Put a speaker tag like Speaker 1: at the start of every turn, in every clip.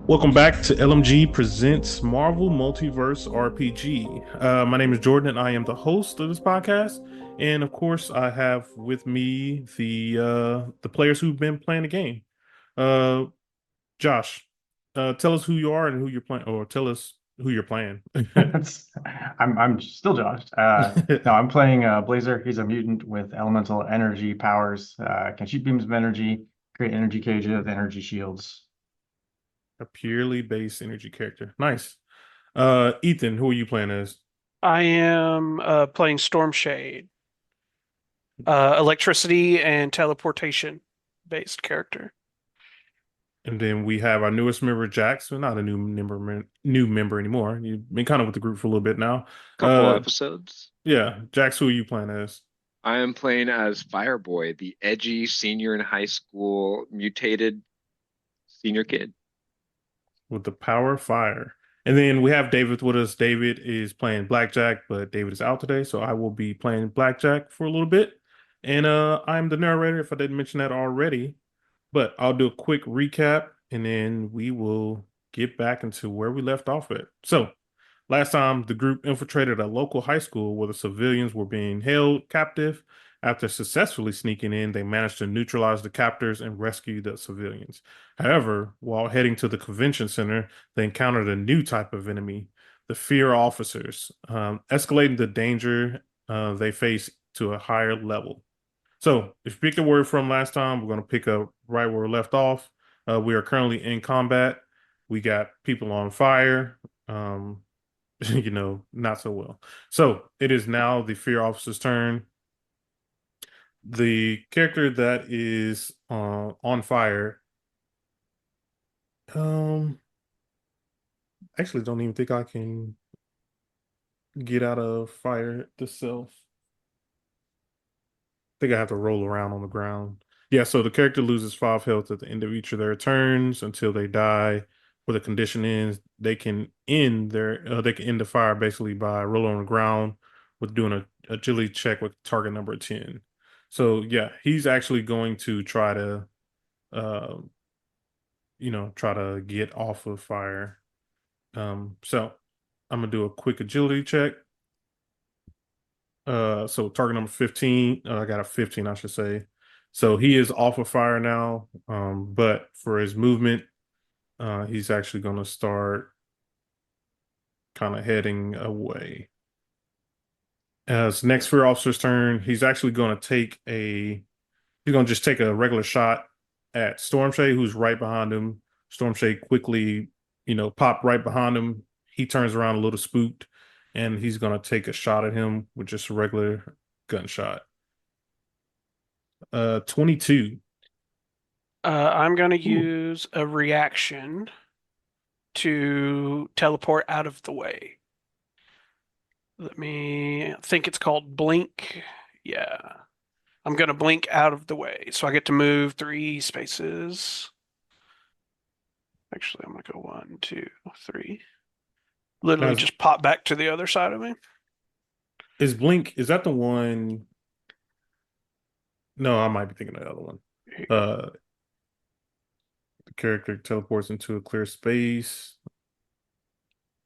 Speaker 1: Welcome back to LMG Presents Marvel Multiverse RPG. My name is Jordan, and I am the host of this podcast. And of course, I have with me the players who've been playing the game. Uh, Josh, tell us who you are and who you're playing, or tell us who you're playing.
Speaker 2: I'm still Josh. No, I'm playing Blazer. He's a mutant with elemental energy powers. Can shoot beams of energy, create energy cages, energy shields.
Speaker 1: A purely based energy character. Nice. Ethan, who are you playing as?
Speaker 3: I am playing Storm Shade, electricity and teleportation based character.
Speaker 1: And then we have our newest member, Jax. Well, not a new member anymore. You've been kind of with the group for a little bit now.
Speaker 4: Couple
Speaker 1: Uh,
Speaker 4: episodes.
Speaker 1: yeah, Jax, who are you playing as?
Speaker 4: I am playing as Fireboy, the edgy senior in high school mutated senior kid.
Speaker 1: With the power of fire. And then we have David with us. David is playing Blackjack, but David is out today, so I will be playing Blackjack for a little bit. And I'm the narrator, if I didn't mention that already. But I'll do a quick recap, and then we will get back into where we left off at. So, last time, the group infiltrated a local high school where the civilians were being held captive. After successfully sneaking in, they managed to neutralize the captors and rescue the civilians. However, while heading to the convention center, they encountered a new type of enemy, the fear officers, escalating the danger they face to a higher level. So, if you picked a word from last time, we're going to pick up right where we left off. We are currently in combat. We got people on fire. Not so well. So it is now the fear officer's turn. The character that is on fire. Um, actually, don't even think I can get out of fire itself. I think I have to roll around on the ground. Yeah, so the character loses 5 health at the end of each of their turns until they die. Where the condition ends, they can end the fire basically by rolling on the ground with doing a agility check with target number 10. So yeah, he's actually going to try to uh try to get off of fire. So I'm gonna do a quick agility check. So target number 15, I got a 15, I should say. So he is off of fire now. But for his movement, he's actually going to start kind of heading away. As next fear officer's turn, he's going to just take a regular shot at Stormshade, who's right behind him. Stormshade quickly, pop right behind him. He turns around a little spooked, and he's going to take a shot at him with just a regular gunshot. 22.
Speaker 3: I'm going to
Speaker 1: Ooh.
Speaker 3: use a reaction to teleport out of the way. Let me think it's called blink. Yeah. I'm going to blink out of the way. So I get to move 3 spaces. Actually, I'm going to go 1, 2, 3.
Speaker 1: Now,
Speaker 3: Literally just pop back to the other side of me.
Speaker 1: is Blink, is that the one? No, I might be thinking of the other one. Uh, the character teleports into a clear space.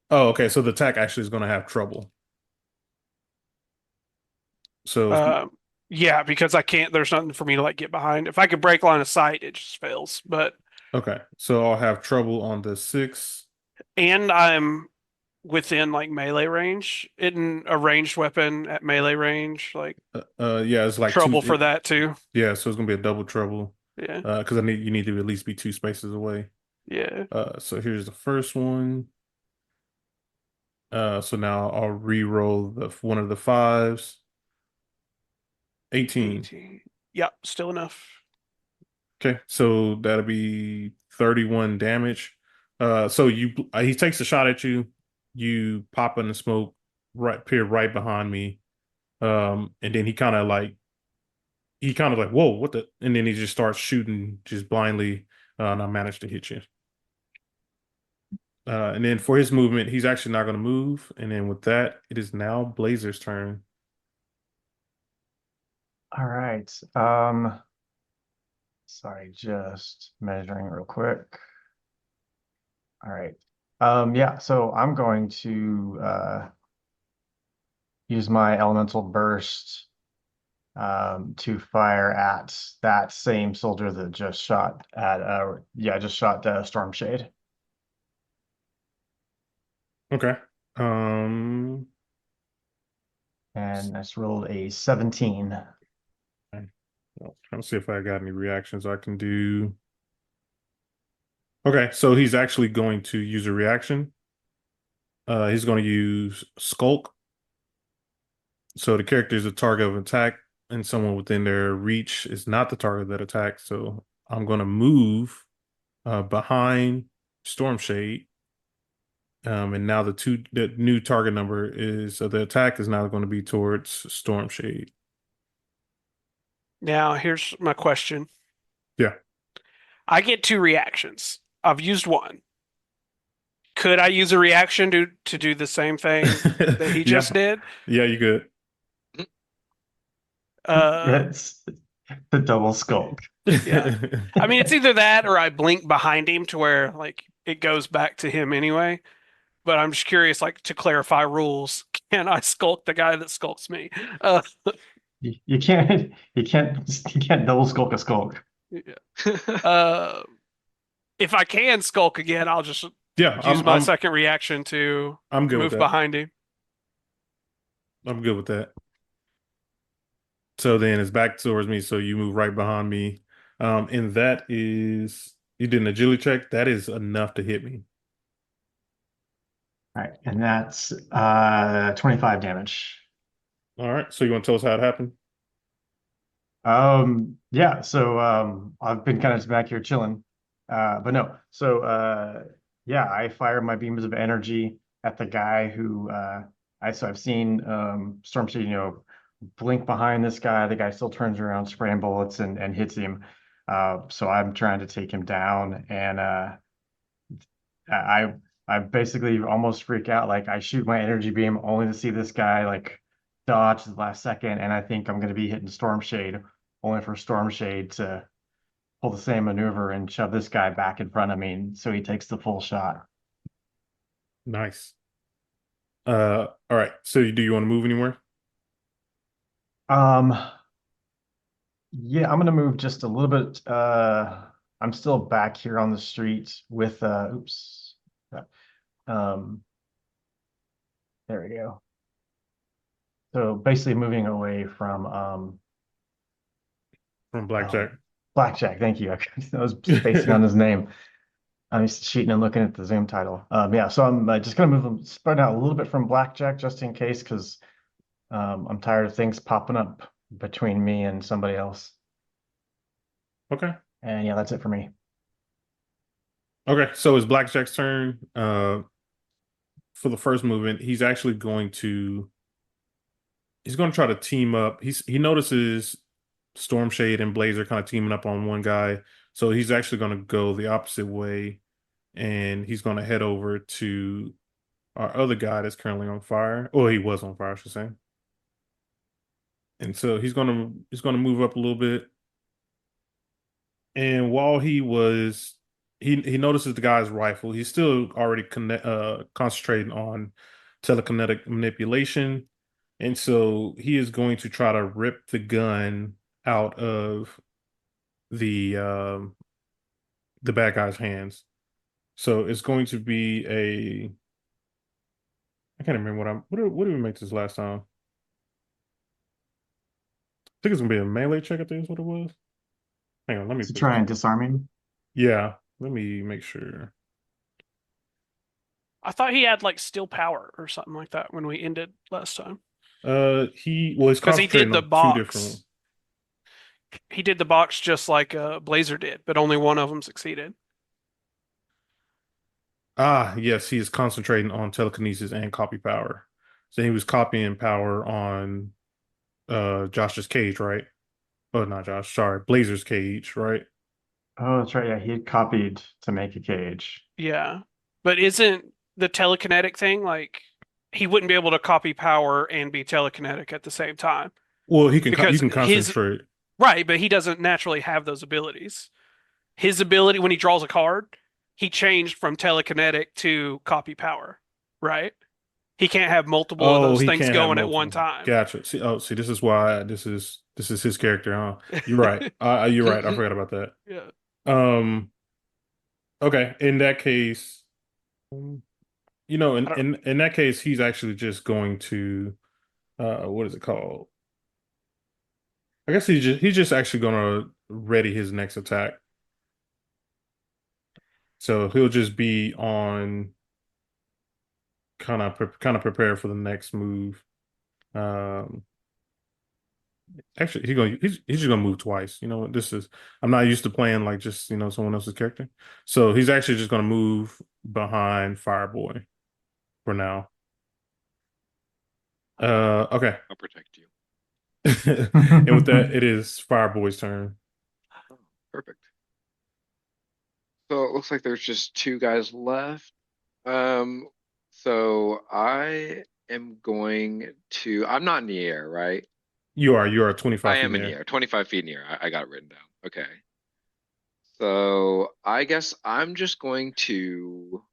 Speaker 1: Oh, okay. So the attack actually is going to have trouble. So,
Speaker 3: Uh, yeah, because I can't, there's nothing for me to like get behind. If I could break line of sight, it just fails.
Speaker 1: okay. So I'll have trouble on the 6.
Speaker 3: And I'm within like melee range. In a ranged weapon at melee range, like
Speaker 1: Yeah, it's like two.
Speaker 3: trouble for that too.
Speaker 1: Yeah, so it's going to be a double trouble.
Speaker 3: Yeah.
Speaker 1: Because you need to at least be 2 spaces away.
Speaker 3: Yeah.
Speaker 1: So here's the first one. So now I'll re-roll one of the fives. 18.
Speaker 3: 18. Yep, still enough.
Speaker 1: Okay, so that'll be 31 damage. He takes a shot at you. You pop in the smoke, appear right behind me. And then he kind of like, whoa, what the? And then he just starts shooting just blindly, and I managed to hit you. And then for his movement, he's actually not going to move. And then with that, it is now Blazer's turn.
Speaker 2: All right. Sorry, just measuring real quick. All right. Yeah, so I'm going to use my elemental burst to fire at that same soldier that just shot at just shot Storm Shade.
Speaker 1: Okay. Um,
Speaker 2: And I just rolled a 17.
Speaker 1: okay. Well, trying to see if I got any reactions I can do. Okay, so he's actually going to use a reaction. He's going to use Skulk. So the character is a target of attack, and someone within their reach is not the target of that attack. So I'm going to move behind Storm Shade. And now the new target number is the attack is now going to be towards Storm Shade.
Speaker 3: Now, here's my question.
Speaker 1: Yeah.
Speaker 3: I get 2 reactions. I've used one. Could I use a reaction to do the same thing that he just
Speaker 1: Yeah.
Speaker 3: did?
Speaker 1: Yeah, you good.
Speaker 2: It's the double skulk.
Speaker 3: Yeah. I mean, it's either that or I blink behind him to where like it goes back to him anyway. But I'm just curious, like to clarify rules, can I skulk the guy that skulks me? Uh,
Speaker 2: You can't you can't double skulk a skulk.
Speaker 3: uh, if I can skulk again, I'll just
Speaker 1: Yeah,
Speaker 3: use my second reaction to
Speaker 1: I'm good with
Speaker 3: move
Speaker 1: that.
Speaker 3: behind him.
Speaker 1: I'm good with that. So then it's back towards me. So you move right behind me. And that is you did an agility check. That is enough to hit me.
Speaker 2: All right, and that's 25 damage.
Speaker 1: All right. So you want to tell us how it happened?
Speaker 2: Yeah, so I've been kind of back here chilling. But no. So yeah, I fire my beams of energy at the guy who I've seen Storm City, blink behind this guy. The guy still turns around, spraying bullets and hits him. So I'm trying to take him down, and I I basically almost freak out. Like I shoot my energy beam only to see this guy like dodge the last second, and I think I'm going to be hitting Storm Shade, only for Storm Shade to pull the same maneuver and shove this guy back in front of me, so he takes the full shot.
Speaker 1: Nice. All right. So do you want to move anywhere?
Speaker 2: Um, yeah, I'm gonna move just a little bit. I'm still back here on the street with oops. Um, there we go. So basically moving away from
Speaker 1: From Blackjack.
Speaker 2: Blackjack. Thank you. I was spacing on his name. I'm just cheating and looking at the Zoom title. Yeah, so I'm just gonna move them, spread out a little bit from Blackjack just in case, because I'm tired of things popping up between me and somebody else.
Speaker 1: Okay.
Speaker 2: And yeah, that's it for me.
Speaker 1: Okay. So it's Blackjack's turn. For the first movement, he's going to try to team up. He notices Storm Shade and Blazer kind of teaming up on one guy. So he's actually going to go the opposite way and he's going to head over to our other guy that's currently on fire. Or he was on fire, I should say. And so he's going to move up a little bit. And while he notices the guy's rifle. He's still already concentrating on telekinetic manipulation. And so he is going to try to rip the gun out of the bad guy's hands. So it's going to be I can't remember what did we make this last time? I think it's gonna be a melee check, I think is what it was. Hang on, let me
Speaker 2: To
Speaker 1: put
Speaker 2: try and disarm him.
Speaker 1: yeah, let me make sure.
Speaker 3: I thought he had like steel power or something like that when we ended last time.
Speaker 1: He's
Speaker 3: Because he did
Speaker 1: concentrating
Speaker 3: the
Speaker 1: on two different
Speaker 3: box. He did the box just like Blazer did, but only one of them succeeded.
Speaker 1: Ah, yes, he is concentrating on telekinesis and copy power. So he was copying power on Josh's cage, right? Oh, not Josh, sorry, Blazer's cage, right?
Speaker 2: Oh, that's right. Yeah, he had copied to make a cage.
Speaker 3: Yeah. But isn't the telekinetic thing like he wouldn't be able to copy power and be telekinetic at the same time?
Speaker 1: Well, you
Speaker 3: Because
Speaker 1: can
Speaker 3: his
Speaker 1: concentrate.
Speaker 3: right, but he doesn't naturally have those abilities. His ability when he draws a card, he changed from telekinetic to copy power, right? He can't have multiple of
Speaker 1: Oh,
Speaker 3: those
Speaker 1: he
Speaker 3: things
Speaker 1: can't have
Speaker 3: going at one
Speaker 1: multiple.
Speaker 3: time.
Speaker 1: Gotcha. See, this is why this is his character, huh? You're right. You're right. I forgot about that.
Speaker 3: Yeah.
Speaker 1: Um, okay. In that case,
Speaker 3: I don't.
Speaker 1: in that case, he's actually just going to what is it called? I guess he's just actually gonna ready his next attack. So he'll just be on kind of prepare for the next move. Um, actually, he's just gonna move twice. You know, this is I'm not used to playing like just someone else's character, so he's actually just gonna move behind Fireboy for now. Okay,
Speaker 4: I'll protect you.
Speaker 1: and with that, it is Fireboy's turn.
Speaker 4: Oh, perfect. So it looks like there's just two guys left. Um, so I am going to, I'm not in the air, right?
Speaker 1: You are
Speaker 4: I
Speaker 1: 25 feet in
Speaker 4: am
Speaker 1: the
Speaker 4: in the
Speaker 1: air.
Speaker 4: air, 25 feet in the air. I got it written down. Okay. So I guess I'm just going to,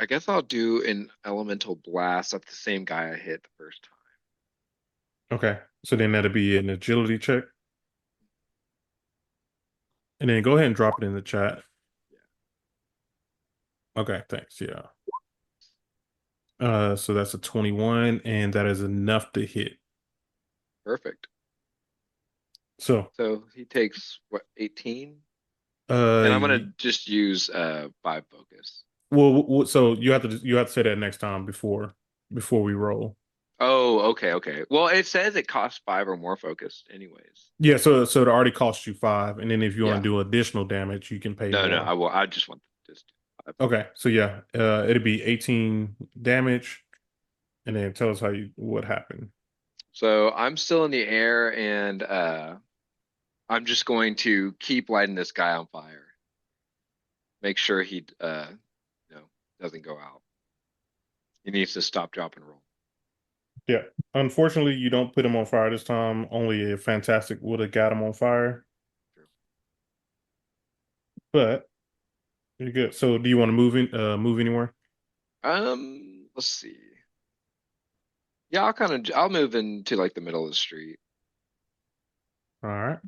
Speaker 4: I guess I'll do an elemental blast at the same guy I hit the first time.
Speaker 1: Okay, so then that'll be an agility check, and then go ahead and drop it in the chat.
Speaker 4: Yeah,
Speaker 1: Okay, thanks. Yeah. So that's a 21, and that is enough to hit.
Speaker 4: perfect.
Speaker 1: So,
Speaker 4: So he takes what, 18?
Speaker 1: uh,
Speaker 4: And I'm gonna
Speaker 1: y-
Speaker 4: just use 5 focus.
Speaker 1: so you have to say that next time before we roll.
Speaker 4: Oh, okay, okay. Well, it says it costs 5 or more focus anyways.
Speaker 1: Yeah, so it already costs you 5, and then if you want
Speaker 4: Yeah.
Speaker 1: to do additional damage, you can pay
Speaker 4: No, no,
Speaker 1: more.
Speaker 4: I just want just 5.
Speaker 1: Okay, so yeah, it'll be 18 damage, and then tell us what happened.
Speaker 4: So I'm still in the air and I'm just going to keep lighting this guy on fire. Make sure he you know, doesn't go out. He needs to stop, drop, and roll.
Speaker 1: Yeah, unfortunately, you don't put him on fire this time. Only a fantastic would have got him on fire,
Speaker 4: True.
Speaker 1: but you're good. So, do you want to move anywhere?
Speaker 4: Let's see. Yeah, I'll move into like the middle of the street.
Speaker 1: All right,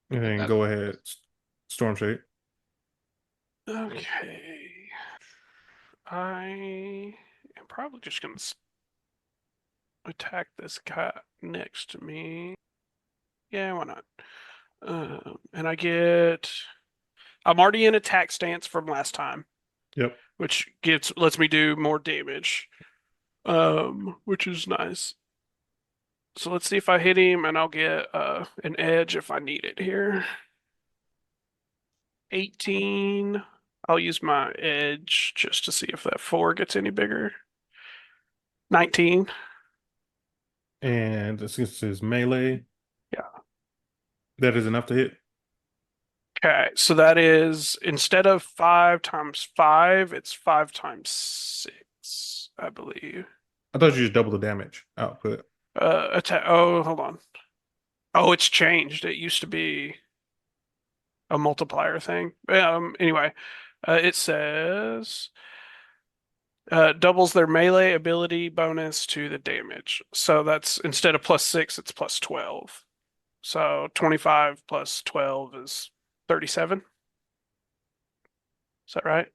Speaker 1: and
Speaker 4: Hoping
Speaker 1: then
Speaker 4: that
Speaker 1: go
Speaker 4: helps.
Speaker 1: ahead, Storm Shade.
Speaker 3: Okay. I am probably just gonna attack this guy next to me. Yeah, why not? And I'm already in attack stance from last time,
Speaker 1: Yep.
Speaker 3: which lets me do more damage, which is nice. So let's see if I hit him, and I'll get an edge if I need it here. 18. I'll use my edge just to see if that 4 gets any bigger. 19.
Speaker 1: And since it's melee,
Speaker 3: Yeah.
Speaker 1: that is enough to hit.
Speaker 3: Okay, so that is instead of 5 times 5, it's 5 times 6, I believe.
Speaker 1: I thought you just double the damage output.
Speaker 3: Attack. Oh, hold on. Oh, it's changed. It used to be a multiplier thing. Anyway, it says doubles their melee ability bonus to the damage. So that's instead of +6, it's +12. So 25 plus 12 is 37. Is that right?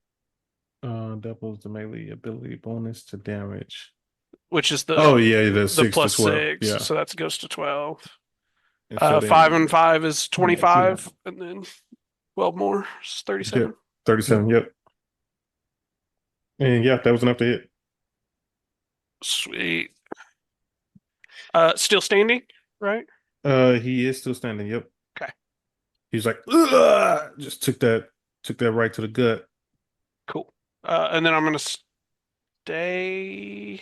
Speaker 1: Doubles the melee ability bonus to damage.
Speaker 3: Which is
Speaker 1: Oh yeah, the
Speaker 3: the
Speaker 1: 6 to
Speaker 3: plus
Speaker 1: 12.
Speaker 3: 6,
Speaker 1: Yeah.
Speaker 3: so that goes to 12.
Speaker 1: And so
Speaker 3: 5
Speaker 1: then
Speaker 3: and 5 is
Speaker 2: Yeah, I see that.
Speaker 3: 25, and then 12 more is 37.
Speaker 1: yep, 37, yep. And yeah, that was enough to hit.
Speaker 3: Sweet. Still standing, right?
Speaker 1: He is still standing, yep.
Speaker 3: Okay,
Speaker 1: He's like, ugh! Just took that right to the gut.
Speaker 3: cool. And then I'm gonna stay.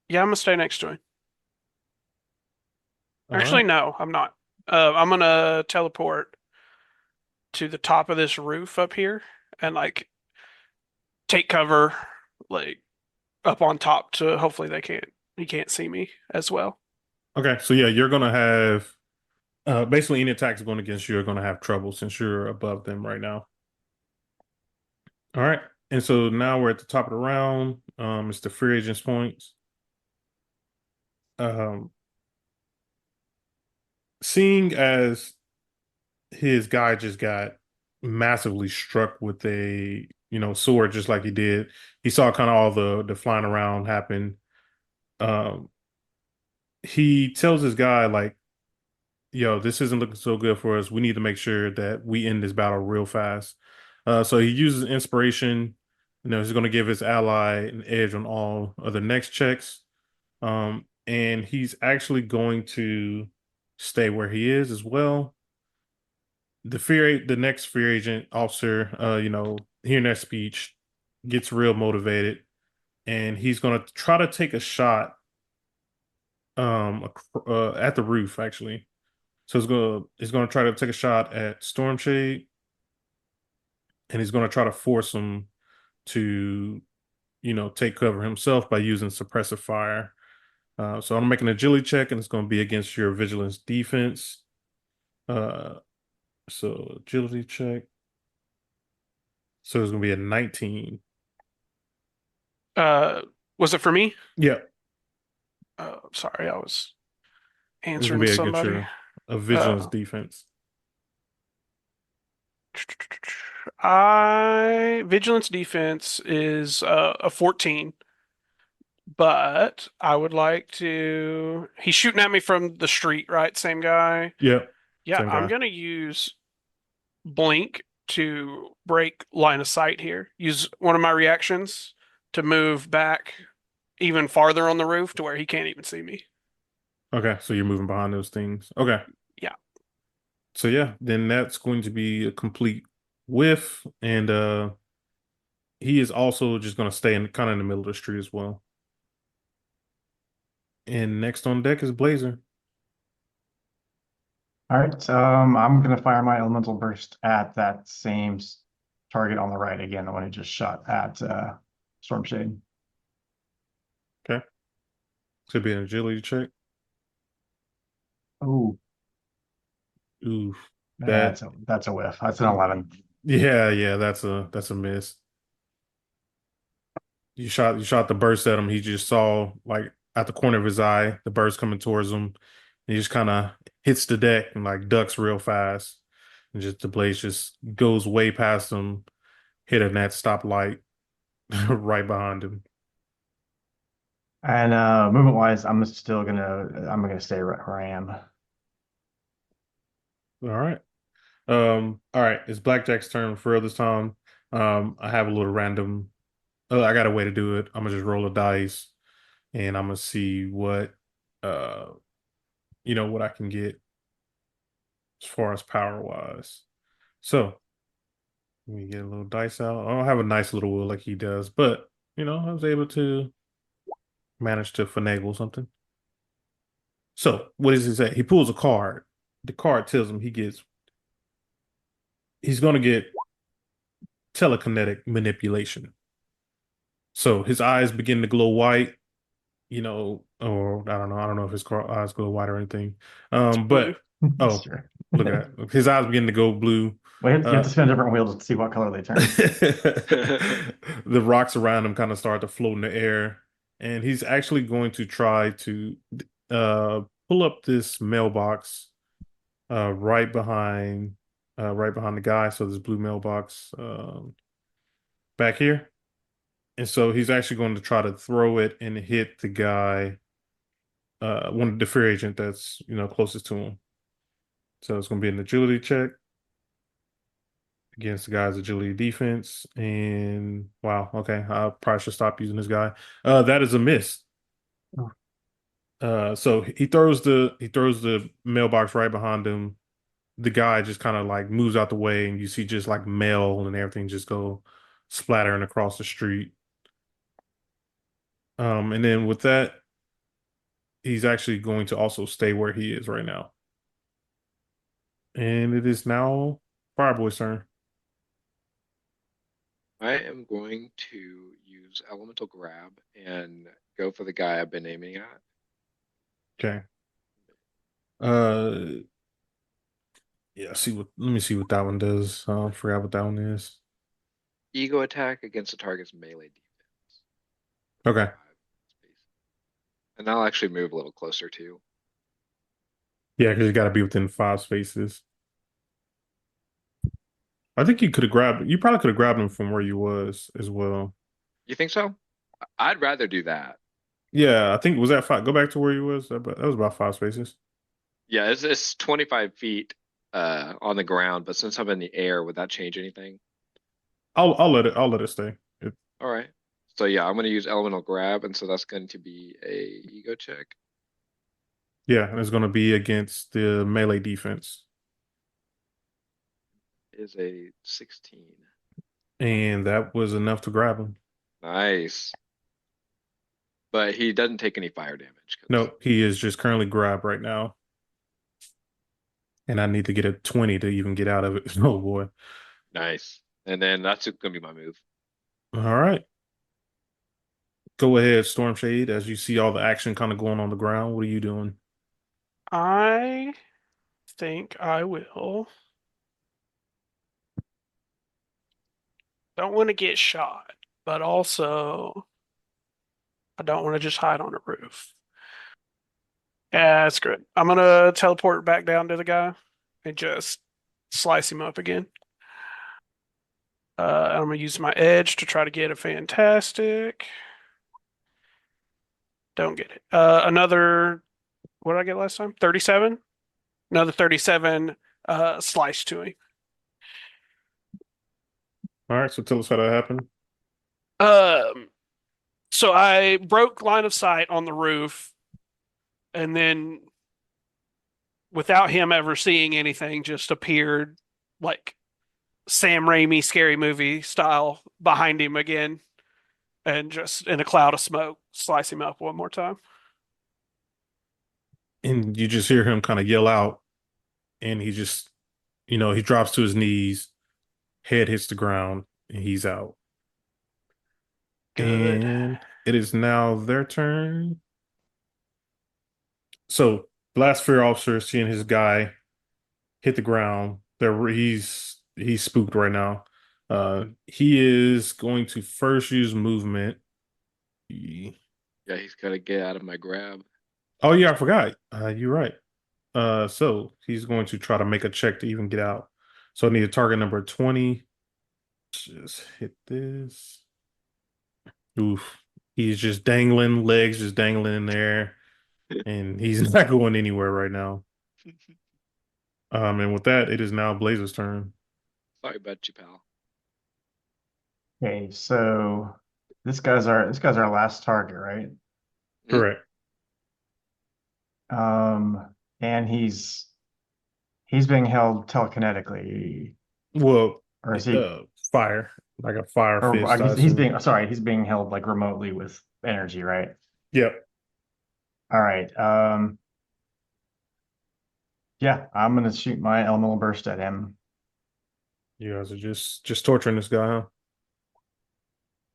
Speaker 3: Yeah, I'm gonna stay next to him.
Speaker 1: All
Speaker 3: Actually,
Speaker 1: right.
Speaker 3: no, I'm not. I'm gonna teleport to the top of this roof up here and like take cover, like up on top to hopefully he can't see me as well.
Speaker 1: Okay, so yeah, you're gonna have Basically, any attacks going against you are going to have trouble since you're above them right now. All right. And so now we're at the top of the round. It's the free agents points. Um, Seeing as his guy just got massively struck with a sword, just like he did, he saw kind of all the flying around happen. Um, he tells his guy like, "Yo, this isn't looking so good for us. We need to make sure that we end this battle real fast." So he uses inspiration. He's going to give his ally an edge on all other next checks. And he's actually going to stay where he is as well. The next fear agent officer, hearing that speech, gets real motivated, and he's going to try to take a shot at the roof actually. So he's gonna try to take a shot at Stormshade, and he's gonna try to force him to take cover himself by using suppressive fire. So I'm making an agility check, and it's going to be against your vigilance defense. Uh, so agility check. So it's going to be a 19.
Speaker 3: Was it for me?
Speaker 1: Yeah,
Speaker 3: Sorry, I was
Speaker 1: it's going to
Speaker 3: answering
Speaker 1: be against
Speaker 3: somebody.
Speaker 1: your a vigilance
Speaker 3: Uh,
Speaker 1: defense.
Speaker 3: I vigilance defense is a 14, but I would like to. He's shooting at me from the street, right? Same guy.
Speaker 1: Yeah,
Speaker 3: Yeah,
Speaker 1: same
Speaker 3: I'm
Speaker 1: guy.
Speaker 3: gonna use blink to break line of sight here. Use one of my reactions to move back even farther on the roof to where he can't even see me.
Speaker 1: Okay, so you're moving behind those things. Okay,
Speaker 3: Yeah.
Speaker 1: so yeah, then that's going to be a complete whiff, and he is also just going to stay in kind of in the middle of the street as well. And next on deck is Blazer.
Speaker 2: All right. I'm gonna fire my elemental burst at that same target on the right again, the one who just shot at Stormshade.
Speaker 1: Okay, should be an agility check.
Speaker 2: Oh,
Speaker 1: Ooh, that
Speaker 2: that's a whiff. That's an 11.
Speaker 1: yeah, that's a miss. You shot the burst at him. He just saw like at the corner of his eye the burst coming towards him. He just kind of hits the deck and like ducks real fast, and just the blaze just goes way past him, hitting that stoplight right behind him.
Speaker 2: And movement wise, I'm gonna stay right where I am.
Speaker 1: All right. It's Blackjack's turn for this time. I have a little random. I got a way to do it. I'm gonna just roll a dice, and I'm gonna see uh, what I can get as far as power wise. So let me get a little dice out. I don't have a nice little wheel like he does, but I was able to manage to finagle something. So what does he say? He pulls a card. The card tells him he's gonna get telekinetic manipulation. So his eyes begin to glow white, or I don't know if his eyes glow white or anything.
Speaker 3: It's blue.
Speaker 1: But oh,
Speaker 2: Sure.
Speaker 1: look at that. His eyes begin to go blue.
Speaker 2: Well, you have
Speaker 1: Uh,
Speaker 2: to spin different wheels to see what color they turn.
Speaker 1: the rocks around him kind of start to float in the air, and he's actually going to try to uh pull up this mailbox right behind the guy. So this blue mailbox back here. And so he's actually going to try to throw it and hit the guy, one of the free agent that's closest to him. So it's going to be an agility check against the guy's agility defense. And wow, okay, I probably should stop using this guy. That is a miss.
Speaker 2: Oh.
Speaker 1: So he throws the mailbox right behind him. The guy just kind of like moves out the way, and you see just like mail and everything just go splattering across the street. And then with that, he's actually going to also stay where he is right now. And it is now Fireboy's turn.
Speaker 4: I am going to use elemental grab and go for the guy I've been aiming at.
Speaker 1: Okay. Uh Yeah, let me see what that one does. I forgot what that one is.
Speaker 4: Ego attack against the target's melee defense.
Speaker 1: Okay.
Speaker 4: 5 spaces. And I'll actually move a little closer too.
Speaker 1: Yeah, because you got to be within 5 spaces. I think you probably could have grabbed him from where you was as well.
Speaker 4: You think so? I'd rather do that.
Speaker 1: Yeah, I think was that five. Go back to where you was. That was about 5 spaces.
Speaker 4: Yeah, it's 25 feet on the ground, but since I'm in the air, would that change anything?
Speaker 1: I'll let it stay.
Speaker 4: All right. So yeah, I'm gonna use elemental grab, and so that's going to be a ego check.
Speaker 1: Yeah, and it's going to be against the melee defense,
Speaker 4: Is a 16.
Speaker 1: and that was enough to grab him.
Speaker 4: Nice. But he doesn't take any fire damage because
Speaker 1: No, he is just currently grabbed right now, and I need to get a 20 to even get out of it. Oh boy!
Speaker 4: nice. And then that's gonna be my move.
Speaker 1: All right, go ahead, Storm Shade. As you see all the action kind of going on the ground, what are you doing?
Speaker 3: I think I will. Don't want to get shot, but also I don't want to just hide on a roof. Yeah, that's good. I'm gonna teleport back down to the guy and just slice him up again. I'm gonna use my edge to try to get a fantastic. Don't get it. Another, what did I get last time? 37? Another 37 slice to him.
Speaker 1: All right, so tell us how that happened.
Speaker 3: Um, so I broke line of sight on the roof, and then without him ever seeing anything, just appeared like Sam Raimi scary movie style behind him again, and just in a cloud of smoke, slice him up one more time.
Speaker 1: And you just hear him kind of yell out, and he just, he drops to his knees, head hits the ground, and he's out.
Speaker 3: Good.
Speaker 1: And it is now their turn. So, Blast Fear Officer seeing his guy hit the ground. He's spooked right now. He is going to first use movement.
Speaker 4: Yeah, he's gotta get out of my grab.
Speaker 1: Oh yeah, I forgot. You're right. So he's going to try to make a check to even get out. So I need a target number 20. Just hit this. Oof. He's just dangling, legs just dangling in there, and he's not going anywhere right now. And with that, it is now Blazer's turn.
Speaker 4: Sorry about you, pal.
Speaker 2: Okay, so this guy's our last target, right?
Speaker 4: Mhm.
Speaker 1: Correct.
Speaker 2: And he's being held telekinetically,
Speaker 1: Well,
Speaker 2: or is he?
Speaker 1: fire, like a fire
Speaker 2: Or
Speaker 1: fist, I
Speaker 2: he's
Speaker 1: assume.
Speaker 2: being sorry, he's being held like remotely with energy, right?
Speaker 1: Yep.
Speaker 2: All right. Yeah, I'm gonna shoot my elemental burst at him.
Speaker 1: You guys are just torturing this guy, huh?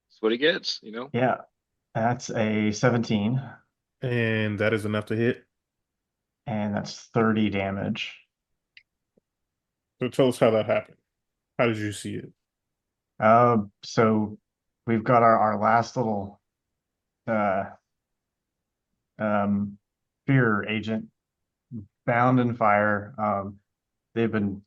Speaker 4: That's what he gets.
Speaker 2: Yeah, that's a 17,
Speaker 1: And that is enough to hit.
Speaker 2: and that's 30 damage.
Speaker 1: So tell us how that happened. How did you see it?
Speaker 2: So we've got our last little uh um fear agent bound in fire. They've been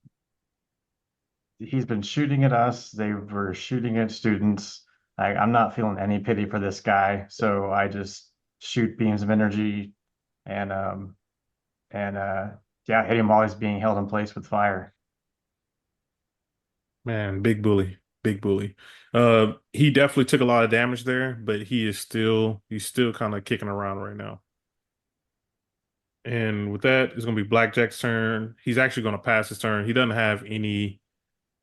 Speaker 2: he's been shooting at us. They were shooting at students. I'm not feeling any pity for this guy, so I just shoot beams of energy and yeah, hit him while he's being held in place with fire.
Speaker 1: Man, big bully, big bully. He definitely took a lot of damage there, but he's still kind of kicking around right now. And with that, it's gonna be Blackjack's turn. He's actually gonna pass his turn. He doesn't have any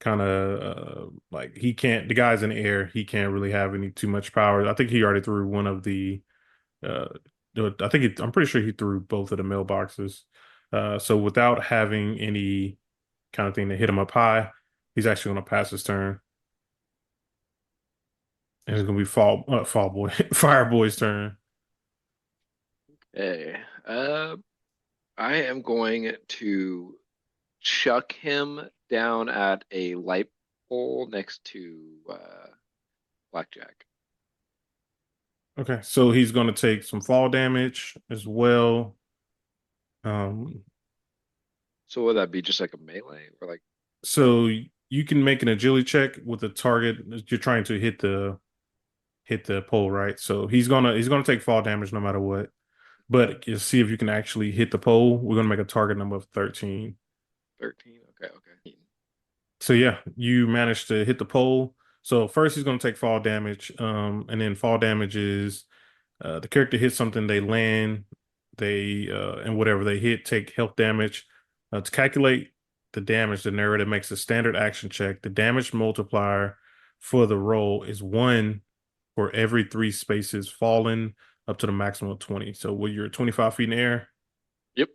Speaker 1: kind of like he can't. The guy's in the air. He can't really have any too much power. I think he already threw one of the. Uh, I'm pretty sure he threw both of the mailboxes. So without having any kind of thing to hit him up high, he's actually gonna pass his turn. And it's gonna be fall boy, fire boy's turn.
Speaker 4: Hey, I am going to chuck him down at a light pole next to Blackjack.
Speaker 1: Okay, so he's going to take some fall damage as well. Um,
Speaker 4: So would that be just like a melee or like
Speaker 1: so you can make an agility check with the target that you're trying to hit the pole, right? So he's gonna take fall damage no matter what. But you see if you can actually hit the pole. We're gonna make a target number of 13.
Speaker 4: 13? Okay, okay.
Speaker 1: So yeah, you managed to hit the pole. So first he's gonna take fall damage. And then fall damage is the character hits something, they land, they and whatever they hit take health damage. To calculate the damage, the narrator makes a standard action check. The damage multiplier for the roll is 1 for every 3 spaces fallen up to the maximum of 20. So when you're 25 feet in the air,
Speaker 4: Yep.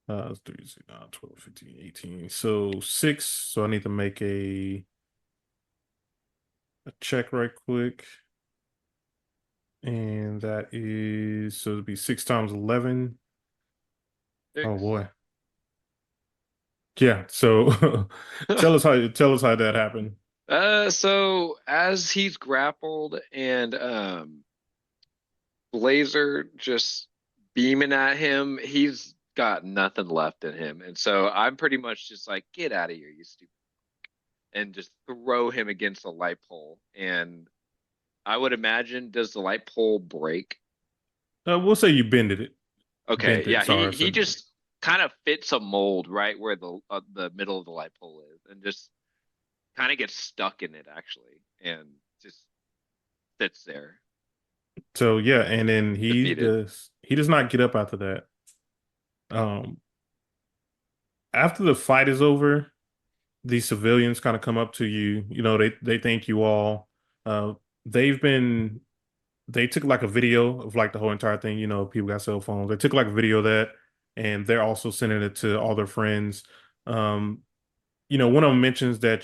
Speaker 1: 3, 12, 15, 18. So 6. So I need to make a check right quick. And that is, so it'd be 6 times 11. Oh
Speaker 4: Six.
Speaker 1: boy. Yeah. So tell us how that happened.
Speaker 4: So as he's grappled and Blazer just beaming at him, he's got nothing left in him. And so I'm pretty much just like, get out of here, you stupid, and just throw him against the light pole. And I would imagine, does the light pole break?
Speaker 1: We'll say you bended it.
Speaker 4: Okay,
Speaker 1: Bent it.
Speaker 4: yeah,
Speaker 1: Sorry.
Speaker 4: he just kind of fits a mold right where the middle of the light pole is, and just kind of gets stuck in it actually, and just sits there
Speaker 1: So yeah, and then
Speaker 4: defeated.
Speaker 1: he does not get up after that. Um, after the fight is over, these civilians kind of come up to you. You know, they thank you all. Uh, they've been they took like a video of like the whole entire thing. You know, people got cell phones. They took like a video of that, and they're also sending it to all their friends. Um, you know, one of them mentions that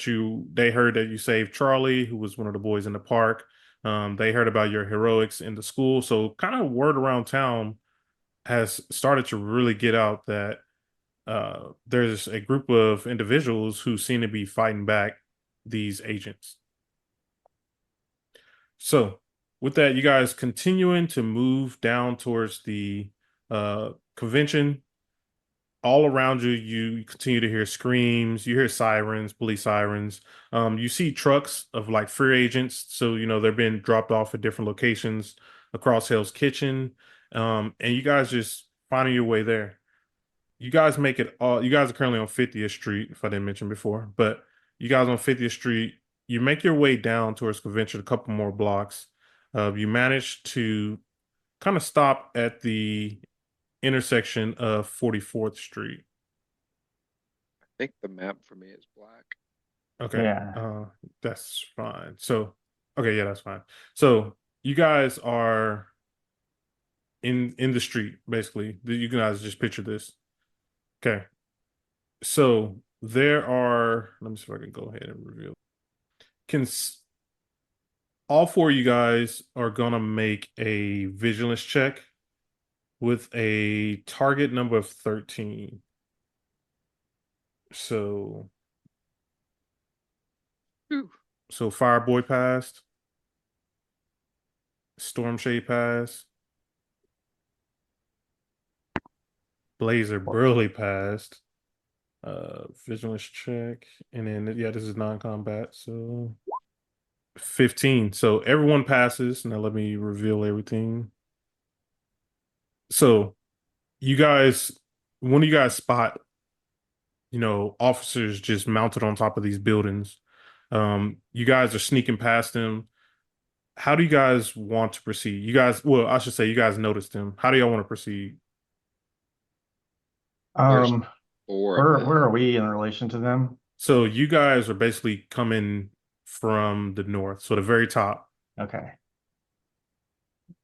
Speaker 1: they heard that you saved Charlie, who was one of the boys in the park. They heard about your heroics in the school. So kind of word around town has started to really get out that there's a group of individuals who seem to be fighting back these agents. So with that, you guys continuing to move down towards the convention. All around you, you continue to hear screams, you hear sirens, police sirens. You see trucks of like free agents. So, you know, they're being dropped off at different locations across Hell's Kitchen. And you guys just finding your way there. You guys make it all, you guys are currently on 50th Street, if I didn't mention before, but you guys on 50th Street, you make your way down towards convention a couple more blocks. You manage to kind of stop at the intersection of 44th Street.
Speaker 4: I think the map for me is black.
Speaker 1: Okay.
Speaker 2: Yeah.
Speaker 1: That's fine. So, okay, yeah, that's fine. So you guys are in the street, basically. You guys just picture this. Okay. So there are, let me see if I can go ahead and reveal. Can all 4 of you guys are gonna make a vigilance check with a target number of 13. So
Speaker 4: Whew.
Speaker 1: so Fireboy passed, Stormshade passed, Blazer Burley passed. Vigilance check, and then yeah, this is non-combat, so 15. So everyone passes. Now let me reveal everything. So you guys, when you guys spot, you know, officers just mounted on top of these buildings, you guys are sneaking past them. How do you guys want to proceed? You guys, well, I should say you guys noticed them. How do y'all want to proceed?
Speaker 4: There's
Speaker 2: Um,
Speaker 4: 4 of
Speaker 2: where
Speaker 4: them.
Speaker 2: are we in relation to them?
Speaker 1: So you guys are basically coming from the north, so the very top,
Speaker 2: Okay.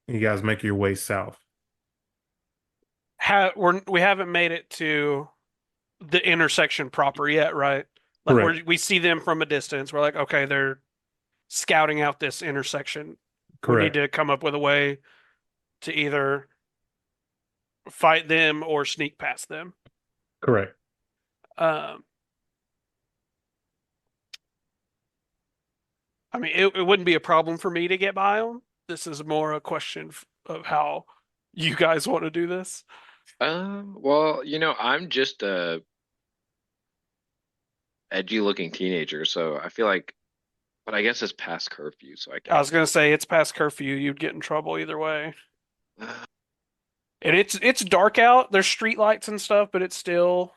Speaker 1: and you guys make your way south.
Speaker 3: We haven't made it to the intersection proper yet, right? Like
Speaker 1: Correct.
Speaker 3: we see them from a distance. We're like, okay, they're scouting out this intersection. We need
Speaker 1: Correct.
Speaker 3: to come up with a way to either fight them or sneak past them.
Speaker 1: Correct.
Speaker 3: Um, I mean, it wouldn't be a problem for me to get by them. This is more a question of how you guys want to do this.
Speaker 4: Well, I'm just a edgy looking teenager, so I feel like, but I guess it's past curfew, so I
Speaker 3: I
Speaker 4: can't
Speaker 3: was gonna
Speaker 4: really.
Speaker 3: say it's past curfew. You'd get in trouble either way. And it's dark out. There's street lights and stuff, but it's still,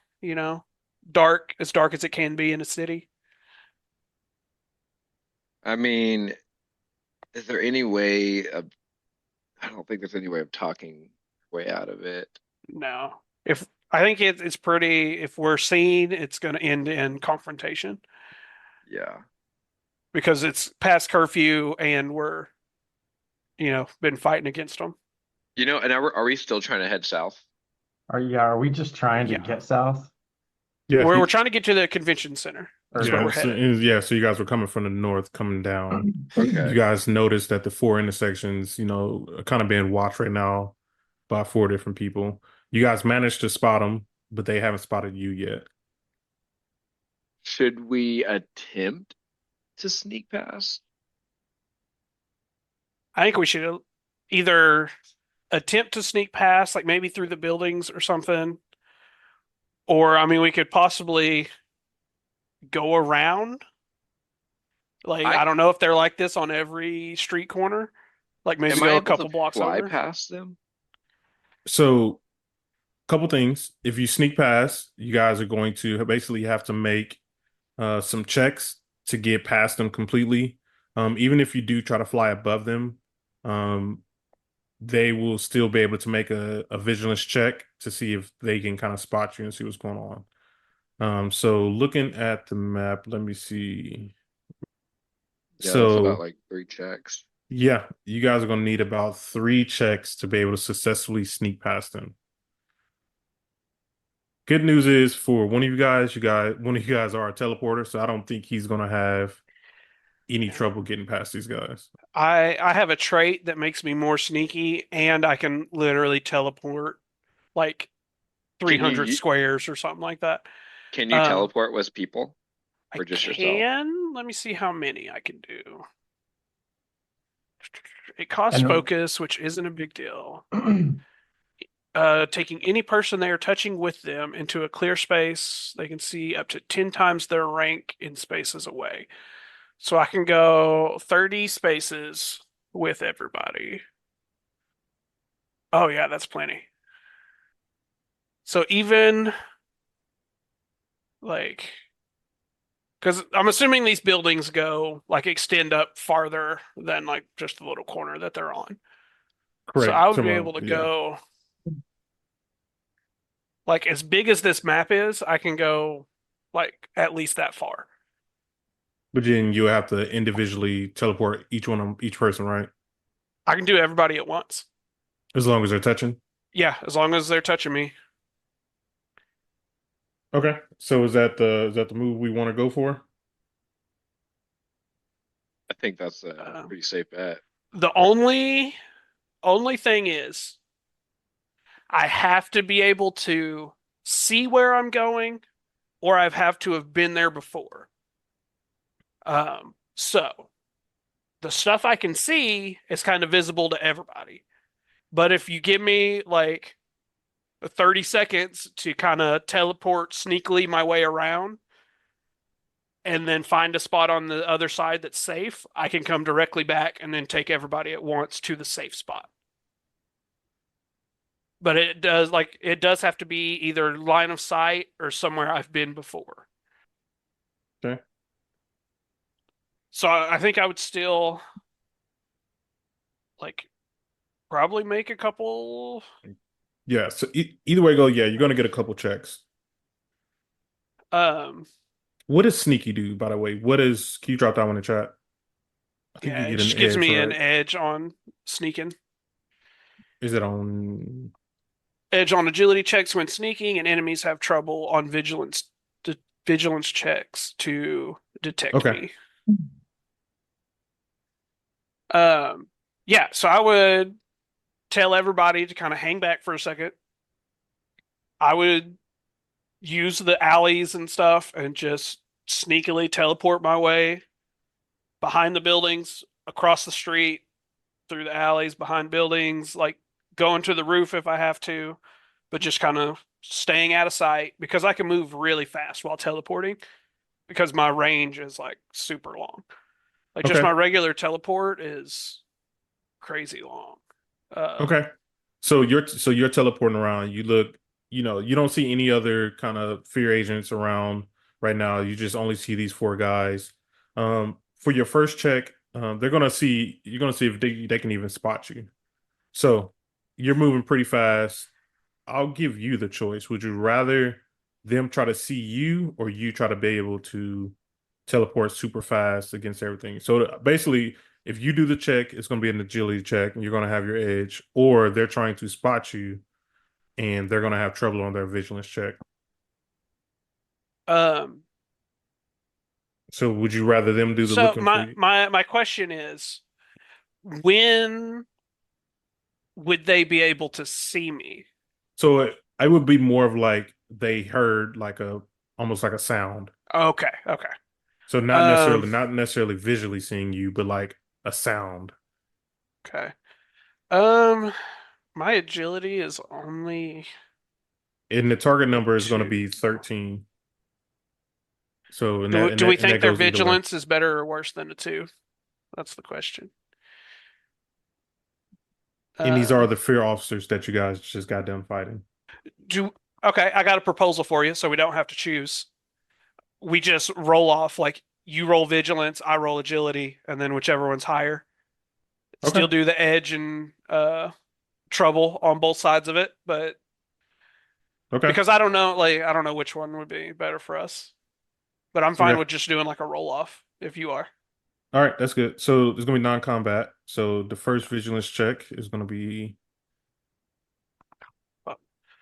Speaker 3: dark as it can be in a city.
Speaker 4: I mean, is there any way of, I don't think there's any way of talking way out of it.
Speaker 3: No. If I think it's pretty, if we're seen, it's going to end in confrontation
Speaker 4: Yeah.
Speaker 3: because it's past curfew and we're, been fighting against them.
Speaker 4: And are we still trying to head south?
Speaker 2: Are we just trying to
Speaker 3: Yeah.
Speaker 2: get south?
Speaker 1: Yeah,
Speaker 3: We're trying to get to the convention center.
Speaker 2: Or
Speaker 3: That's where
Speaker 1: yeah,
Speaker 3: we're
Speaker 1: so,
Speaker 3: headed.
Speaker 1: so you guys were coming from the north, coming down. You
Speaker 4: Okay.
Speaker 1: guys noticed that the four intersections, are kind of being watched right now by four different people. You guys managed to spot them, but they haven't spotted you yet.
Speaker 4: Should we attempt to sneak past?
Speaker 3: I think we should either attempt to sneak past, like maybe through the buildings or something, or I mean, we could possibly go around. Like,
Speaker 4: I
Speaker 3: I don't know if they're like this on every street corner. Like maybe
Speaker 4: am I
Speaker 3: go a
Speaker 4: able to
Speaker 3: couple blocks
Speaker 4: fly
Speaker 3: over.
Speaker 4: past them?
Speaker 1: So, couple things. If you sneak past, you guys are going to basically have to make some checks to get past them completely. Even if you do try to fly above them, um, they will still be able to make a vigilance check to see if they can kind of spot you and see what's going on. So looking at the map, let me see.
Speaker 4: Yeah, that's about
Speaker 1: So
Speaker 4: like 3 checks.
Speaker 1: yeah, you guys are going to need about 3 checks to be able to successfully sneak past them. Good news is for one of you guys are a teleporter, so I don't think he's going to have any
Speaker 3: Yeah.
Speaker 1: trouble getting past these guys.
Speaker 3: I have a trait that makes me more sneaky, and I can literally teleport like
Speaker 4: Can you
Speaker 3: 300
Speaker 4: u-
Speaker 3: squares or something like that.
Speaker 4: can you
Speaker 3: Um,
Speaker 4: teleport with people
Speaker 3: I
Speaker 4: or just yourself?
Speaker 3: can. Let me see how many I can do. It costs
Speaker 2: And
Speaker 3: focus, which isn't a big deal. Taking any person they are touching with them into a clear space, they can see up to 10 times their rank in spaces away. So I can go 30 spaces with everybody. Oh, yeah, that's plenty. So even like, because I'm assuming these buildings go like extend up farther than like just the little corner that they're on. So I
Speaker 1: Correct.
Speaker 3: would be
Speaker 1: Some of
Speaker 3: able to
Speaker 1: yeah.
Speaker 3: go like as big as this map is, I can go like at least that far.
Speaker 1: But then you have to individually teleport each person, right?
Speaker 3: I can do everybody at once.
Speaker 1: As long as they're touching.
Speaker 3: Yeah, as long as they're touching me.
Speaker 1: Okay. So is that the move we want to go for?
Speaker 4: I think that's a
Speaker 3: Uh,
Speaker 4: pretty safe bet.
Speaker 3: the only thing is I have to be able to see where I'm going, or I have to have been there before. So the stuff I can see is kind of visible to everybody. But if you give me like 30 seconds to kind of teleport sneakily my way around and then find a spot on the other side that's safe, I can come directly back and then take everybody at once to the safe spot. But it does have to be either line of sight or somewhere I've been before.
Speaker 1: Okay.
Speaker 3: So I think I would still like probably make a couple.
Speaker 1: Yeah. So either way go, yeah, you're gonna get a couple checks.
Speaker 3: Um,
Speaker 1: What does sneaky do, by the way? Can you drop that one in the chat? I think
Speaker 3: yeah,
Speaker 1: you
Speaker 3: it
Speaker 1: get an
Speaker 3: just gives
Speaker 1: edge,
Speaker 3: me an
Speaker 1: right?
Speaker 3: edge on sneaking.
Speaker 1: Is it on
Speaker 3: Edge on agility checks when sneaking, and enemies have trouble on vigilance checks to detect
Speaker 1: okay.
Speaker 3: me. Um, yeah, so I would tell everybody to kind of hang back for a second. I would use the alleys and stuff and just sneakily teleport my way behind the buildings, across the street, through the alleys, behind buildings, like going to the roof if I have to, but just kind of staying out of sight because I can move really fast while teleporting because my range is like super long. Like just
Speaker 1: Okay.
Speaker 3: my regular teleport is crazy long.
Speaker 1: Okay. So you're teleporting around. You look, you don't see any other kind of fear agents around right now. You just only see these four guys. For your first check, you're gonna see if they can even spot you. So you're moving pretty fast. I'll give you the choice. Would you rather them try to see you or you try to be able to teleport super fast against everything? So basically, if you do the check, it's going to be an agility check and you're going to have your edge, or they're trying to spot you and they're going to have trouble on their vigilance check.
Speaker 3: Um,
Speaker 1: So would you rather them do the
Speaker 3: so
Speaker 1: looking for
Speaker 3: my
Speaker 1: you?
Speaker 3: my my question is, when would they be able to see me?
Speaker 1: So I would be more of like they heard like a almost like a sound.
Speaker 3: Okay, okay.
Speaker 1: So not
Speaker 3: Um,
Speaker 1: necessarily not necessarily visually seeing you, but like a sound.
Speaker 3: okay. Um, my agility is only
Speaker 1: And the target number is going to be
Speaker 3: two.
Speaker 1: 13. So and
Speaker 3: Do,
Speaker 1: that and
Speaker 3: do we
Speaker 1: that and
Speaker 3: think
Speaker 1: that
Speaker 3: their
Speaker 1: goes either way.
Speaker 3: vigilance is better or worse than a two? That's the question.
Speaker 1: And these are
Speaker 3: Uh,
Speaker 1: the fear officers that you guys just got done fighting.
Speaker 3: do okay, I got a proposal for you, so we don't have to choose. We just roll off like you roll vigilance, I roll agility, and then whichever one's higher.
Speaker 1: Okay.
Speaker 3: Still do the edge and trouble on both sides of it, but
Speaker 1: Okay.
Speaker 3: because I don't know which one would be better for us. But I'm fine
Speaker 1: Okay.
Speaker 3: with just doing like a roll off if you are.
Speaker 1: All right, that's good. So it's gonna be non-combat. So the first vigilance check is gonna be
Speaker 3: Uh,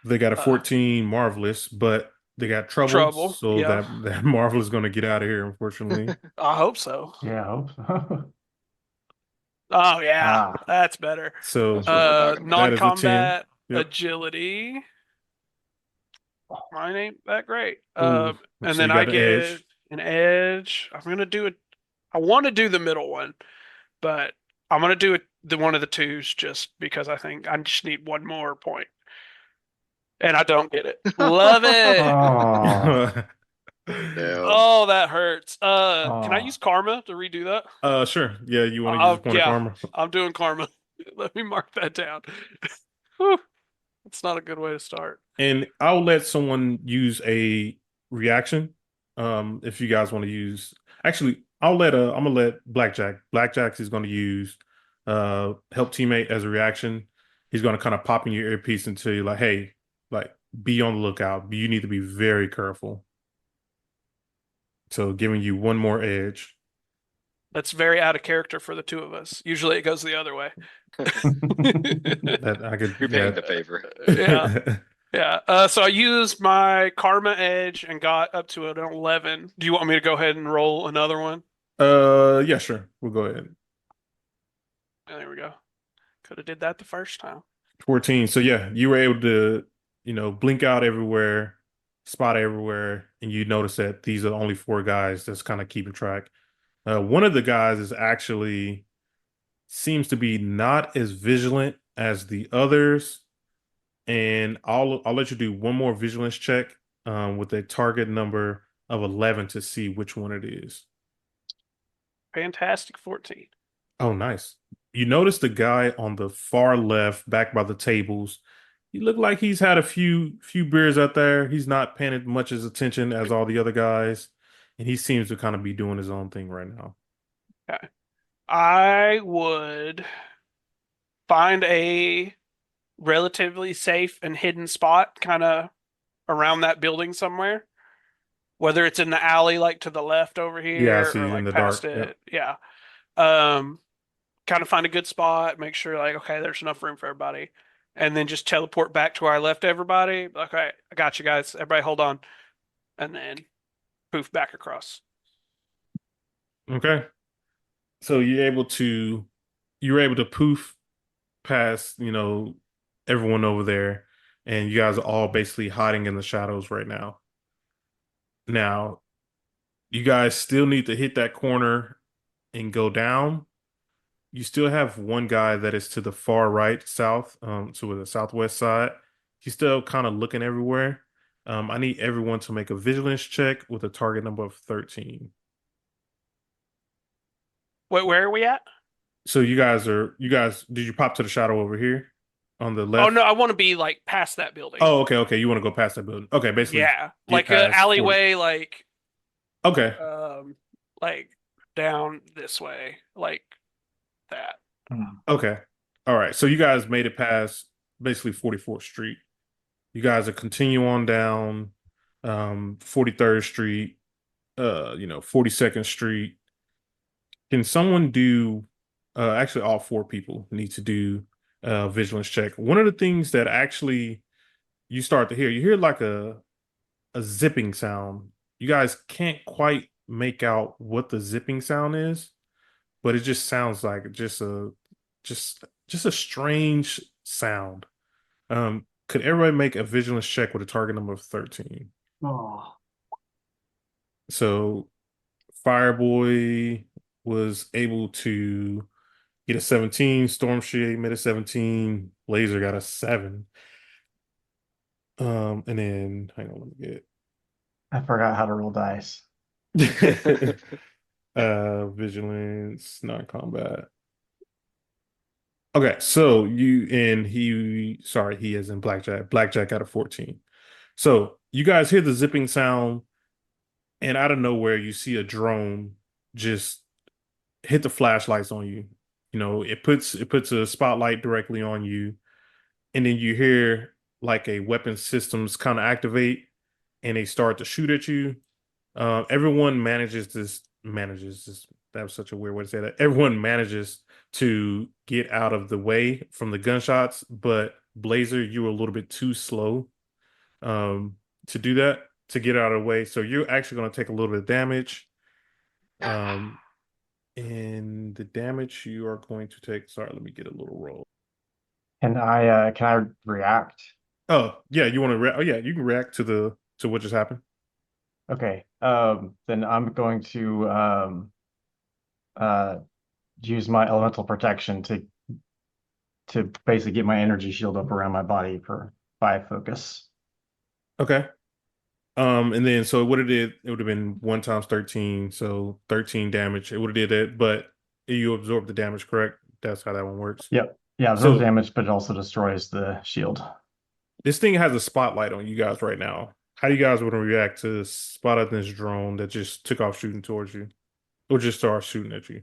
Speaker 1: they got a
Speaker 3: uh,
Speaker 1: 14 marvelous, but they got trouble,
Speaker 3: trouble,
Speaker 1: so
Speaker 3: yeah.
Speaker 1: that marvel is gonna get out of here, unfortunately.
Speaker 3: I hope so.
Speaker 2: Yeah, I hope so.
Speaker 3: Oh yeah,
Speaker 2: Ah,
Speaker 3: that's better.
Speaker 1: So
Speaker 4: That's what we're talking about.
Speaker 1: that is a 10.
Speaker 3: Non-combat
Speaker 1: Yep.
Speaker 3: agility. Mine ain't that great.
Speaker 1: Ooh.
Speaker 3: And
Speaker 1: So
Speaker 3: then
Speaker 1: you
Speaker 3: I
Speaker 1: got the
Speaker 3: get
Speaker 1: edge.
Speaker 3: an edge. I'm gonna do it. I want to do the middle one, but I'm gonna do it the one of the twos just because I think I just need one more point, and I don't get it. Love it.
Speaker 2: oh,
Speaker 4: No.
Speaker 3: Oh, that hurts. Can I
Speaker 2: oh.
Speaker 3: use karma to redo that?
Speaker 1: Sure. Yeah, you want to use a point of
Speaker 3: Yeah,
Speaker 1: karma.
Speaker 3: I'm doing karma. Let me mark that down. Whew, that's not a good way to start.
Speaker 1: And I'll let someone use a reaction. If you guys want to use, actually, I'm gonna let Blackjack. Blackjack is going to use help teammate as a reaction. He's going to kind of pop in your earpiece and tell you like, hey, like be on the lookout. You need to be very careful. So giving you one more edge.
Speaker 3: That's very out of character for the two of us. Usually it goes the other way.
Speaker 1: That I could,
Speaker 4: You're paying the
Speaker 1: yeah.
Speaker 4: favor.
Speaker 3: Yeah, yeah. So I used my karma edge and got up to an 11. Do you want me to go ahead and roll another one?
Speaker 1: Yeah, sure. We'll go ahead.
Speaker 3: There we go. Could have did that the first time.
Speaker 1: 14. So yeah, you were able to, blink out everywhere, spot everywhere, and you notice that these are the only four guys that's kind of keeping track. One of the guys is actually seems to be not as vigilant as the others, and I'll let you do one more vigilance check with a target number of 11 to see which one it is.
Speaker 3: Fantastic 14.
Speaker 1: Oh, nice. You notice the guy on the far left, back by the tables. He looked like he's had a few beers out there. He's not paying as much as attention as all the other guys, and he seems to kind of be doing his own thing right now.
Speaker 3: Okay. I would find a relatively safe and hidden spot kind of around that building somewhere, whether it's in the alley like to the left over
Speaker 1: Yeah, I
Speaker 3: here or
Speaker 1: see in
Speaker 3: like
Speaker 1: the
Speaker 3: past
Speaker 1: dark. Yeah.
Speaker 3: it. Yeah. Um, Kind of find a good spot, make sure like okay, there's enough room for everybody, and then just teleport back to where I left everybody. Okay, I got you guys. Everybody hold on, and then poof back across.
Speaker 1: Okay. So you're able to poof past, everyone over there, and you guys are all basically hiding in the shadows right now. Now, you guys still need to hit that corner and go down, you still have one guy that is to the far right, south, to the southwest side. He's still kind of looking everywhere. I need everyone to make a vigilance check with a target number of 13.
Speaker 3: Where are we at?
Speaker 1: So did you pop to the shadow over here on the
Speaker 3: Oh
Speaker 1: left?
Speaker 3: no, I want to be like past that building.
Speaker 1: Oh, okay. You want to go past that building. Okay, basically
Speaker 3: Yeah,
Speaker 1: get
Speaker 3: like a
Speaker 1: past 40.
Speaker 3: alleyway,
Speaker 1: Okay.
Speaker 3: like down this way, like that.
Speaker 2: Hmm.
Speaker 1: Okay. All right. So you guys made it past basically 44th Street. You guys are continue on down 43rd Street, 42nd Street. Can someone do actually all four people need to do vigilance check. One of the things that actually you start to hear, you hear like a zipping sound. You guys can't quite make out what the zipping sound is, but it just sounds like just a strange sound. Could everybody make a vigilance check with a target number of 13?
Speaker 2: Oh,
Speaker 1: So Fireboy was able to get a 17, Storm Shade made a 17, Laser got a 7. And then hang on, let me
Speaker 2: I forgot how to roll dice.
Speaker 1: get vigilance, non-combat. Okay, so he is in blackjack. Blackjack got a 14. So you guys hear the zipping sound, and out of nowhere, you see a drone just hit the flashlights on you. It puts a spotlight directly on you, and then you hear like a weapon systems kind of activate, and they start to shoot at you. Everyone manages this. That was such a weird way to say that. Everyone manages to get out of the way from the gunshots, but Blazer, you were a little bit too slow to do that, to get out of the way. So you're actually going to take a little bit of damage. Um, and the damage you are going to take. Sorry, let me get a little roll.
Speaker 2: Can I react?
Speaker 1: Oh yeah, you want to? Oh yeah, you can react to what just happened.
Speaker 2: Okay. Then I'm going to uh use my elemental protection to basically get my energy shield up around my body for 5 focus.
Speaker 1: Okay. And then so what it did, it would have been 1 times 13, so 13 damage. It would have did that, but you absorb the damage, correct? That's how that one works.
Speaker 2: Yep. Yeah, absorb
Speaker 1: So
Speaker 2: damage, but it also destroys the shield.
Speaker 1: this thing has a spotlight on you guys right now. How do you guys want to react to spotting this drone that just took off shooting towards you, or just started shooting at you?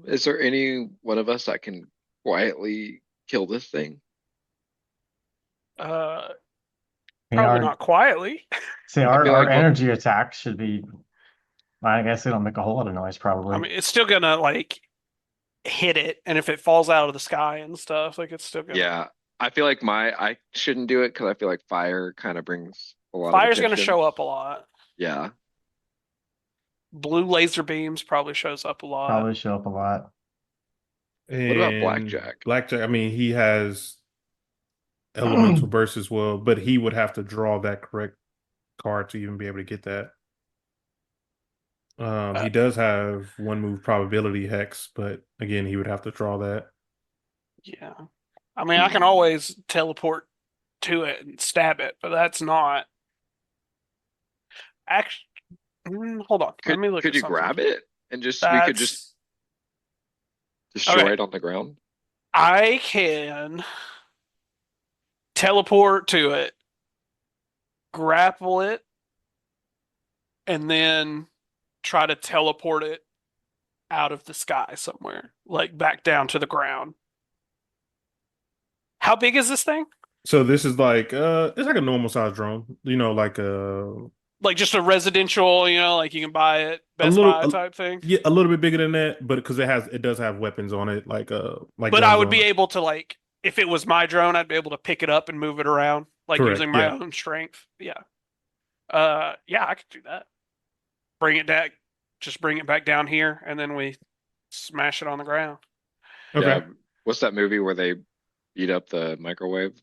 Speaker 4: Is there any one of us that can quietly kill this thing?
Speaker 3: Uh,
Speaker 2: I mean,
Speaker 3: Probably not quietly.
Speaker 4: I feel
Speaker 2: our
Speaker 4: like
Speaker 2: energy attacks should be. I guess they don't make a whole lot of noise,
Speaker 3: I
Speaker 2: probably.
Speaker 3: mean, it's still gonna like hit it, and if it falls out of the sky and stuff, like it's still gonna.
Speaker 4: yeah, I feel like I shouldn't do it because I feel like fire kind of brings a lot of
Speaker 3: Fire's gonna
Speaker 4: attention.
Speaker 3: show up a lot.
Speaker 4: Yeah.
Speaker 3: Blue laser beams probably shows up a lot.
Speaker 2: Probably show up a lot.
Speaker 4: What about
Speaker 1: And
Speaker 4: Blackjack?
Speaker 1: Blackjack, I mean, he has elemental burst as well, but he would have to draw that correct card to even be able to get that.
Speaker 3: Uh,
Speaker 1: He does have one move probability hex, but again, he would have to draw that.
Speaker 3: yeah. I mean, I can always teleport to it and stab it, but that's not actually. Hold on, let
Speaker 4: Could
Speaker 3: me look
Speaker 4: could
Speaker 3: at
Speaker 4: you
Speaker 3: something.
Speaker 4: grab it and just we could just
Speaker 3: That's
Speaker 4: destroy
Speaker 3: okay.
Speaker 4: it on the ground?
Speaker 3: I can teleport to it, grapple it, and then try to teleport it out of the sky somewhere, like back down to the ground. How big is this thing?
Speaker 1: So this is like it's like a normal size drone, like
Speaker 3: Like just a residential, like you can buy it
Speaker 1: a
Speaker 3: Best
Speaker 1: little
Speaker 3: Buy type thing.
Speaker 1: yeah, a little bit bigger than that, but because it does have weapons on it, like
Speaker 3: But I
Speaker 1: guns
Speaker 3: would
Speaker 1: on
Speaker 3: be
Speaker 1: it.
Speaker 3: able to like if it was my drone, I'd be able to pick it up and move it around, like
Speaker 1: Correct.
Speaker 3: using my
Speaker 1: Yeah.
Speaker 3: own strength. Yeah. Yeah, I could do that. Bring it back, just bring it back down here, and then we smash it on the ground.
Speaker 1: Okay.
Speaker 4: Yeah. What's that movie where they beat up the microwave?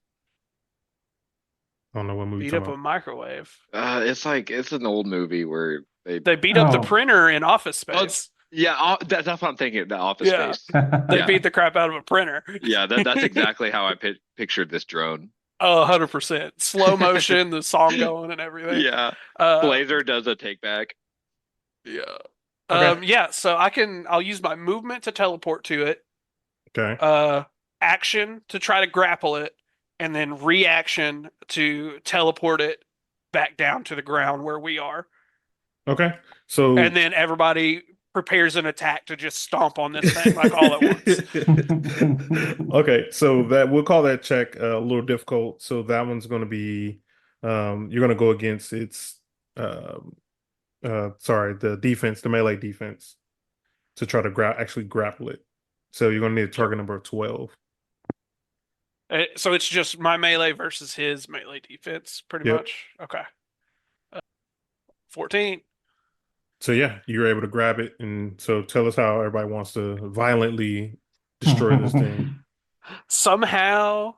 Speaker 1: I don't know what movie
Speaker 3: Beat
Speaker 1: you're
Speaker 3: up
Speaker 1: talking
Speaker 3: a
Speaker 1: about.
Speaker 3: microwave.
Speaker 4: It's an old movie where
Speaker 3: They beat up the
Speaker 2: Oh.
Speaker 3: printer in Office
Speaker 4: Oh,
Speaker 3: Space.
Speaker 4: yeah, that's what I'm thinking. The Office
Speaker 3: Yeah.
Speaker 4: Space.
Speaker 3: They
Speaker 4: Yeah.
Speaker 3: beat the crap out of a printer.
Speaker 4: Yeah, that's exactly how I pictured this drone.
Speaker 3: Oh, 100%. Slow motion, the song going and everything.
Speaker 4: Yeah.
Speaker 3: Uh,
Speaker 4: Blazer does a take back.
Speaker 3: yeah.
Speaker 1: Okay.
Speaker 3: Yeah, so I'll use my movement to teleport to it,
Speaker 1: Okay.
Speaker 3: action to try to grapple it, and then reaction to teleport it back down to the ground where we are.
Speaker 1: Okay. So
Speaker 3: And then everybody prepares an attack to just stomp on this thing like all at once.
Speaker 1: Okay, so that we'll call that check a little difficult. So that one's going to be you're going to go against its the defense, the melee defense to try to actually grapple it. So you're going to need a target number of 12.
Speaker 3: So it's just my melee versus his melee defense, pretty
Speaker 1: Yep.
Speaker 3: much. Okay. 14.
Speaker 1: So yeah, you're able to grab it, and so tell us how everybody wants to violently destroy this thing.
Speaker 3: Somehow,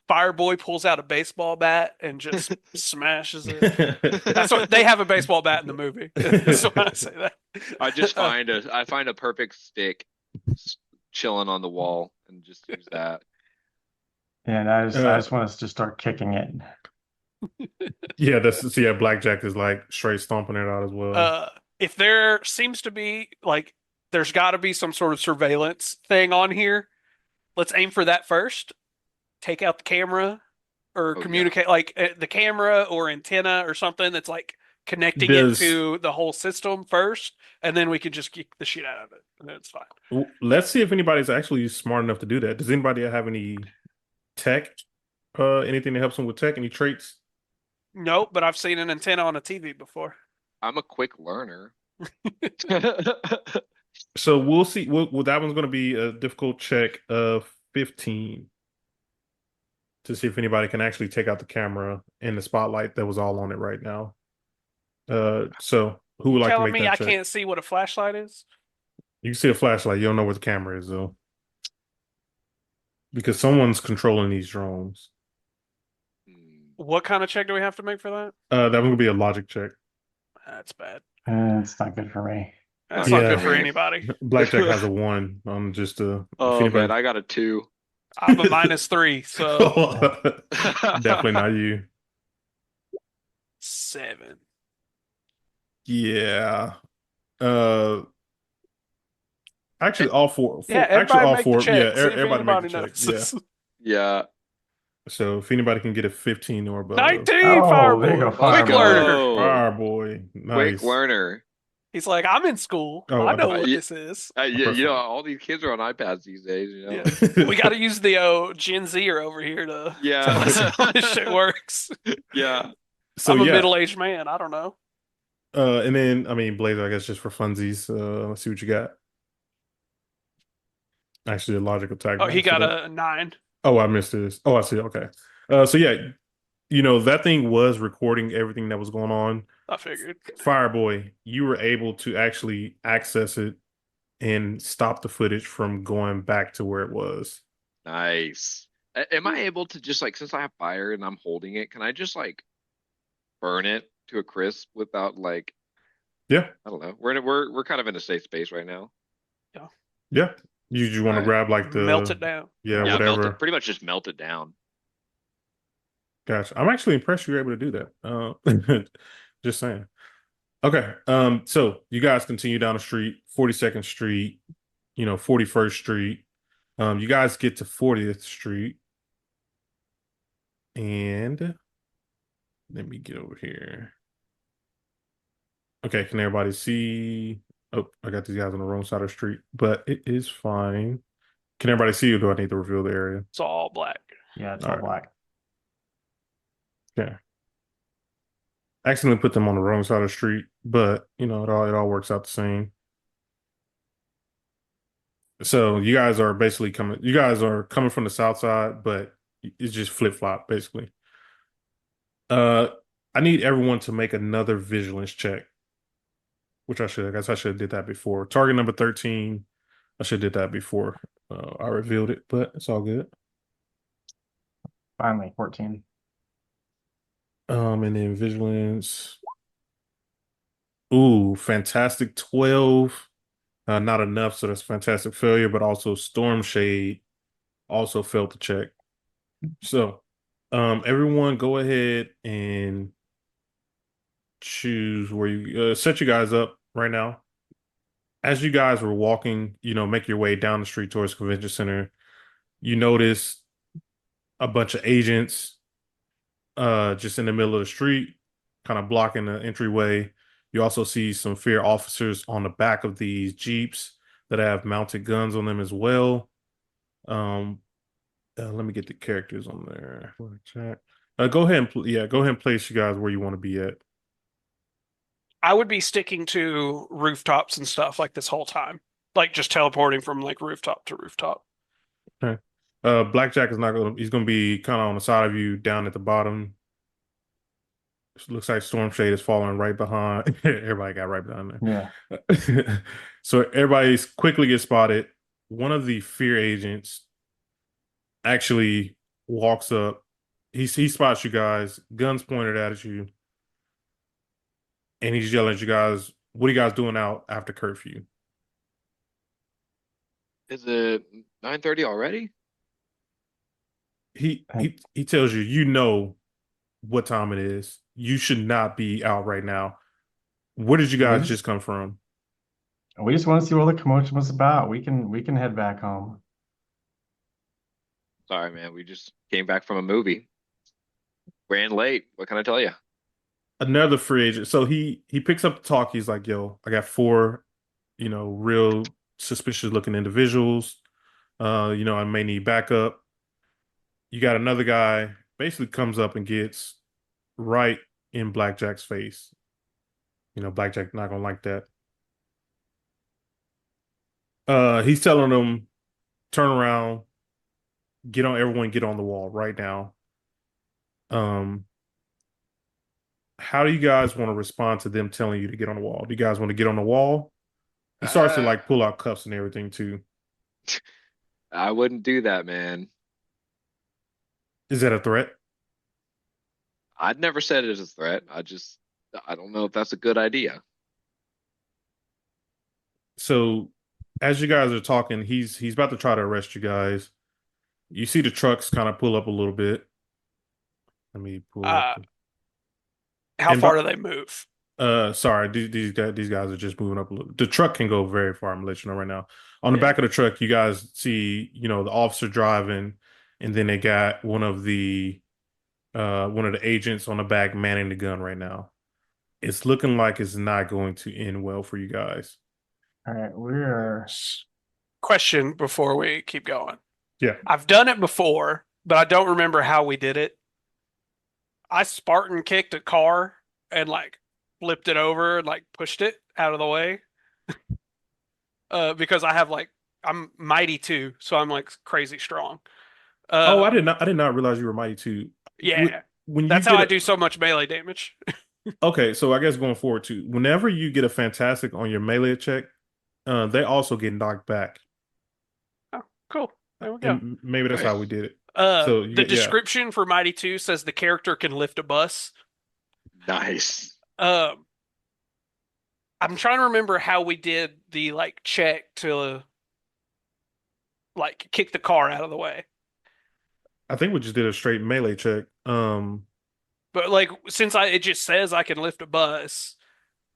Speaker 3: Fireboy pulls out a baseball bat and just smashes it. That's what they have, a baseball bat in the movie. That's why I say that.
Speaker 4: I find a perfect stick chilling on the wall and just use that.
Speaker 2: And I just want us to start kicking it.
Speaker 1: Yeah, Blackjack is like straight stomping it out as well.
Speaker 3: If there seems to be there's got to be some sort of surveillance thing on here. Let's aim for that first. Take out the camera or
Speaker 4: Oh,
Speaker 3: communicate the camera or antenna or something that's like connecting
Speaker 1: Does-
Speaker 3: it to the whole system first, and then we can just kick the shit out of it, and then it's fine.
Speaker 1: Let's see if anybody's actually smart enough to do that. Does anybody have any tech? Anything that helps them with tech? Any traits?
Speaker 3: Nope, but I've seen an antenna on a TV before.
Speaker 4: I'm a quick learner.
Speaker 1: So we'll see. Well, that one's going to be a difficult check of 15 to see if anybody can actually take out the camera and the spotlight that was all on it right now. So who would like to
Speaker 3: Telling
Speaker 1: make
Speaker 3: me
Speaker 1: that
Speaker 3: I
Speaker 1: check?
Speaker 3: can't see what a flashlight is?
Speaker 1: You can see a flashlight. You don't know where the camera is though, because someone's controlling these drones.
Speaker 4: Hmm.
Speaker 3: What kind of check do we have to make for that?
Speaker 1: That one would be a logic check.
Speaker 3: That's bad.
Speaker 2: It's not good for me.
Speaker 3: That's
Speaker 1: Yeah.
Speaker 3: not good for anybody.
Speaker 1: Blackjack has a 1. Just if
Speaker 4: Oh
Speaker 1: anybody...
Speaker 4: man, I got a 2.
Speaker 3: I'm a -3, so
Speaker 1: definitely not you.
Speaker 3: 7.
Speaker 1: Yeah. Actually, all four.
Speaker 3: Yeah,
Speaker 1: Actually,
Speaker 3: everybody
Speaker 1: all
Speaker 3: make
Speaker 1: four.
Speaker 3: the check.
Speaker 1: Yeah,
Speaker 3: See if
Speaker 1: everybody make the
Speaker 3: anybody
Speaker 1: check. Yeah.
Speaker 3: notices.
Speaker 4: Yeah.
Speaker 1: So if anybody can get a 15 or above.
Speaker 3: 19,
Speaker 2: Oh, there you
Speaker 3: Fireboy.
Speaker 2: go,
Speaker 3: Quick
Speaker 2: Fireboy.
Speaker 3: learner.
Speaker 1: Fireboy.
Speaker 4: Quick
Speaker 1: Nice.
Speaker 4: learner.
Speaker 3: He's like, I'm in school.
Speaker 1: Oh,
Speaker 3: I know
Speaker 1: I-
Speaker 3: what
Speaker 4: yeah.
Speaker 3: this is.
Speaker 4: You know, all these kids are on iPads these days. You know.
Speaker 3: Yeah. We got to use the Gen Zer over here to tell us how this shit works.
Speaker 4: Yeah.
Speaker 1: So
Speaker 3: I'm a
Speaker 1: yeah.
Speaker 3: middle-aged man. I don't know.
Speaker 1: And then I mean Blazer, I guess just for funsies. Let's see what you got. Actually, a logical tag.
Speaker 3: Oh, he got a 9.
Speaker 1: Oh, I missed this. Oh, I see. Okay. So yeah, that thing was recording everything that was going on.
Speaker 3: I figured.
Speaker 1: Fireboy, you were able to actually access it and stop the footage from going back to where it was.
Speaker 4: Nice. Am I able to just since I have fire and I'm holding it, can I just burn it to a crisp without
Speaker 1: Yeah.
Speaker 4: I don't know. We're kind of in a safe space right now.
Speaker 1: Yeah. You want to
Speaker 4: Alright.
Speaker 1: grab the
Speaker 3: Melt it down.
Speaker 1: Yeah,
Speaker 4: Yeah,
Speaker 1: whatever.
Speaker 4: pretty much just melt it down.
Speaker 1: Gotcha. I'm actually impressed you were able to do that. Just saying. Okay. So you guys continue down the street, 42nd Street, 41st Street. You guys get to 40th Street. And let me get over here. Okay, can everybody see? Oh, I got these guys on the wrong side of the street, but it is fine. Can everybody see, or do I need to reveal the area?
Speaker 3: It's all black.
Speaker 2: Yeah, it's
Speaker 1: All
Speaker 2: all
Speaker 1: right.
Speaker 2: black.
Speaker 1: Okay. I accidentally put them on the wrong side of the street, but it all works out the same. So you guys are coming from the south side, but it's just flip-flop basically. I need everyone to make another vigilance check, which I guess I should have did that before. Target number 13. I should have did that before I revealed it, but it's all good.
Speaker 2: Finally, 14.
Speaker 1: And then vigilance. Ooh, fantastic 12. Not enough, so that's fantastic failure, but also Storm Shade also failed to check. So, everyone go ahead and choose where you set you guys up right now. As you guys were walking, make your way down the street towards Convention Center, you notice a bunch of agents just in the middle of the street, kind of blocking the entryway. You also see some fear officers on the back of these Jeeps that have mounted guns on them as well. Um, let me get the characters on there. Chat. Go ahead and go ahead and place you guys where you want to be at.
Speaker 3: I would be sticking to rooftops and stuff like this whole time. Like just teleporting from like rooftop to rooftop.
Speaker 1: Okay. Blackjack is not going. He's going to be kind of on the side of you, down at the bottom. It looks like Storm Shade is falling right behind. Everybody got right behind
Speaker 2: Yeah.
Speaker 1: there. So everybody quickly gets spotted. One of the fear agents actually walks up. He spots you guys, guns pointed at you, and he's yelling at you guys, "What are you guys doing out after curfew?"
Speaker 4: Is it 9:30 already?
Speaker 1: He tells you, you know what time it is. You should not be out right now. Where did you
Speaker 2: We
Speaker 1: guys
Speaker 2: just
Speaker 1: just come from?
Speaker 2: we just want to see what the commotion was about. We can head back home.
Speaker 4: Sorry, man. We just came back from a movie. Ran late. What can I tell you?
Speaker 1: Another free agent. So he picks up the talk. He's like, "Yo, I got four, real suspicious looking individuals. I may need backup." You got another guy basically comes up and gets right in Blackjack's face. Blackjack not gonna like that. He's telling them, turn around, everyone get on the wall right now. Um, how do you guys want to respond to them telling you to get on the wall? Do you guys want to get on the wall? He starts to
Speaker 4: Uh,
Speaker 1: like pull out cuffs and everything too.
Speaker 4: I wouldn't do that, man.
Speaker 1: Is that a threat?
Speaker 4: I'd never said it as a threat. I don't know if that's a good idea.
Speaker 1: So as you guys are talking, he's about to try to arrest you guys. You see the trucks kind of pull up a little bit. Let me pull up
Speaker 3: Uh,
Speaker 1: the
Speaker 3: how
Speaker 1: and
Speaker 3: far
Speaker 1: by,
Speaker 3: do they move?
Speaker 1: sorry, these guys are just moving up a little. The truck can go very far. I'm gonna let you know right now. On the
Speaker 3: Yeah.
Speaker 1: back of the truck, you guys see, the officer driving, and then they got one of the agents on the back manning the gun right now. It's looking like it's not going to end well for you guys.
Speaker 2: All right, we're
Speaker 3: Question before we keep going.
Speaker 1: Yeah.
Speaker 3: I've done it before, but I don't remember how we did it. I Spartan kicked a car and like flipped it over and like pushed it out of the way. Because I'm mighty too, so I'm like crazy strong.
Speaker 1: Oh,
Speaker 3: Uh
Speaker 1: I did not realize you were mighty too.
Speaker 3: yeah.
Speaker 1: When you
Speaker 3: That's how
Speaker 1: get
Speaker 3: I do so much melee damage.
Speaker 1: okay, so I guess going forward too, whenever you get a fantastic on your melee check, they also get knocked back,
Speaker 3: Oh, cool. There we go.
Speaker 1: and maybe that's how we
Speaker 4: Nice.
Speaker 1: did it. So you
Speaker 3: The
Speaker 1: get yeah.
Speaker 3: description for Mighty 2 says the character can lift a bus.
Speaker 4: Nice.
Speaker 3: Um I'm trying to remember how we did the like check to like kick the car out of the way.
Speaker 1: I think we just did a straight melee check.
Speaker 3: But like since it just says I can lift a bus,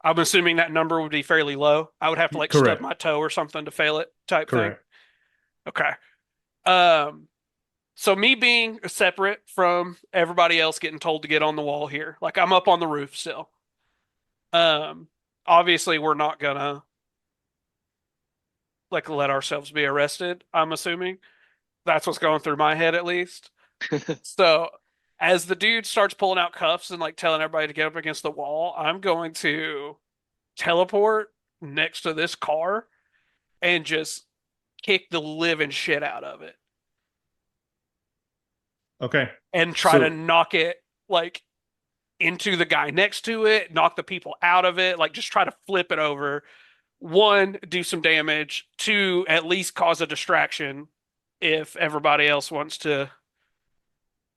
Speaker 3: I'm assuming that number would be fairly low. I would have to like stub
Speaker 1: Correct,
Speaker 3: my toe or something to fail it type thing.
Speaker 1: correct.
Speaker 3: Okay. Um so me being separate from everybody else getting told to get on the wall here. Like I'm up on the roof still. Um Obviously we're not gonna like let ourselves be arrested, I'm assuming. That's what's going through my head at least. So as the dude starts pulling out cuffs and like telling everybody to get up against the wall, I'm going to teleport next to this car and just kick the living shit out of it
Speaker 1: Okay,
Speaker 3: and try to
Speaker 1: so
Speaker 3: knock it like into the guy next to it, knock the people out of it, like just try to flip it over. One, do some damage. Two, at least cause a distraction if everybody else wants to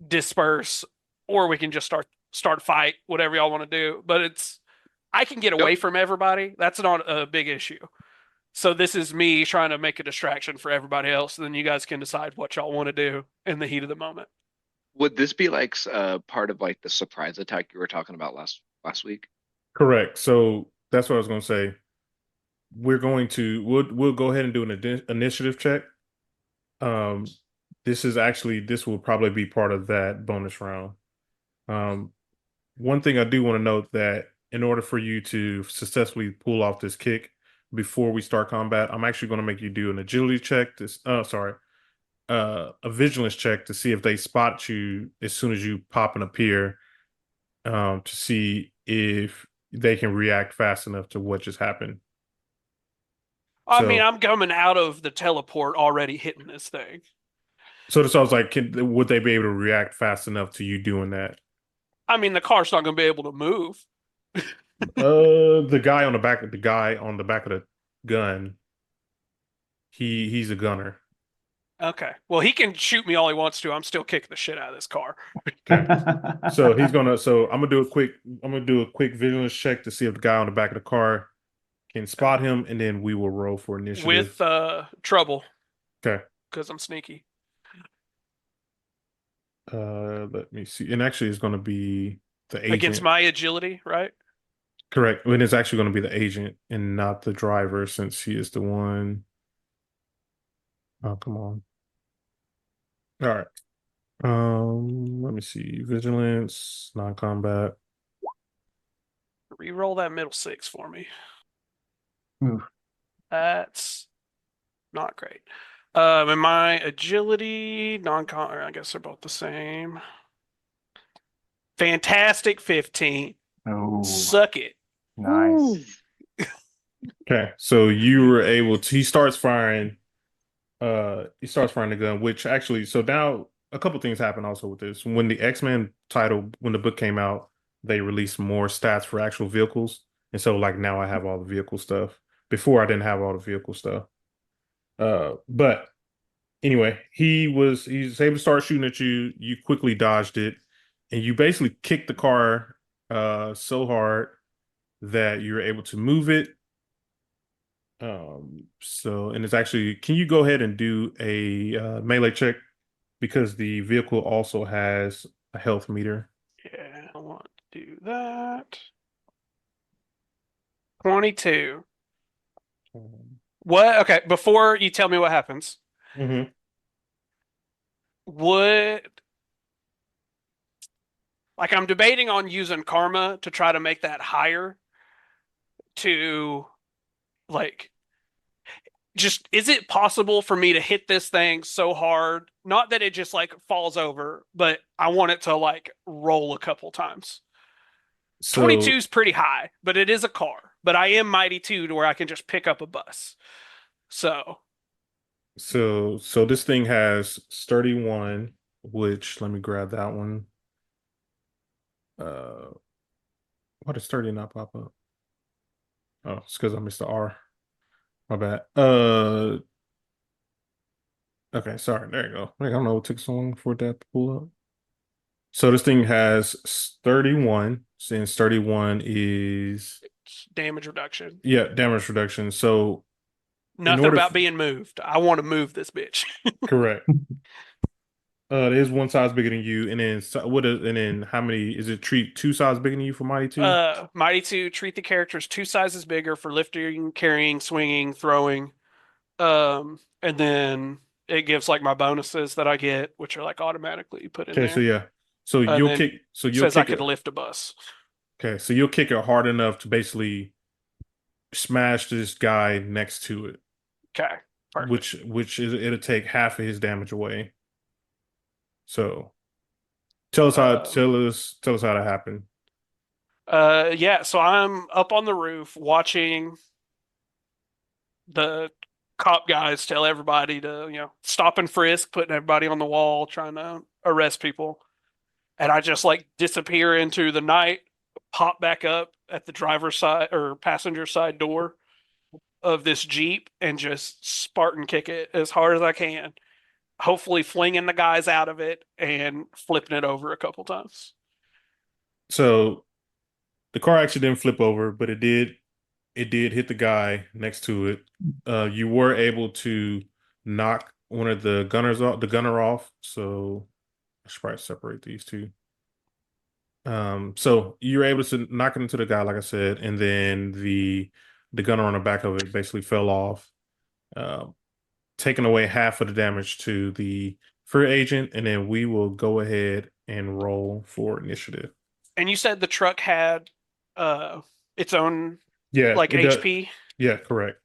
Speaker 3: disperse, or we can just start fight, whatever y'all want to do. But I can get away from everybody. That's not a big issue. So this is me trying to make a distraction for everybody else, and then you guys can decide what y'all want to do in the heat of the moment.
Speaker 4: Would this be like part of like the surprise attack you were talking about last week?
Speaker 1: Correct. So that's what I was going to say. We'll go ahead and do an initiative check. Um, this will probably be part of that bonus round. One thing I do want to note that in order for you to successfully pull off this kick before we start combat, I'm actually going to make you do an agility check. A vigilance check to see if they spot you as soon as you pop and appear. To see if they can react fast enough to what just happened.
Speaker 3: I mean,
Speaker 1: So,
Speaker 3: I'm coming out of the teleport already hitting this thing.
Speaker 1: so I was like, would they be able to react fast enough to you doing that?
Speaker 3: I mean, the car's not going to be able to move.
Speaker 1: The guy on the back of the gun, he's a gunner.
Speaker 3: Okay. Well, he can shoot me all he wants to. I'm still kicking the shit out of this car.
Speaker 1: Okay. So I'm gonna do a quick vigilance check to see if the guy on the back of the car can spot him, and then we will roll for initiative.
Speaker 3: With trouble,
Speaker 1: Okay.
Speaker 3: because I'm sneaky.
Speaker 1: Let me see. And actually it's gonna be the
Speaker 3: Against
Speaker 1: agent.
Speaker 3: my agility, right?
Speaker 1: Correct. And it's actually gonna be the agent and not the driver since he is the one. Oh, come on. All right. Let me see. Vigilance, non-combat.
Speaker 3: Reroll that middle six for me.
Speaker 2: Ooh.
Speaker 3: That's not great. And my agility, non-con, I guess they're both the same. Fantastic 15.
Speaker 2: Oh,
Speaker 3: Suck it.
Speaker 2: nice.
Speaker 1: Okay. So you were able to he starts firing the gun, which actually so now a couple things happen also with this. When the X-Men title, when the book came out, they released more stats for actual vehicles. And so like now I have all the vehicle stuff. Before I didn't have all the vehicle stuff. But anyway, he's able to start shooting at you. You quickly dodged it, and you basically kicked the car so hard that you're able to move it. So and it's actually, can you go ahead and do a melee check because the vehicle also has a health meter.
Speaker 3: Yeah, I want to do that. 22. What? Okay, before you tell me what happens,
Speaker 1: Mm-hmm.
Speaker 3: would like I'm debating on using karma to try to make that higher to like just is it possible for me to hit this thing so hard, not that it just like falls over, but I want it to like roll a couple times. 22
Speaker 1: So
Speaker 3: is pretty high, but it is a car. But I am mighty 2 to where I can just pick up a bus. So
Speaker 1: so this thing has sturdy 1, which let me grab that one. Uh, why does sturdy not pop up? Oh, it's because I missed the R. My bad. Okay, sorry. There you go. Like, I don't know what took so long for that to pull up. So this thing has sturdy 1, and sturdy 1 is
Speaker 3: damage reduction.
Speaker 1: yeah, damage reduction. So in
Speaker 3: Nothing
Speaker 1: order
Speaker 3: about being moved. I want to move this bitch.
Speaker 1: correct. It is one size bigger than you, and then and then how many is it? Treat 2 sizes bigger than you for Mighty 2?
Speaker 3: Mighty 2, treat the characters 2 sizes bigger for lifting, carrying, swinging, throwing. And then it gives like my bonuses that I get, which are like automatically put in
Speaker 1: Okay, so
Speaker 3: there.
Speaker 1: yeah, so
Speaker 3: And
Speaker 1: you'll
Speaker 3: then
Speaker 1: kick. So you'll
Speaker 3: says I
Speaker 1: kick
Speaker 3: could
Speaker 1: it.
Speaker 3: lift a bus.
Speaker 1: Okay, so you'll kick it hard enough to basically smash this guy next to it,
Speaker 3: Okay, perfect.
Speaker 1: which is it'll take half of his damage away. So tell us how
Speaker 3: Um,
Speaker 1: tell us how that happened.
Speaker 3: yeah, so I'm up on the roof watching the cop guys tell everybody to, stop and frisk, putting everybody on the wall, trying to arrest people. And I just like disappear into the night, pop back up at the driver's side or passenger side door of this Jeep and just Spartan kick it as hard as I can. Hopefully flinging the guys out of it and flipping it over a couple times.
Speaker 1: So The car actually didn't flip over, but it did hit the guy next to it. You were able to knock one of the gunner off. So I should probably separate these two. So you're able to knock it into the guy, like I said, and then the gunner on the back of it basically fell off, uh, taking away half of the damage to the free agent, and then we will go ahead and roll for initiative.
Speaker 3: And you said the truck had uh its own
Speaker 1: Yeah,
Speaker 3: like
Speaker 1: it does.
Speaker 3: HP.
Speaker 1: Yeah, correct.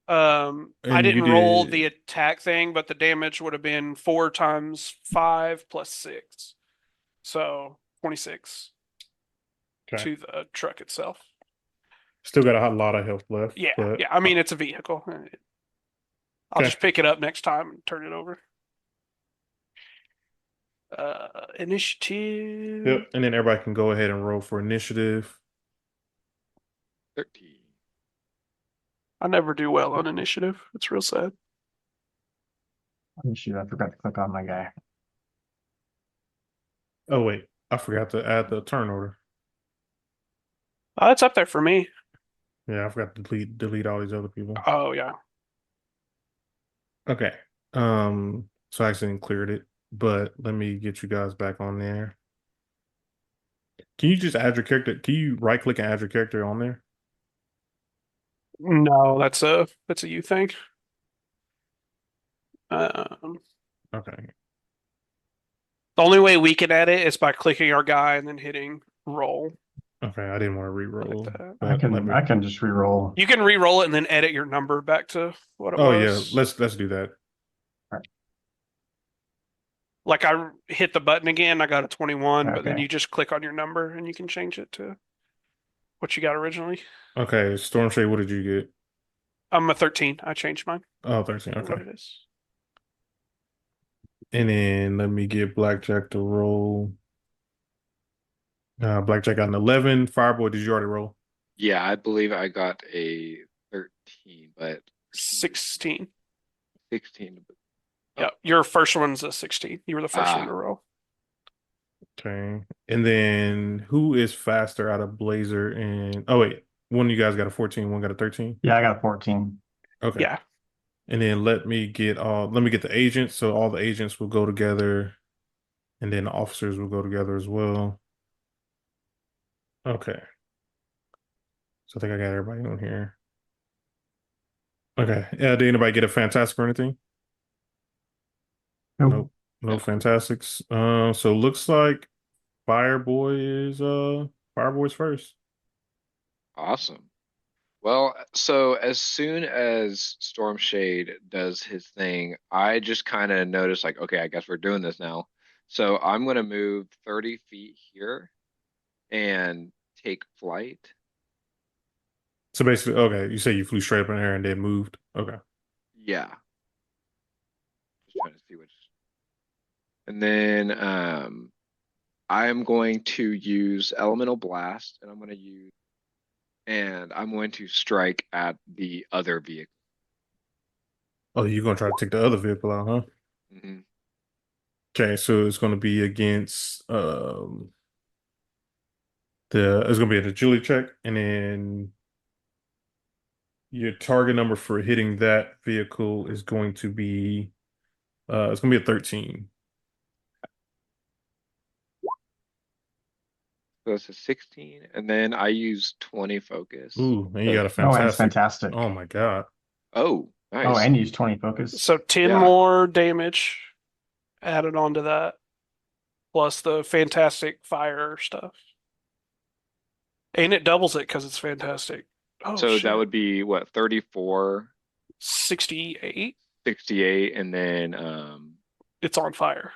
Speaker 3: I
Speaker 1: And you
Speaker 3: didn't roll the
Speaker 1: did.
Speaker 3: attack thing, but the damage would have been 4 times 5 plus 6. So 26
Speaker 1: Okay.
Speaker 3: to the truck itself.
Speaker 1: Still got a lot of health left,
Speaker 3: Yeah,
Speaker 1: but
Speaker 3: yeah. I mean, it's a vehicle. I'll
Speaker 1: okay.
Speaker 3: just pick it up next time and turn it over. Initiative.
Speaker 1: Yep. And then everybody can go ahead and roll for initiative.
Speaker 4: 13.
Speaker 3: I never do well on initiative. It's real sad.
Speaker 2: Oh, shoot, I forgot to click on my guy.
Speaker 1: Oh wait, I forgot to add the turn order.
Speaker 3: It's up there for me.
Speaker 1: Yeah, I forgot to delete all these other people.
Speaker 3: Oh yeah.
Speaker 1: Okay. So I accidentally cleared it, but let me get you guys back on there. Can you just add your character? Can you right click and add your character on there?
Speaker 3: No, that's a you thing. Um,
Speaker 1: Okay.
Speaker 3: the only way we can add it is by clicking our guy and then hitting roll
Speaker 1: Okay, I didn't want to
Speaker 3: like
Speaker 1: re-roll,
Speaker 3: that.
Speaker 2: I
Speaker 1: but let
Speaker 2: can
Speaker 1: me.
Speaker 2: I can just re-roll.
Speaker 3: You can re-roll it and then edit your number back to what it
Speaker 1: Oh yeah,
Speaker 3: was.
Speaker 1: let's do that.
Speaker 3: Like I hit the button again, I got a 21, but then
Speaker 2: Okay.
Speaker 3: you just click on your number and you can change it to what you got originally.
Speaker 1: Okay, Storm Shade, what did you get?
Speaker 3: I'm a 13. I changed mine.
Speaker 1: Oh, 13.
Speaker 3: For what
Speaker 1: Okay.
Speaker 3: it is.
Speaker 1: And then let me get Blackjack to roll. Blackjack got an 11. Fireboy, did you already roll?
Speaker 4: Yeah, I believe I got a 13, but
Speaker 3: 16.
Speaker 4: 16.
Speaker 3: Yeah,
Speaker 4: Oh,
Speaker 3: your first one's a 16. You were the first one to
Speaker 4: ah,
Speaker 3: roll.
Speaker 1: Okay. And then who is faster out of Blazer and oh wait, one of you guys got a 14, one got a 13.
Speaker 2: Yeah, I got a 14.
Speaker 1: Okay.
Speaker 3: Yeah.
Speaker 1: And then let me get the agents. So all the agents will go together and then the officers will go together as well. Okay. So I think I got everybody on here. Okay. Yeah, did anybody get a fantastic or anything?
Speaker 2: Nope.
Speaker 1: Nope. No
Speaker 4: no.
Speaker 1: fantastics. So looks like Fireboy's first.
Speaker 4: Awesome. Well, so as soon as Storm Shade does his thing, I just kind of notice like, okay, I guess we're doing this now. So I'm gonna move 30 feet here and take flight.
Speaker 1: So basically, okay, you say you flew straight up in the air and then moved. Okay.
Speaker 4: Yeah, just trying to see which. And then I'm going to use Elemental Blast, and I'm going to strike at the other vehicle.
Speaker 1: Oh, you're gonna try to take the other vehicle out, huh?
Speaker 4: Mhm.
Speaker 1: Okay, so it's gonna be against the it's gonna be an agility check, and then your target number for hitting that vehicle is going to be it's gonna be a 13.
Speaker 4: So that's a 16, and then I use 20 focus.
Speaker 1: Ooh, and you
Speaker 4: So,
Speaker 1: got a
Speaker 2: Oh, and it's
Speaker 1: fantastic.
Speaker 2: fantastic.
Speaker 1: Oh my God.
Speaker 4: oh,
Speaker 2: Oh,
Speaker 4: nice.
Speaker 2: and use 20 focus.
Speaker 3: So 10
Speaker 4: Yeah.
Speaker 3: more damage added onto that, plus the fantastic fire stuff. And it doubles it because it's fantastic. Oh,
Speaker 4: So that
Speaker 3: shit.
Speaker 4: would be what, 34,
Speaker 3: 68.
Speaker 4: 68, and then
Speaker 3: It's on fire.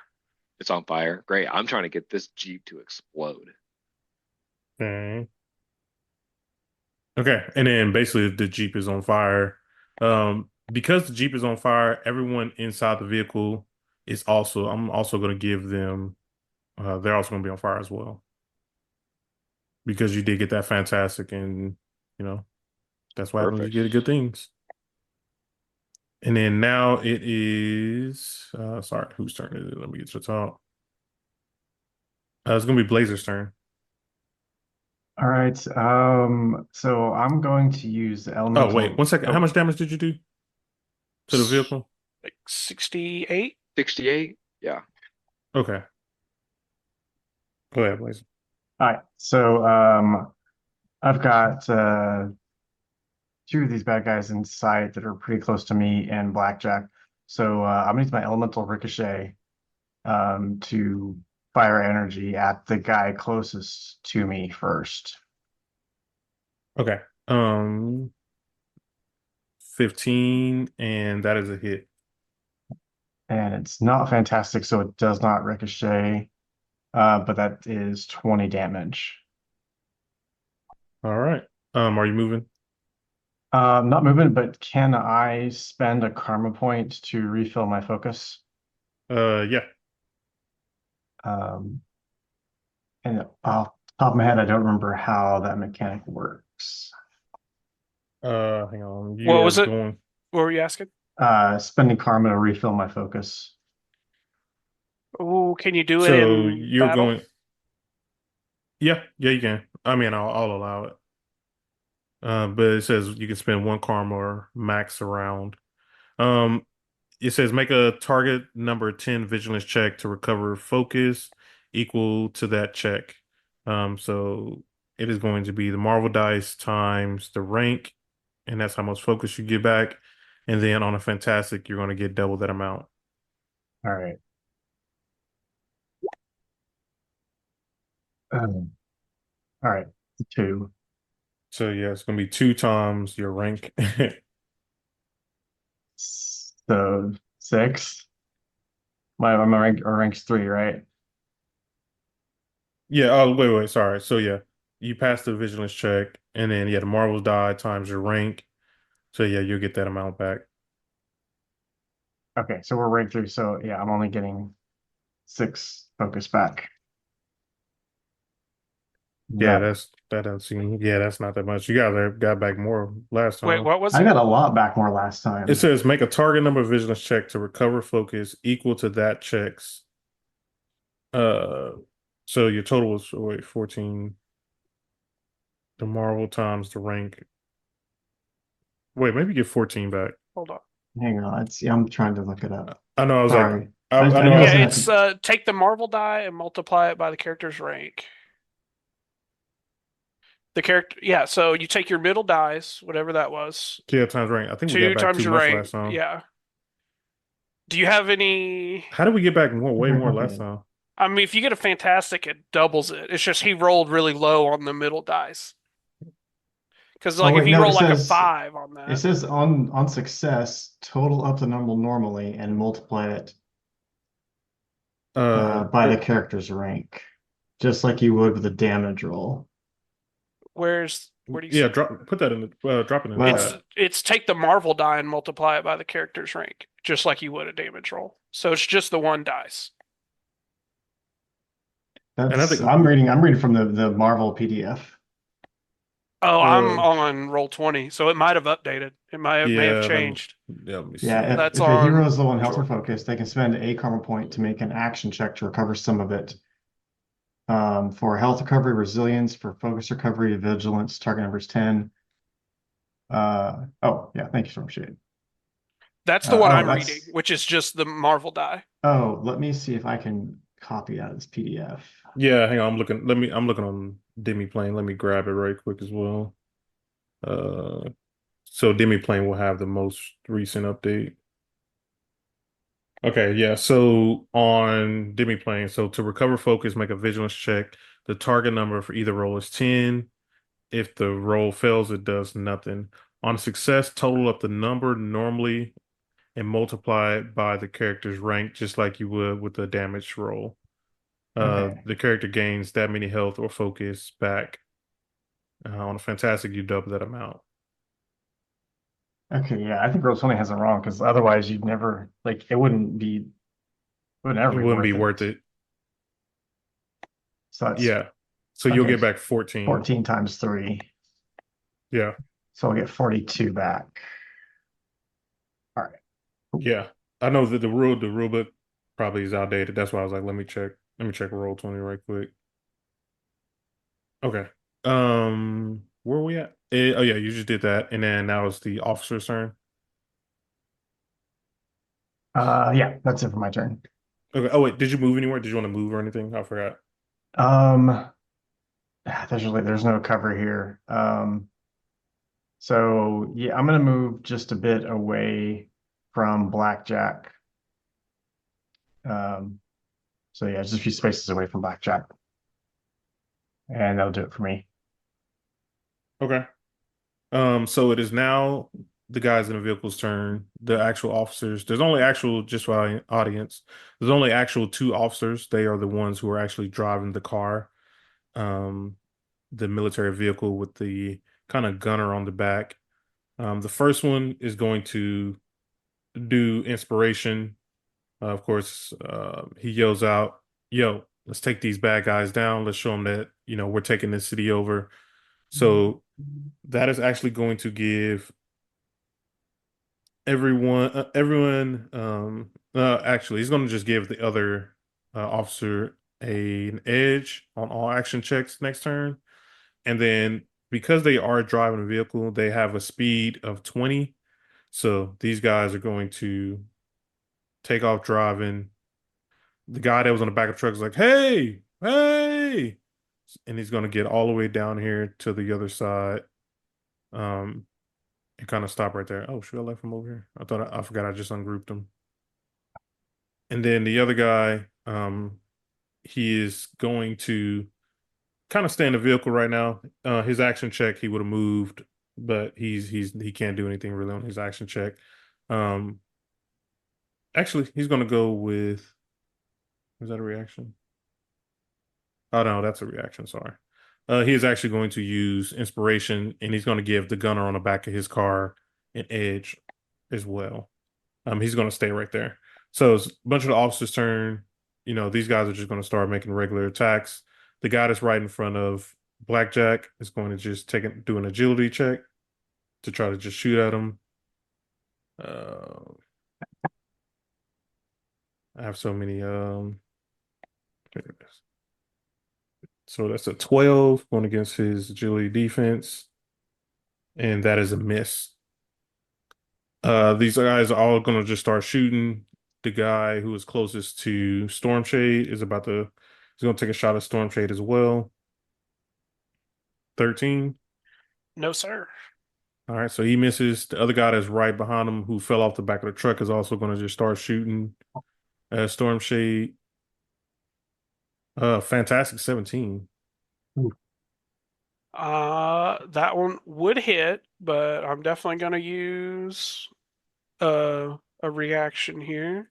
Speaker 4: it's on fire. Great. I'm trying to get this Jeep to explode.
Speaker 1: Okay. Okay, and then basically the Jeep is on fire. Because the Jeep is on fire, everyone inside the vehicle is also. I'm also going to give them. They're also going to be on fire as well because you did get that fantastic, and you know that's what happens when
Speaker 4: Perfect.
Speaker 1: you get good things. And then now it is. Sorry, whose turn is it? Let me get to the top. It's going to be Blazer's turn.
Speaker 2: All right. So I'm going to use the
Speaker 1: Oh, wait,
Speaker 2: elemental.
Speaker 1: 1 second. How
Speaker 2: Oh,
Speaker 1: much damage did you do to the vehicle?
Speaker 3: Like 68.
Speaker 4: 68? Yeah.
Speaker 1: Okay. Go ahead, Blaze.
Speaker 2: all right. So I've got two of these bad guys in sight that are pretty close to me and Blackjack. So I'm gonna use my elemental ricochet to fire energy at the guy closest to me first.
Speaker 1: Okay. 15, and that is a hit.
Speaker 2: And it's not fantastic, so it does not ricochet. But that is 20 damage.
Speaker 1: All right. Are you moving?
Speaker 2: Not moving, but can I spend a karma point to refill my focus?
Speaker 1: Yeah.
Speaker 2: Um, and off the top of my head, I don't remember how that mechanic works.
Speaker 1: Hang on. You
Speaker 3: What was
Speaker 1: have
Speaker 3: it?
Speaker 1: going.
Speaker 3: What were you asking?
Speaker 2: Spending karma to refill my focus.
Speaker 3: Oh, can you do it
Speaker 1: So
Speaker 3: in
Speaker 1: you're
Speaker 3: battle?
Speaker 1: going. Yeah, you can. I mean, I'll allow it. But it says you can spend 1 karma or max around. Um, it says make a target number 10 vigilance check to recover focus equal to that check. So it is going to be the Marvel dice times the rank, and that's how much focus you get back. And then on a fantastic, you're going to get double that amount.
Speaker 2: All right. All right. Two.
Speaker 1: So yeah, it's going to be 2 times your rank.
Speaker 2: So six. My rank's three, right?
Speaker 1: Yeah. Oh, wait. Sorry. So yeah, you pass the vigilance check, and then yeah, the Marvel's die times your rank. So yeah, you'll get that amount back.
Speaker 2: Okay, so we're rank three. So yeah, I'm only getting six focus back.
Speaker 1: Yeah,
Speaker 2: That
Speaker 1: that doesn't seem. Yeah, that's not that much. You guys got back more last
Speaker 3: Wait,
Speaker 1: time.
Speaker 3: what was
Speaker 2: I
Speaker 3: it?
Speaker 2: got a lot back more last
Speaker 1: It
Speaker 2: time.
Speaker 1: says make a target number of vigilance check to recover focus equal to that check's. Uh, so your total was wait 14. The Marvel times the rank. Wait, maybe get 14 back.
Speaker 3: Hold on.
Speaker 2: Hang on, I'm trying to look it up.
Speaker 1: I know. I was like,
Speaker 2: Sorry.
Speaker 1: I
Speaker 2: I
Speaker 1: know.
Speaker 2: knew I was
Speaker 3: Yeah,
Speaker 2: gonna have
Speaker 3: it's
Speaker 2: to.
Speaker 3: take the Marvel die and multiply it by the character's rank. The character, yeah, so you take your middle dice, whatever that was,
Speaker 1: Yeah, times rank. I think we got
Speaker 3: two
Speaker 1: back
Speaker 3: times
Speaker 1: too
Speaker 3: your
Speaker 1: much
Speaker 3: rank.
Speaker 1: last time.
Speaker 3: Yeah. Do you have any?
Speaker 1: How did we get back more, way
Speaker 2: Very
Speaker 1: more last
Speaker 2: complicated.
Speaker 1: time?
Speaker 3: I mean, if you get a fantastic, it doubles it. It's just he rolled really low on the middle dice. Because
Speaker 2: Oh
Speaker 3: like if
Speaker 2: wait,
Speaker 3: you
Speaker 2: no,
Speaker 3: roll like a 5 on
Speaker 2: it
Speaker 3: that,
Speaker 2: says on success, total up the number normally and multiply it by the character's rank, just like you would with a damage roll.
Speaker 3: where do you
Speaker 1: Yeah,
Speaker 3: see that?
Speaker 1: drop. Put that in the. Drop it in the
Speaker 3: It's
Speaker 2: Well,
Speaker 1: chat.
Speaker 3: it's take the Marvel die and multiply it by the character's rank, just like you would a damage roll. So it's just the one dice.
Speaker 1: And I
Speaker 2: that's
Speaker 1: think.
Speaker 2: I'm reading from the Marvel PDF.
Speaker 3: Oh, I'm
Speaker 1: Uh,
Speaker 3: on roll 20, so it might have updated. It may have
Speaker 1: yeah.
Speaker 3: changed.
Speaker 1: Let me
Speaker 2: Yeah,
Speaker 1: see.
Speaker 3: That's
Speaker 2: if a hero
Speaker 3: on
Speaker 2: is low on health or
Speaker 3: Jordan.
Speaker 2: focus, they can spend a karma point to make an action check to recover some of it. For health recovery, resilience, for focus recovery, vigilance, target number is 10. Oh, yeah, thank you so much, Shade.
Speaker 3: That's the one
Speaker 2: Oh,
Speaker 3: I'm reading, which is just the Marvel die.
Speaker 2: let me see if I can copy out of this PDF.
Speaker 1: Yeah, hang on. I'm looking. I'm looking on Demi Plane. Let me grab it right quick as well. Uh, so Demi Plane will have the most recent update. Okay, yeah. So on Demi Plane, so to recover focus, make a vigilance check. The target number for either roll is 10. If the roll fails, it does nothing. On success, total up the number normally and multiply it by the character's rank, just like you would with the damage roll.
Speaker 2: Okay.
Speaker 1: The character gains that many health or focus back. On a fantastic, you double that amount.
Speaker 2: Okay, yeah, I think roll 20 has it wrong because otherwise you'd never like it would never
Speaker 1: It
Speaker 2: be
Speaker 1: wouldn't be
Speaker 2: worth
Speaker 1: worth
Speaker 2: it.
Speaker 1: it.
Speaker 2: So that's
Speaker 1: Yeah. So you'll
Speaker 2: okay,
Speaker 1: get back 14.
Speaker 2: 14 times 3.
Speaker 1: Yeah.
Speaker 2: So I'll get 42 back. All right.
Speaker 1: Yeah. I know that the rule book probably is outdated. That's why I was like, let me check. Let me check roll 20 right quick. Okay. Where are we at? Oh yeah, you just did that, and then now it's the officer's turn.
Speaker 2: Yeah, that's it for my turn.
Speaker 1: Okay. Oh wait, did you move anywhere? Did you want to move or anything? I forgot.
Speaker 2: Um, there's no cover here. So yeah, I'm gonna move just a bit away from Blackjack. Um, so yeah, just a few spaces away from Blackjack, and that'll do it for me.
Speaker 1: Okay. So it is now the guys in the vehicle's turn. The actual officers. There's only actual just for our audience. There's only actual two officers. They are the ones who are actually driving the car, um, the military vehicle with the kind of gunner on the back. The first one is going to do inspiration. Of course, he yells out, "Yo, let's take these bad guys down. Let's show them that we're taking this city over." So that is actually going to give actually he's going to just give the other officer an edge on all action checks next turn, and then because they are driving a vehicle, they have a speed of 20. So these guys are going to take off driving. The guy that was on the back of the truck is like, "Hey, hey," and he's going to get all the way down here to the other side, um and kind of stop right there. Oh, should I left him over here? I forgot I just ungrouped him. And then the other guy, he is going to kind of stay in the vehicle right now. His action check, he would have moved, but he can't do anything really on his action check. Um, Actually, he's going to go with. Is that a reaction? Oh no, that's a reaction. Sorry. He is actually going to use inspiration, and he's going to give the gunner on the back of his car an edge as well. He's going to stay right there. So it's a bunch of the officers' turn. These guys are just going to start making regular attacks. The guy that's right in front of Blackjack is going to just do an agility check to try to just shoot at him. Uh, I have so many. Here it is. So that's a 12 going against his agility defense, and that is a miss. These guys are all going to just start shooting. The guy who is closest to Stormshade is about to. He's going to take a shot at Stormshade as well. 13.
Speaker 3: No, sir.
Speaker 1: All right, so he misses. The other guy that's right behind him, who fell off the back of the truck, is also going to just start shooting at Stormshade. Fantastic 17.
Speaker 3: That one would hit, but I'm definitely gonna use a reaction here.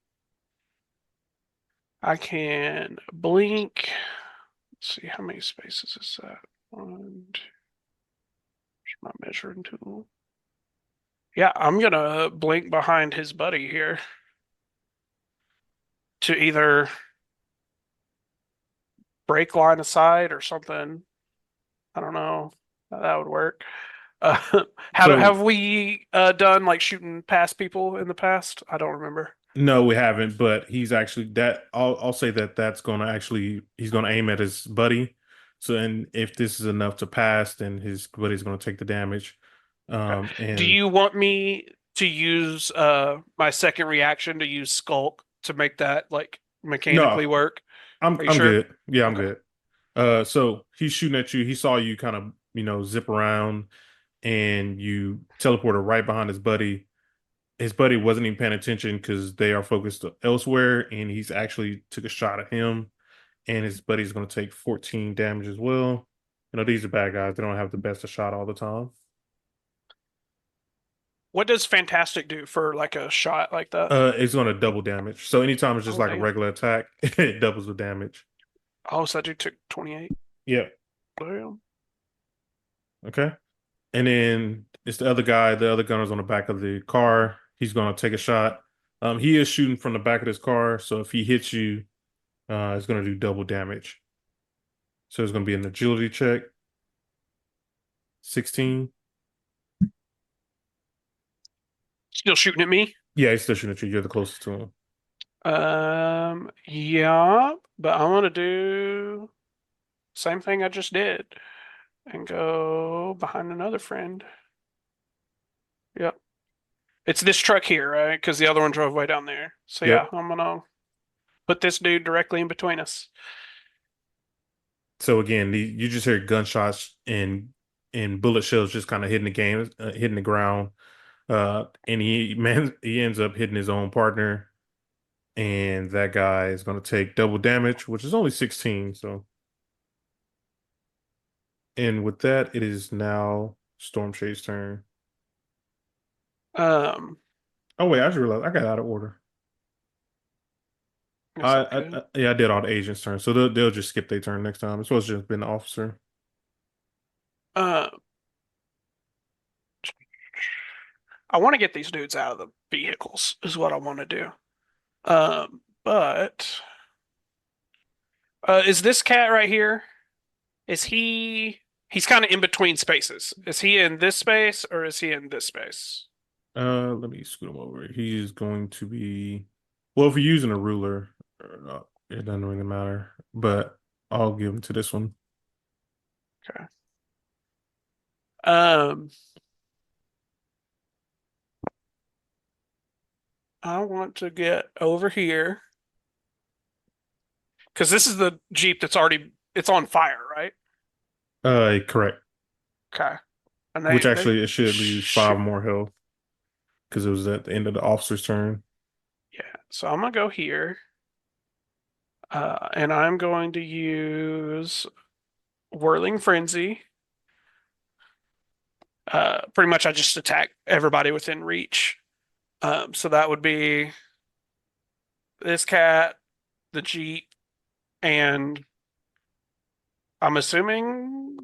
Speaker 3: I can blink. Let's see how many spaces is that. One, two. Where's my measuring tool? Yeah, I'm gonna blink behind his buddy here to either break line of sight or something. I don't know how that would work. Uh,
Speaker 1: So
Speaker 3: have we done like shooting past people in the past? I don't remember.
Speaker 1: no, we haven't, but he's actually that. I'll say that that's going to actually he's going to aim at his buddy. So, and if this is enough to pass, then his buddy's going to take the damage.
Speaker 3: Do
Speaker 1: And
Speaker 3: you want me to use my second reaction to use Skulk to make that like mechanically
Speaker 1: no,
Speaker 3: work? Are you
Speaker 1: I'm
Speaker 3: sure?
Speaker 1: good. Yeah, I'm
Speaker 3: Okay.
Speaker 1: good. So he's shooting at you. He saw you kind of zip around, and you teleported right behind his buddy. His buddy wasn't even paying attention because they are focused elsewhere, and he's actually took a shot at him, and his buddy's going to take 14 damage as well. These are bad guys. They don't have the best of shot all the time.
Speaker 3: What does Fantastic do for like a shot like that?
Speaker 1: It's going to double damage. So anytime it's just
Speaker 3: Oh,
Speaker 1: like a
Speaker 3: damn.
Speaker 1: regular attack, it doubles the damage.
Speaker 3: Oh, so that dude took 28.
Speaker 1: Yeah.
Speaker 3: Damn.
Speaker 1: Okay. And then it's the other guy. The other gunner's on the back of the car. He's going to take a shot. He is shooting from the back of his car. So if he hits you, it's going to do double damage. So it's going to be an agility check. 16.
Speaker 3: Still shooting at me?
Speaker 1: Yeah, he's still shooting at you. You're the closest to him.
Speaker 3: Yeah, but I want to do same thing I just did. and go behind another friend. Yep. It's this truck here, right? Because the other one drove way down there. So yeah,
Speaker 1: Yep.
Speaker 3: I'm gonna put this dude directly in between us.
Speaker 1: So again, you just hear gunshots and bullet shells just kind of hitting the game, hitting the ground. And he ends up hitting his own partner, and that guy is going to take double damage, which is only 16. So, and with that, it is now Stormshade's turn.
Speaker 3: Um,
Speaker 1: Oh wait, I just realized I got out of order.
Speaker 3: is that good?
Speaker 1: Yeah, I did all the agents' turn, so they'll just skip their turn next time. It's supposed to just been the officer.
Speaker 3: Uh, I want to get these dudes out of the vehicles, is what I want to do. But is this cat right here? Is he? He's kind of in between spaces. Is he in this space or is he in this space?
Speaker 1: Let me scoot him over. He is going to be, well, if you're using a ruler, it doesn't really matter. But I'll give him to this one.
Speaker 3: Okay. Um, I want to get over here because this is the Jeep that's already it's on fire, right?
Speaker 1: Correct.
Speaker 3: Okay. And
Speaker 1: Which
Speaker 3: they
Speaker 1: actually it should lose
Speaker 3: shoot.
Speaker 1: 5 more health because it was at the end of the officer's turn.
Speaker 3: Yeah. So I'm gonna go here. And I'm going to use Whirling Frenzy. Pretty much I just attack everybody within reach. So that would be this cat, the Jeep, and I'm assuming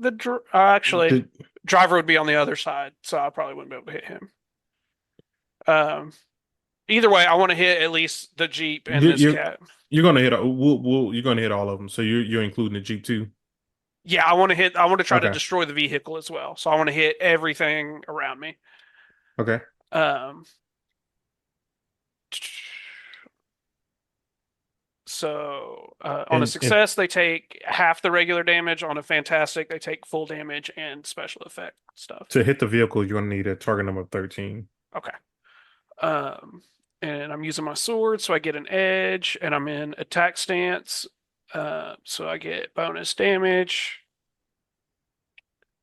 Speaker 3: actually
Speaker 1: The,
Speaker 3: driver would be on the other side, so I probably wouldn't be able to hit him. Um, Either way, I want to hit at least the Jeep and
Speaker 1: you,
Speaker 3: this
Speaker 1: you
Speaker 3: cat.
Speaker 1: you're gonna hit. You're gonna hit all of them. So you're including the Jeep too.
Speaker 3: Yeah, I want to hit. I want to try to
Speaker 1: Okay.
Speaker 3: destroy the vehicle as well. So I want to hit everything around me.
Speaker 1: Okay.
Speaker 3: Um, So on a
Speaker 1: And
Speaker 3: success, they take half the regular damage. On a fantastic, they take full damage and special effect stuff.
Speaker 1: to hit the vehicle, you're gonna need a target number of 13.
Speaker 3: Okay. Um, and I'm using my sword, so I get an edge, and I'm in attack stance. So I get bonus damage.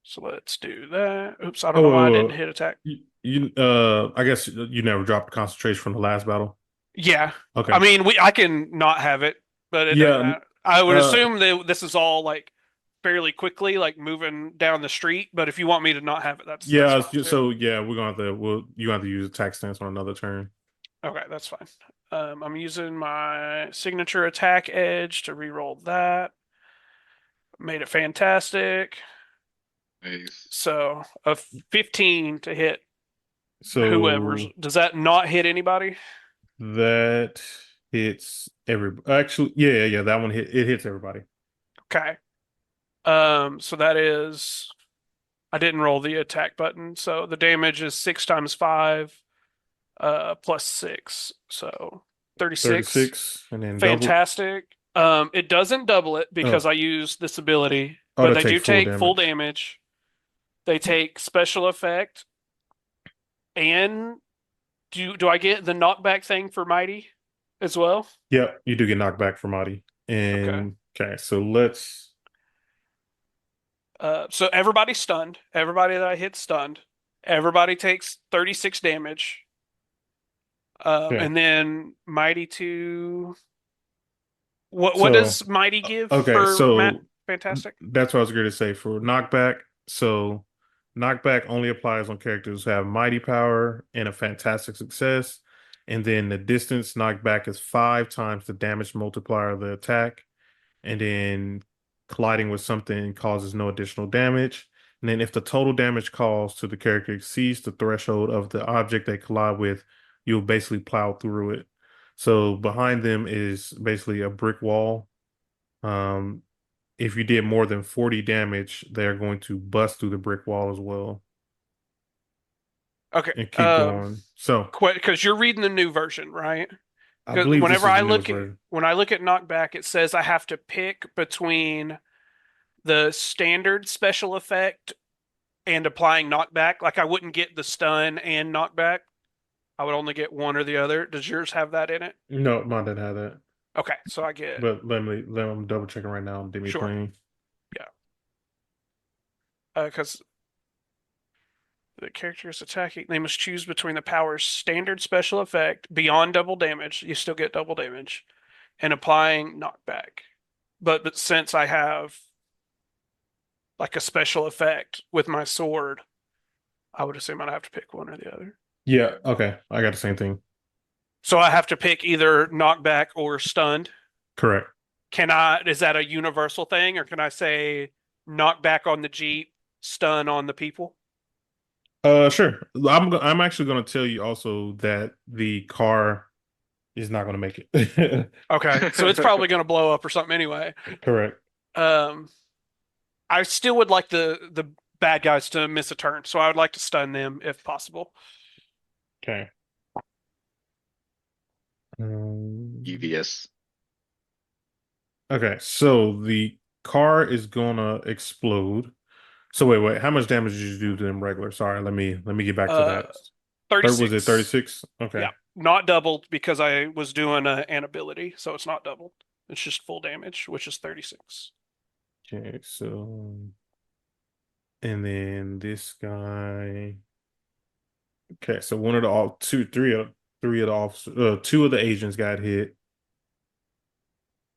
Speaker 3: So let's do that. Oops, I don't know why I didn't
Speaker 1: Oh,
Speaker 3: hit attack.
Speaker 1: I guess you never dropped the concentration from the last battle.
Speaker 3: Yeah, I
Speaker 1: Okay.
Speaker 3: mean, I can not have it, but it doesn't
Speaker 1: Yeah.
Speaker 3: matter. I would
Speaker 1: Uh,
Speaker 3: assume that this is all like fairly quickly, like moving down the street. But if you want me to not have it, that's
Speaker 1: yeah.
Speaker 3: fine too.
Speaker 1: So yeah, we're gonna have to. You have to use attack stance on another turn.
Speaker 3: Okay, that's fine. I'm using my signature attack edge to reroll that. Made it fantastic.
Speaker 4: Nice.
Speaker 3: So a 15 to hit whoever's.
Speaker 1: So
Speaker 3: Does that not hit anybody?
Speaker 1: that hits every. Actually, yeah. That one it hits everybody.
Speaker 3: Okay. So that is. I didn't roll the attack button, so the damage is 6 times 5, plus 6, so 36.
Speaker 1: 36, and then double.
Speaker 3: Fantastic. It doesn't double it because
Speaker 1: Oh,
Speaker 3: I use this ability,
Speaker 1: oh,
Speaker 3: but
Speaker 1: to
Speaker 3: they
Speaker 1: take
Speaker 3: do
Speaker 1: full
Speaker 3: take full
Speaker 1: damage.
Speaker 3: damage. They take special effect, and do I get the knockback thing for Mighty as well?
Speaker 1: Yep, you do get knocked back from Adi.
Speaker 3: Okay.
Speaker 1: And okay, so let's.
Speaker 3: So everybody's stunned. Everybody that I hit stunned. Everybody takes 36 damage.
Speaker 1: Okay,
Speaker 3: And then Mighty 2. What
Speaker 1: so
Speaker 3: does Mighty give
Speaker 1: okay,
Speaker 3: for Matt?
Speaker 1: so
Speaker 3: Fantastic.
Speaker 1: that's what I was going to say for knockback. So knockback only applies on characters who have mighty power and a fantastic success. And then the distance knockback is 5 times the damage multiplier of the attack. And then colliding with something causes no additional damage. And then if the total damage caused to the character exceeds the threshold of the object they collide with, you'll basically plow through it. So behind them is basically a brick wall. Um, if you did more than 40 damage, they're going to bust through the brick wall as well
Speaker 3: Okay.
Speaker 1: and keep going. So
Speaker 3: Because you're reading the new version, right?
Speaker 1: I
Speaker 3: Because
Speaker 1: believe this is the newest version.
Speaker 3: when I look at knockback, it says I have to pick between the standard special effect and applying knockback. Like I wouldn't get the stun and knockback. I would only get one or the other. Does yours have that in it?
Speaker 1: No, mine didn't have that.
Speaker 3: Okay, so I get
Speaker 1: But let me double checking right now. Demi
Speaker 3: sure.
Speaker 1: playing.
Speaker 3: Because the character is attacking, they must choose between the power's standard special effect beyond double damage. You still get double damage, and applying knockback. But since I have like a special effect with my sword, I would assume I'd have to pick one or the other.
Speaker 1: Yeah, okay. I got the same thing.
Speaker 3: So I have to pick either knockback or stunned.
Speaker 1: Correct.
Speaker 3: Is that a universal thing, or can I say knockback on the Jeep, stun on the people?
Speaker 1: Sure. I'm actually gonna tell you also that the car is not gonna make it.
Speaker 3: Okay, so it's probably going to blow up or something anyway.
Speaker 1: Correct.
Speaker 3: Um, I still would like the bad guys to miss a turn, so I would like to stun them if possible.
Speaker 1: Okay.
Speaker 4: Devious.
Speaker 1: Okay, so the car is gonna explode. So wait, how much damage did you do to them regular? Sorry, let me get back to that.
Speaker 3: 36.
Speaker 1: Was it 36? Okay.
Speaker 3: Yeah, not doubled because I was doing an ability, so it's not doubled. It's just full damage, which is 36.
Speaker 1: Okay, so and then this guy. Okay, so one of the all two, three of the officers, two of the agents got hit.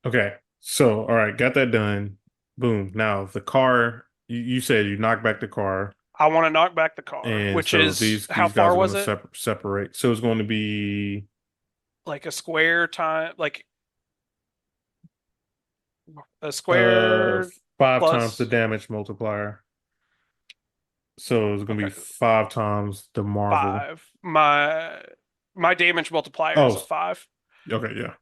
Speaker 1: Okay, so all right, got that done. Boom. Now the car, you said you knocked back the car,
Speaker 3: I want to knock back the car,
Speaker 1: and
Speaker 3: which
Speaker 1: so
Speaker 3: is
Speaker 1: these
Speaker 3: how
Speaker 1: these guys
Speaker 3: far
Speaker 1: are
Speaker 3: was
Speaker 1: going
Speaker 3: it?
Speaker 1: to separate. So it's going to be
Speaker 3: Like a square time, like a
Speaker 1: uh
Speaker 3: square
Speaker 1: 5 times the
Speaker 3: plus
Speaker 1: damage multiplier. So it's going to
Speaker 3: okay,
Speaker 1: be 5 times the Marvel.
Speaker 3: 5. My damage multiplier is a
Speaker 1: Oh,
Speaker 3: 5.
Speaker 1: okay, yeah.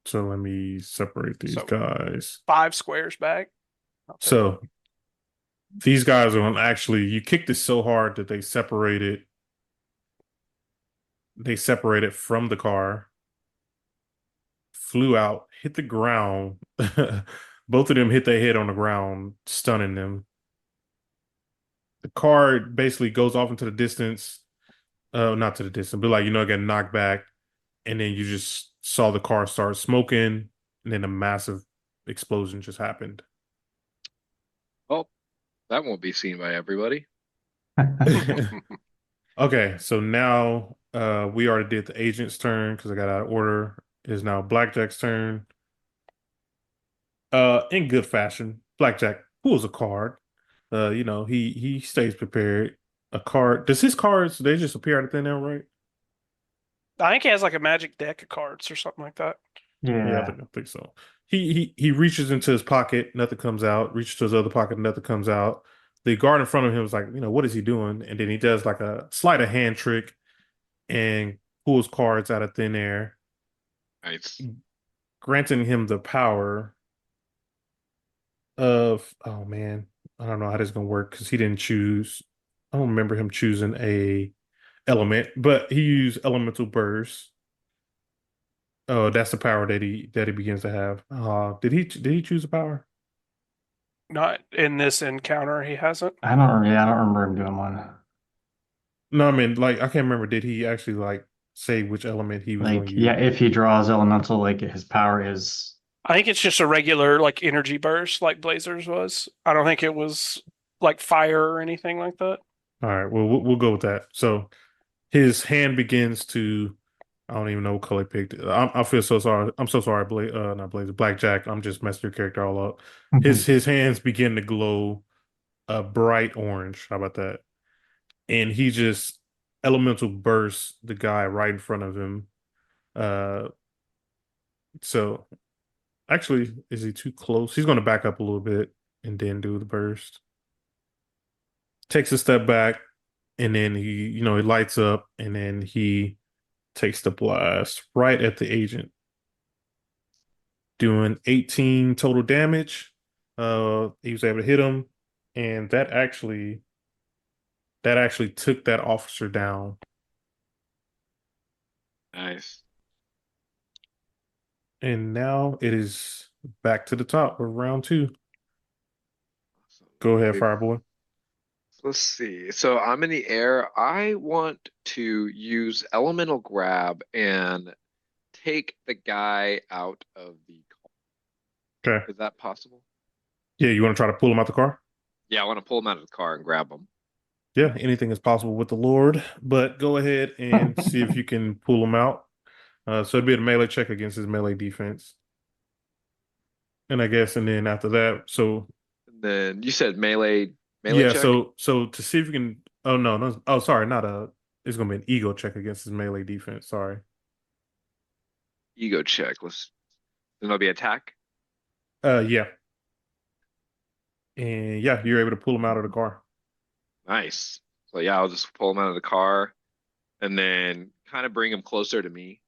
Speaker 1: So let me separate these
Speaker 3: So
Speaker 1: guys.
Speaker 3: 5 squares back. I'll take it.
Speaker 1: So these guys are on actually, you kicked it so hard that they separated from the car, flew out, hit the ground. Both of them hit their head on the ground, stunning them. The car basically goes off into the distance. Not to the distance, but like it got knocked back, and then you just saw the car start smoking, and then a massive explosion just happened.
Speaker 4: Well, that won't be seen by everybody.
Speaker 1: Okay, so now we already did the agent's turn because I got out of order. It is now Blackjack's turn. In good fashion, Blackjack pulls a card. He stays prepared. A card. Does his cards they just appear out of thin air, right?
Speaker 3: I think he has like a magic deck of cards or something like that.
Speaker 1: Yeah,
Speaker 2: Yeah.
Speaker 1: I think so. He reaches into his pocket, nothing comes out. Reaches to his other pocket, nothing comes out. The guard in front of him is like, what is he doing? And then he does like a sleight of hand trick and pulls cards out of thin air,
Speaker 4: Nice.
Speaker 1: granting him the power of, oh man, I don't know how this is gonna work because he didn't choose. I don't remember him choosing a element, but he used elemental burst. Oh, that's the power that he begins to have. Did he choose a power?
Speaker 3: Not in this encounter, he hasn't.
Speaker 2: I don't remember him doing one.
Speaker 1: No, I mean, like, I can't remember. Did he actually like say which element he was going
Speaker 2: Like,
Speaker 1: to
Speaker 2: yeah,
Speaker 1: use?
Speaker 2: if he draws elemental, like his power is
Speaker 3: I think it's just a regular like energy burst like Blazers was. I don't think it was like fire or anything like that.
Speaker 1: All right, well, we'll go with that. So his hand begins to. I don't even know what color he picked. I feel so sorry. I'm so sorry, not Blazer, Blackjack. I'm just messing your character all up. His hands begin to glow a bright orange. How about that? And he just elemental bursts the guy right in front of him. Uh, so actually, is he too close? He's going to back up a little bit and then do the burst. Takes a step back, and then he lights up, and then he takes the blast right at the agent, doing 18 total damage. He was able to hit him, and that actually took that officer down.
Speaker 4: Nice.
Speaker 1: And now it is back to the top of round two.
Speaker 4: So
Speaker 1: Go ahead,
Speaker 4: wait,
Speaker 1: Fireboy.
Speaker 4: let's see. So I'm in the air. I want to use elemental grab and take the guy out of the car.
Speaker 1: Okay.
Speaker 4: Is that possible?
Speaker 1: Yeah, you want to try to pull him out the car?
Speaker 4: Yeah, I want to pull him out of the car and grab him.
Speaker 1: Yeah, anything is possible with the Lord, but go ahead and see if you can pull him out. So it'd be a melee check against his melee defense. And I guess, and then after that, so
Speaker 4: And then you said melee
Speaker 1: yeah,
Speaker 4: check?
Speaker 1: so to see if you can, oh no, no, oh sorry, not a, it's gonna be an ego check against his melee defense. Sorry.
Speaker 4: Ego check. Then there'll be attack.
Speaker 1: Yeah, and yeah, you're able to pull him out of the car.
Speaker 4: Nice. So yeah, I'll just pull him out of the car and then kind of bring him closer to me.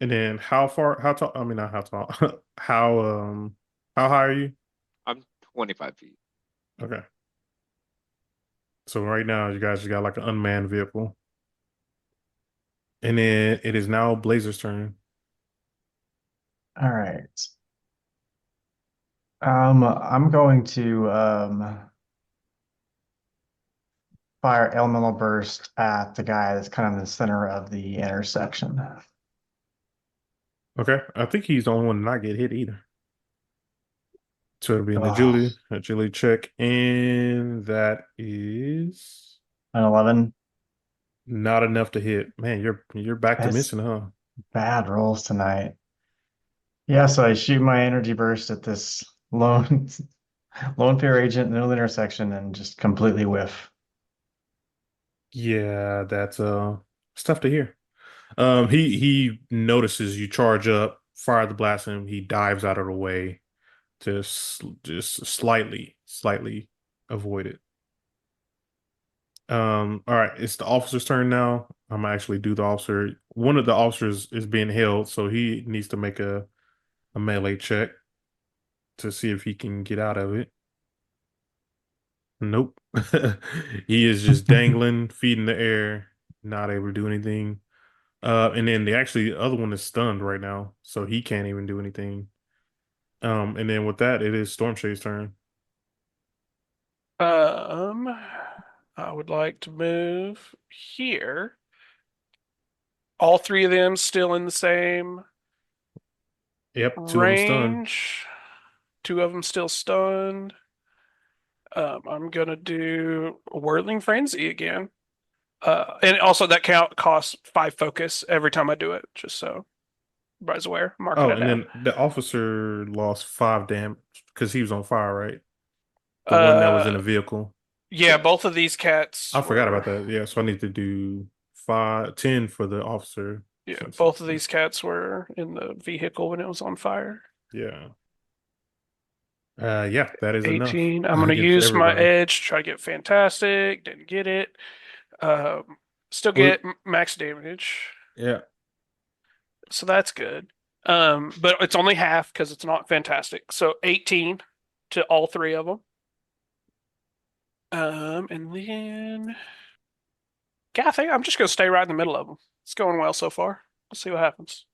Speaker 1: And then how far, how tall? I mean, not how tall. How high are you?
Speaker 4: I'm 25 feet.
Speaker 1: Okay. So right now, you guys just got like an unmanned vehicle. And then it is now Blazer's turn.
Speaker 2: All right. I'm going to fire elemental burst at the guy that's kind of in the center of the intersection.
Speaker 1: Okay. I think he's the only one to not get hit either. So it'll be an
Speaker 2: Oh,
Speaker 1: agility check. And that is
Speaker 2: an 11.
Speaker 1: not enough to hit. Man, you're back to
Speaker 2: That's
Speaker 1: missing, huh?
Speaker 2: bad rolls tonight. Yeah, so I shoot my energy burst at this lone pair agent in the middle of the intersection and just completely whiff.
Speaker 1: Yeah, that's it's tough to hear. He notices you charge up, fire the blast at him, he dives out of the way, just slightly avoid it. All right, it's the officer's turn now. I'm gonna actually do the officer. One of the officers is being held, so he needs to make a melee check to see if he can get out of it. Nope. He is just dangling, feet in the air, not able to do anything. And then the other one is stunned right now, so he can't even do anything. And then with that, it is Stormshade's turn.
Speaker 3: Um, I would like to move here. All three of them still in the same
Speaker 1: Yep, two of them stunned.
Speaker 3: range. Two of them still stunned. I'm gonna do Whirling Frenzy again. And also that count costs 5 focus every time I do it, just so everybody's aware. I'm marking
Speaker 1: Oh,
Speaker 3: it
Speaker 1: and
Speaker 3: down.
Speaker 1: then the officer lost 5 damage because he was on fire, right? The one that was in
Speaker 3: Uh,
Speaker 1: the vehicle.
Speaker 3: yeah, both of these cats
Speaker 1: I forgot about
Speaker 3: were
Speaker 1: that. Yeah, so I need to do 10 for the officer
Speaker 3: yeah,
Speaker 1: since
Speaker 3: both of these cats were in the vehicle when it was on fire.
Speaker 1: yeah. Yeah, that is enough
Speaker 3: 18. I'm gonna
Speaker 1: against
Speaker 3: use my
Speaker 1: everybody.
Speaker 3: edge to try to get fantastic. Didn't get it. Still
Speaker 1: Well,
Speaker 3: get max damage,
Speaker 1: yeah.
Speaker 3: so that's good. But it's only half because it's not fantastic. So 18 to all three of them. And then yeah, I think I'm just gonna stay right in the middle of them. It's going well so far. We'll see what happens.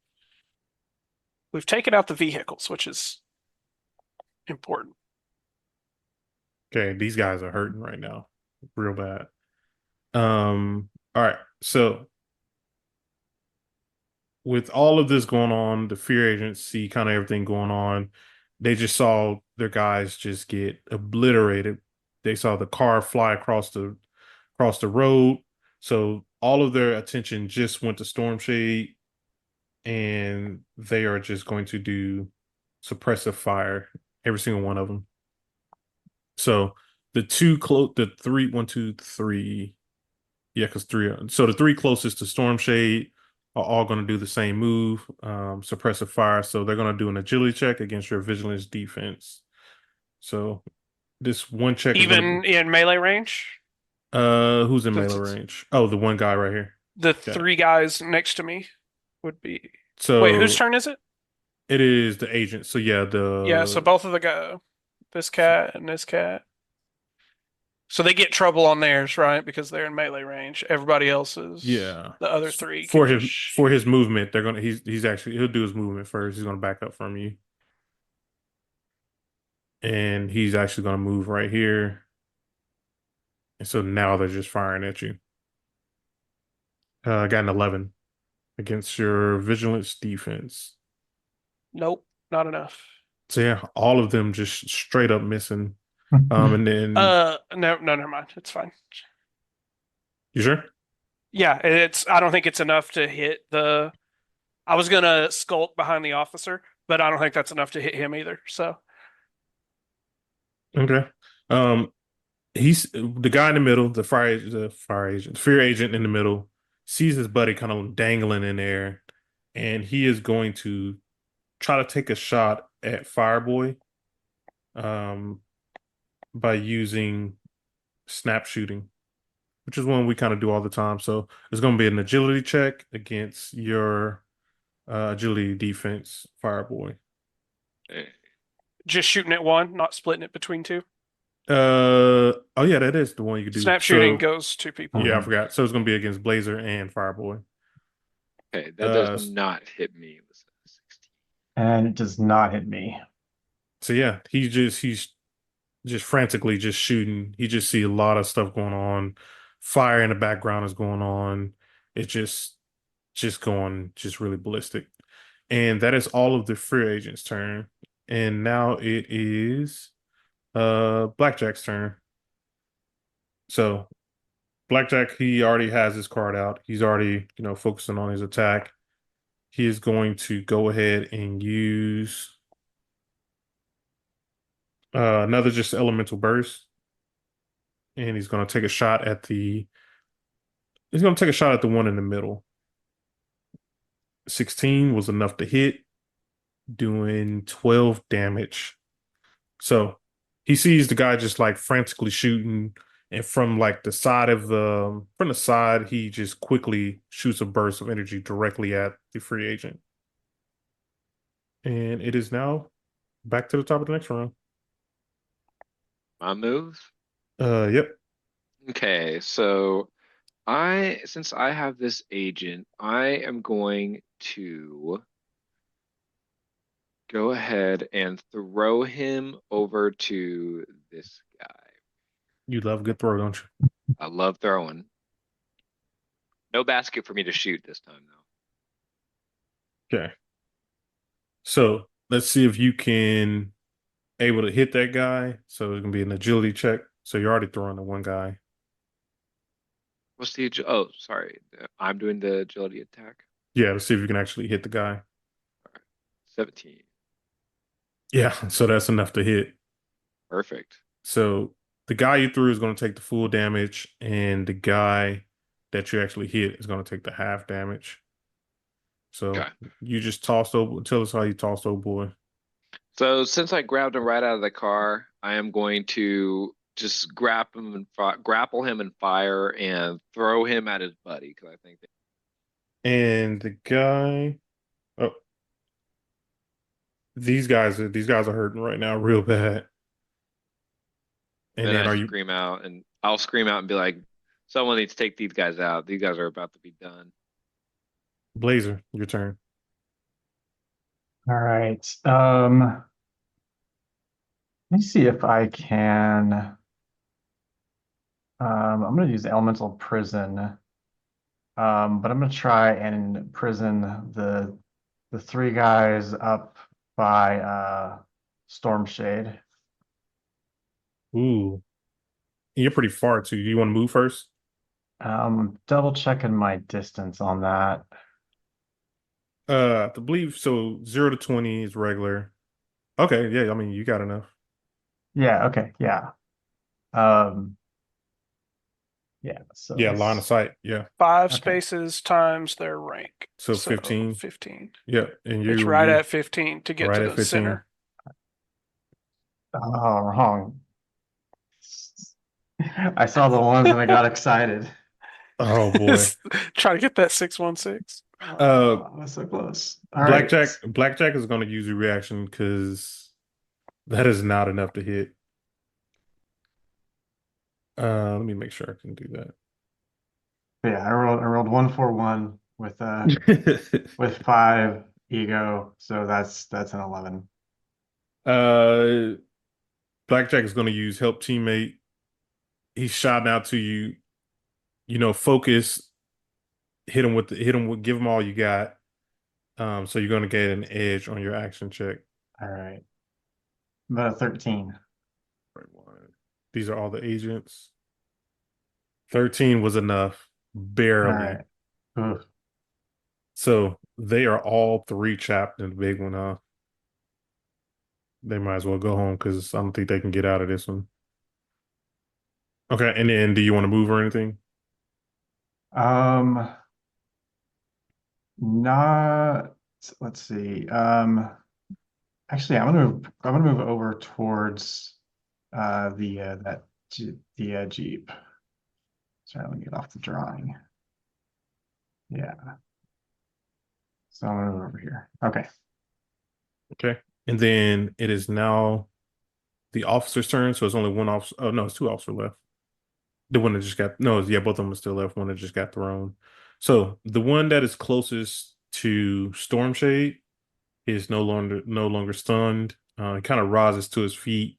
Speaker 3: We've taken out the vehicles, which is important.
Speaker 1: Okay, these guys are hurting right now. Real bad. All right. So with all of this going on, the fear agents see kind of everything going on. They just saw their guys just get obliterated. They saw the car fly across the road. So all of their attention just went to Storm Shade, and they are just going to do suppressive fire, every single one of them. So the three, one, two, three, yeah, because three. So the three closest to Storm Shade are all going to do the same move, suppressive fire. So they're going to do an agility check against your vigilance defense. So this one check is going to be
Speaker 3: Even in melee range,
Speaker 1: who's in
Speaker 3: since
Speaker 1: melee
Speaker 3: it's
Speaker 1: range? Oh, the one guy right here.
Speaker 3: the
Speaker 1: Yeah.
Speaker 3: three guys next to me would be. Wait, whose
Speaker 1: So
Speaker 3: turn is it?
Speaker 1: it is the agent. So yeah,
Speaker 3: Yeah, so both of the guy, this cat and this cat. So they get trouble on theirs, right? Because they're in melee range. Everybody else is
Speaker 1: yeah.
Speaker 3: the other three can just
Speaker 1: For his movement, they're gonna he's actually he'll do his movement first. He's gonna back up from you. and he's actually going to move right here. And so now they're just firing at you. I got an 11 against your vigilance defense.
Speaker 3: Nope, not enough.
Speaker 1: So yeah, all of them just straight up missing. And then
Speaker 3: No, never mind. It's fine.
Speaker 1: you sure?
Speaker 3: Yeah, I don't think it's enough to hit the. I was gonna skulk behind the officer, but I don't think that's enough to hit him either. So
Speaker 1: Okay. Um, he's the guy in the middle, the fear agent in the middle, sees his buddy kind of dangling in there, and he is going to try to take a shot at Fireboy, um, by using snap shooting, which is one we kind of do all the time. So it's going to be an agility check against your agility defense, Fireboy.
Speaker 4: Eh,
Speaker 3: just shooting at one, not splitting it between two.
Speaker 1: Oh yeah, that is the one you could do.
Speaker 3: Snap shooting
Speaker 1: So
Speaker 3: goes two people.
Speaker 1: yeah, I
Speaker 2: Mhm.
Speaker 1: forgot. So it's going to be against Blazer and Fireboy.
Speaker 4: Okay, that does
Speaker 1: Uh,
Speaker 4: not hit me. It was a 16.
Speaker 2: And it does not hit me.
Speaker 1: so yeah, he's just frantically just shooting. He just see a lot of stuff going on. Fire in the background is going on. It's just going just really ballistic. And that is all of the free agent's turn. And now it is Blackjack's turn. So Blackjack, he already has his card out. He's already, focusing on his attack. He is going to go ahead and use another just elemental burst. And he's going to take a shot at the one in the middle. 16 was enough to hit, doing 12 damage. So he sees the guy just like frantically shooting, and from like from the side, he just quickly shoots a burst of energy directly at the free agent. And it is now back to the top of the next round.
Speaker 4: My move.
Speaker 1: Yep.
Speaker 4: Okay, so since I have this agent, I am going to go ahead and throw him over to this guy.
Speaker 1: You love a good throw, don't you?
Speaker 4: I love throwing. No basket for me to shoot this time, though.
Speaker 1: Okay. So let's see if you can able to hit that guy. So it's gonna be an agility check. So you're already throwing the one guy.
Speaker 4: What's the oh, sorry. I'm doing the agility attack.
Speaker 1: Yeah, let's see if you can actually hit the guy.
Speaker 4: All right. 17.
Speaker 1: Yeah, so that's enough to hit.
Speaker 4: Perfect.
Speaker 1: So the guy you threw is going to take the full damage, and the guy that you actually hit is going to take the half damage. So
Speaker 4: Okay.
Speaker 1: you just tossed over. Tell us how you tossed over, boy.
Speaker 4: So since I grabbed him right out of the car, I am going to just grapple him and fire and throw him at his buddy because I think
Speaker 1: And the guy, oh, these guys are hurting right now, real bad. And
Speaker 4: then
Speaker 1: then
Speaker 4: I
Speaker 1: are you
Speaker 4: scream out and I'll scream out and be like, someone needs to take these guys out. These guys are about to be done.
Speaker 1: Blazer? Your turn.
Speaker 2: All right. Let me see if I can. I'm going to use Elemental Prison. But I'm going to try and imprison the three guys up by Storm Shade.
Speaker 1: Ooh, you're pretty far too. You want to move first?
Speaker 2: Double checking my distance on that.
Speaker 1: I believe so. 0 to 20 is regular. Okay, yeah. I mean, you got enough.
Speaker 2: Yeah, okay, yeah. Um, yeah, so
Speaker 1: Yeah, line of
Speaker 2: let's
Speaker 1: sight. Yeah.
Speaker 3: Five
Speaker 2: okay.
Speaker 3: spaces times their rank.
Speaker 1: So 15.
Speaker 3: 15.
Speaker 1: Yeah, and
Speaker 3: It's
Speaker 1: you
Speaker 3: right
Speaker 1: you're
Speaker 3: at 15 to get
Speaker 1: right
Speaker 3: to
Speaker 1: at
Speaker 3: the
Speaker 1: 15.
Speaker 3: center.
Speaker 2: Oh, wrong. I saw the ones and I got excited.
Speaker 1: Oh boy.
Speaker 3: Try to get that 616.
Speaker 1: Uh,
Speaker 2: That's so close. All right.
Speaker 1: Blackjack is going to use your reaction because that is not enough to hit. Let me make sure I can do
Speaker 2: Yeah, I rolled 141
Speaker 1: that.
Speaker 2: with 5 ego, so that's an 11.
Speaker 1: Uh, Blackjack is going to use help teammate. He's shouting out to you. Focus. Hit him with, give him all you got. So you're going to get an edge on your action check.
Speaker 2: All right. About a 13.
Speaker 1: Right one. These are all the agents. 13 was enough,
Speaker 2: All
Speaker 1: barely.
Speaker 2: right. Oof.
Speaker 1: So they are all three trapped in the big one, huh? They might as well go home because I don't think they can get out of this one. Okay, and then do you want to move or anything?
Speaker 2: Um, not, let's see. Actually, I'm gonna move over towards the Jeep. Sorry, let me get off the drawing. Yeah. So I'm gonna move over here. Okay.
Speaker 1: Okay. And then it is now the officer's turn. So it's only one officer. Oh, no, it's two officers left. The one that just got, no, yeah, both of them are still left. One that just got thrown. So the one that is closest to Stormshade is no longer stunned. He kind of rises to his feet.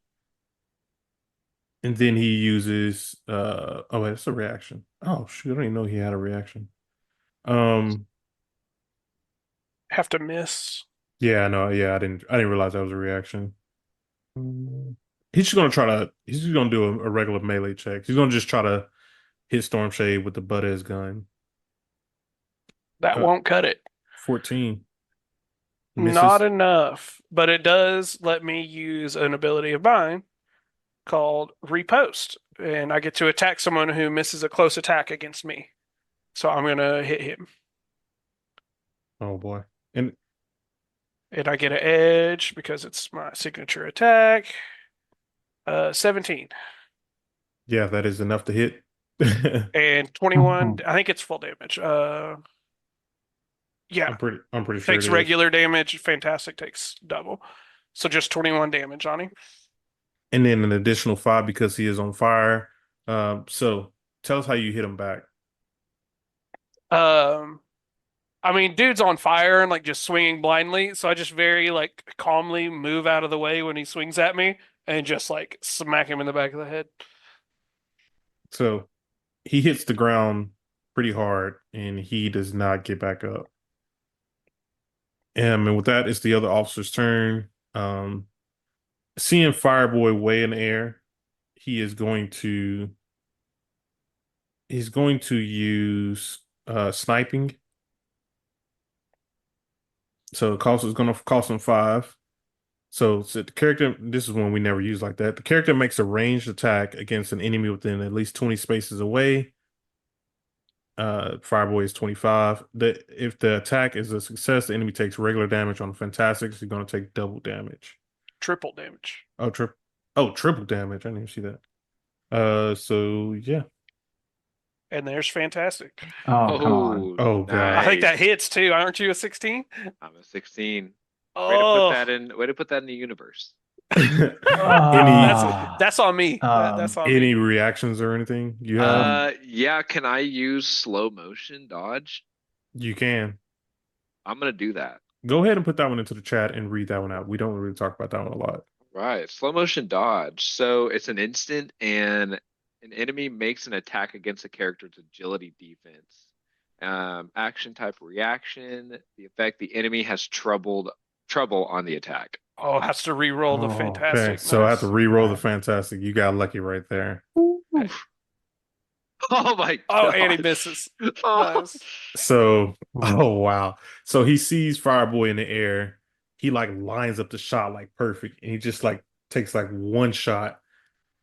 Speaker 1: And then he uses oh wait, it's a reaction. Oh shoot, I didn't even know he had a reaction. Um
Speaker 3: Have to miss.
Speaker 1: yeah, no, yeah, I didn't realize that was a reaction. He's just gonna do a regular melee check. He's gonna just try to hit Stormshade with the butt of his gun.
Speaker 3: That
Speaker 1: Uh
Speaker 3: won't cut it.
Speaker 1: 14.
Speaker 3: Not
Speaker 1: Misses.
Speaker 3: enough, but it does let me use an ability of mine called Repost, and I get to attack someone who misses a close attack against me. So I'm gonna hit him,
Speaker 1: Oh boy. And
Speaker 3: and I get an edge because it's my signature attack. 17
Speaker 1: yeah, that is enough to hit.
Speaker 3: and 21. I think it's full damage. Yeah,
Speaker 1: I'm pretty sure it
Speaker 3: takes
Speaker 1: is.
Speaker 3: regular damage. Fantastic takes double. So just 21 damage on him.
Speaker 1: And then an additional 5 because he is on fire. So tell us how you hit him back.
Speaker 3: Um, I mean, dude's on fire and like just swinging blindly. So I just very like calmly move out of the way when he swings at me and just like smack him in the back of the head.
Speaker 1: So he hits the ground pretty hard and he does not get back up. And with that, it's the other officer's turn. Seeing Fireboy way in the air, he is going to use sniping. So it's gonna cost him 5. So the character, this is one we never use like that. The character makes a ranged attack against an enemy within at least 20 spaces away. Fireboy is 25. If the attack is a success, the enemy takes regular damage on fantastic, so you're gonna take double damage.
Speaker 3: Triple damage.
Speaker 1: Oh, triple damage. I didn't even see that. So yeah.
Speaker 3: And there's fantastic.
Speaker 2: Oh, come on.
Speaker 4: Oh,
Speaker 1: Oh god.
Speaker 3: I think that
Speaker 4: nice.
Speaker 3: hits too. Aren't you a 16?
Speaker 4: I'm a 16.
Speaker 3: Oh,
Speaker 4: Way to put that in the universe.
Speaker 1: Any
Speaker 3: that's
Speaker 2: Ah.
Speaker 3: that's on me. That's on
Speaker 1: any
Speaker 3: me.
Speaker 1: reactions or anything you have?
Speaker 4: Yeah, can I use slow motion dodge?
Speaker 1: You can.
Speaker 4: I'm gonna do that.
Speaker 1: Go ahead and put that one into the chat and read that one out. We don't really talk about that one a lot.
Speaker 4: Right, slow motion dodge. So it's an instant and an enemy makes an attack against a character's agility defense. Action type reaction. The effect the enemy has trouble on the attack.
Speaker 3: Oh, has to re-roll the
Speaker 2: Oh,
Speaker 1: Okay,
Speaker 3: fantastic.
Speaker 1: so I have to
Speaker 3: Nice.
Speaker 1: re-roll the
Speaker 2: Right.
Speaker 1: fantastic. You got lucky right there.
Speaker 4: Okay. Oh my
Speaker 3: Oh, and he
Speaker 4: gosh.
Speaker 3: misses.
Speaker 4: Oh.
Speaker 3: Nice.
Speaker 1: So,
Speaker 2: Ooh.
Speaker 1: oh wow. So he sees Fireboy in the air. He like lines up the shot like perfect, and he just like takes like one shot,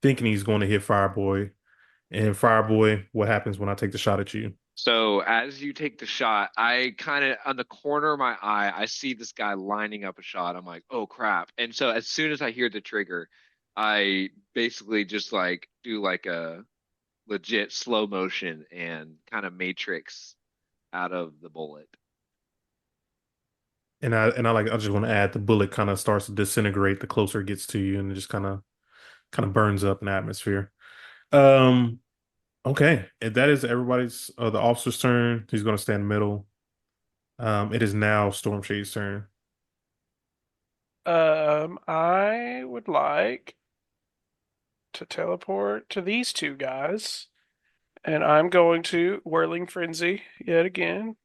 Speaker 1: thinking he's going to hit Fireboy. And Fireboy, what happens when I take the shot at you?
Speaker 4: So as you take the shot, I kind of on the corner of my eye, I see this guy lining up a shot. I'm like, oh crap. And so as soon as I hear the trigger, I basically just like do like a legit slow motion and kind of matrix out of the bullet.
Speaker 1: I just want to add the bullet kind of starts to disintegrate the closer it gets to you, and it just kind of burns up an atmosphere. Um, okay, and that is everybody's the officer's turn. He's going to stand middle. It is now Stormshade's turn.
Speaker 3: I would like to teleport to these two guys. And I'm going to Whirling Frenzy yet again.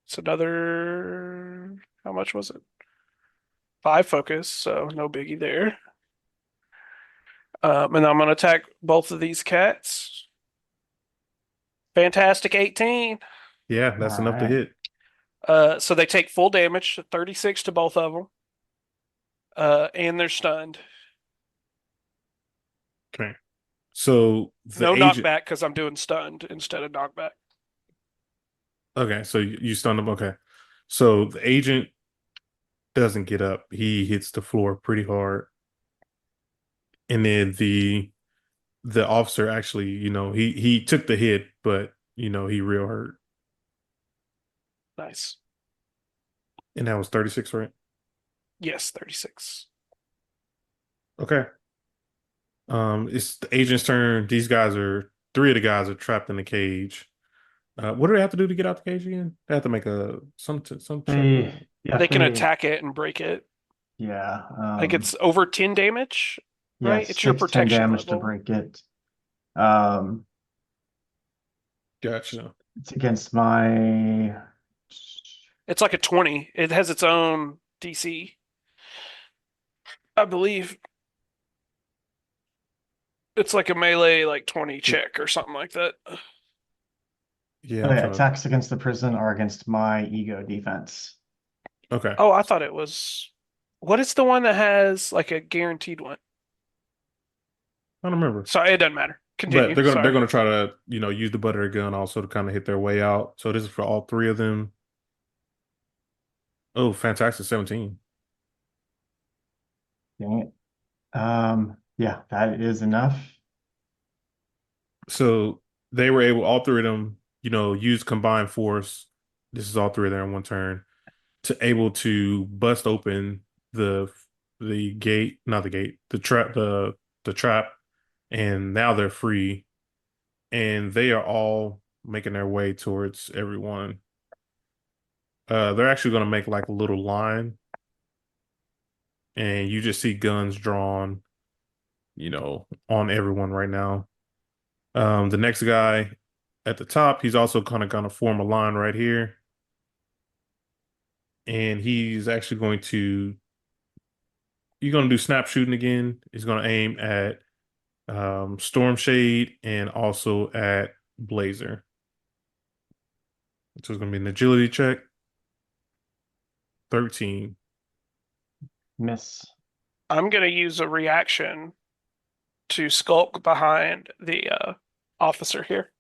Speaker 3: It's another, how much was it? 5 focus, so no biggie there. And I'm going to attack both of these cats. Fantastic 18.
Speaker 1: Yeah, that's enough to
Speaker 2: Alright.
Speaker 1: hit.
Speaker 3: So they take full damage, 36 to both of them. And they're stunned.
Speaker 1: Okay. So the
Speaker 3: No
Speaker 1: agent.
Speaker 3: knockback because I'm doing stunned instead of knockback.
Speaker 1: Okay, so you stun him. Okay. So the agent doesn't get up. He hits the floor pretty hard. And then the officer actually, he took the hit, but he real hurt.
Speaker 3: Nice.
Speaker 1: And that was 36, right?
Speaker 3: Yes, 36.
Speaker 1: Okay. It's the agent's turn. Three of the guys are trapped in the cage. What do they have to do to get out the cage again? They have to make some check.
Speaker 3: They can attack it and break it.
Speaker 2: Yeah.
Speaker 3: Like it's over 10 damage,
Speaker 2: Yeah,
Speaker 3: right? It's your
Speaker 2: 6, 10
Speaker 3: protection
Speaker 2: damage to
Speaker 3: level.
Speaker 2: break it. Um,
Speaker 1: Gotcha.
Speaker 2: it's against my.
Speaker 3: It's like a 20. It has its own DC. I believe it's like a melee, like 20 check or something like that.
Speaker 1: Yeah,
Speaker 2: Oh
Speaker 1: I'm
Speaker 2: yeah,
Speaker 1: trying to.
Speaker 2: attacks against the prison are against my ego defense.
Speaker 1: Okay.
Speaker 3: Oh, I thought it was. What is the one that has like a guaranteed one?
Speaker 1: I don't remember.
Speaker 3: Sorry, it doesn't matter.
Speaker 1: But
Speaker 3: Continue.
Speaker 1: they're
Speaker 3: Sorry.
Speaker 1: gonna try to, use the butt of their gun also to kind of hit their way out. So this is for all three of them. Oh, fantastic 17.
Speaker 2: Dang it. Yeah, that is enough.
Speaker 1: So they were able, all three of them, use combined force. This is all three of them in one turn to able to bust open the the gate, not the gate, the trap, and now they're free, and they are all making their way towards everyone. They're actually going to make like a little line, and you just see guns drawn, on everyone right now. The next guy at the top, he's also kind of going to form a line right here. And he's actually you're going to do snap shooting again. He's going to aim at Storm Shade and also at Blazer. So it's going to be an agility check. 13.
Speaker 2: Miss.
Speaker 3: I'm gonna use a reaction to skulk behind the officer here,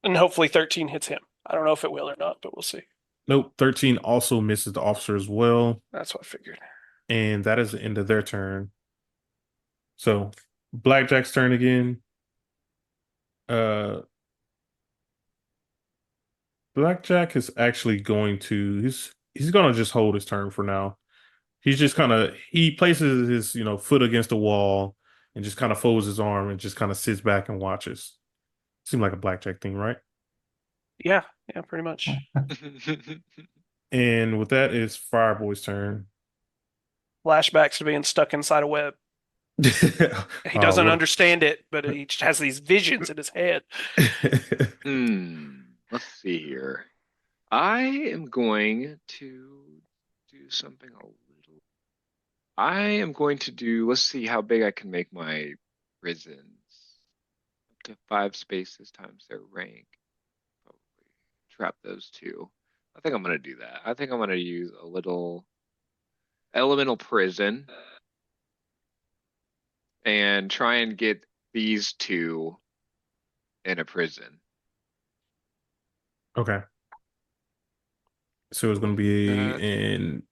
Speaker 3: and hopefully 13 hits him. I don't know if it will or not, but we'll see.
Speaker 1: Nope, 13 also misses the officer as well.
Speaker 3: That's what I figured.
Speaker 1: And that is the end of their turn. So Blackjack's turn again. Uh Blackjack is actually he's gonna just hold his turn for now. He's just he places his, foot against the wall and just kind of folds his arm and just kind of sits back and watches. Seems like a Blackjack thing, right?
Speaker 3: Yeah, pretty much.
Speaker 1: And with that is Fireboy's turn.
Speaker 3: Flashbacks to being stuck inside a web. He doesn't
Speaker 1: What
Speaker 3: understand it, but he just has these visions in his head.
Speaker 4: Let's see here. I am going to do something a little. I am going to do, let's see how big I can make my prisons. Up to 5 spaces times their rank. Probably trap those two. I think I'm going to do that. I think I'm going to use a little elemental prison and try and get these two in a prison.
Speaker 1: Okay. So it's going to be
Speaker 4: That-
Speaker 1: an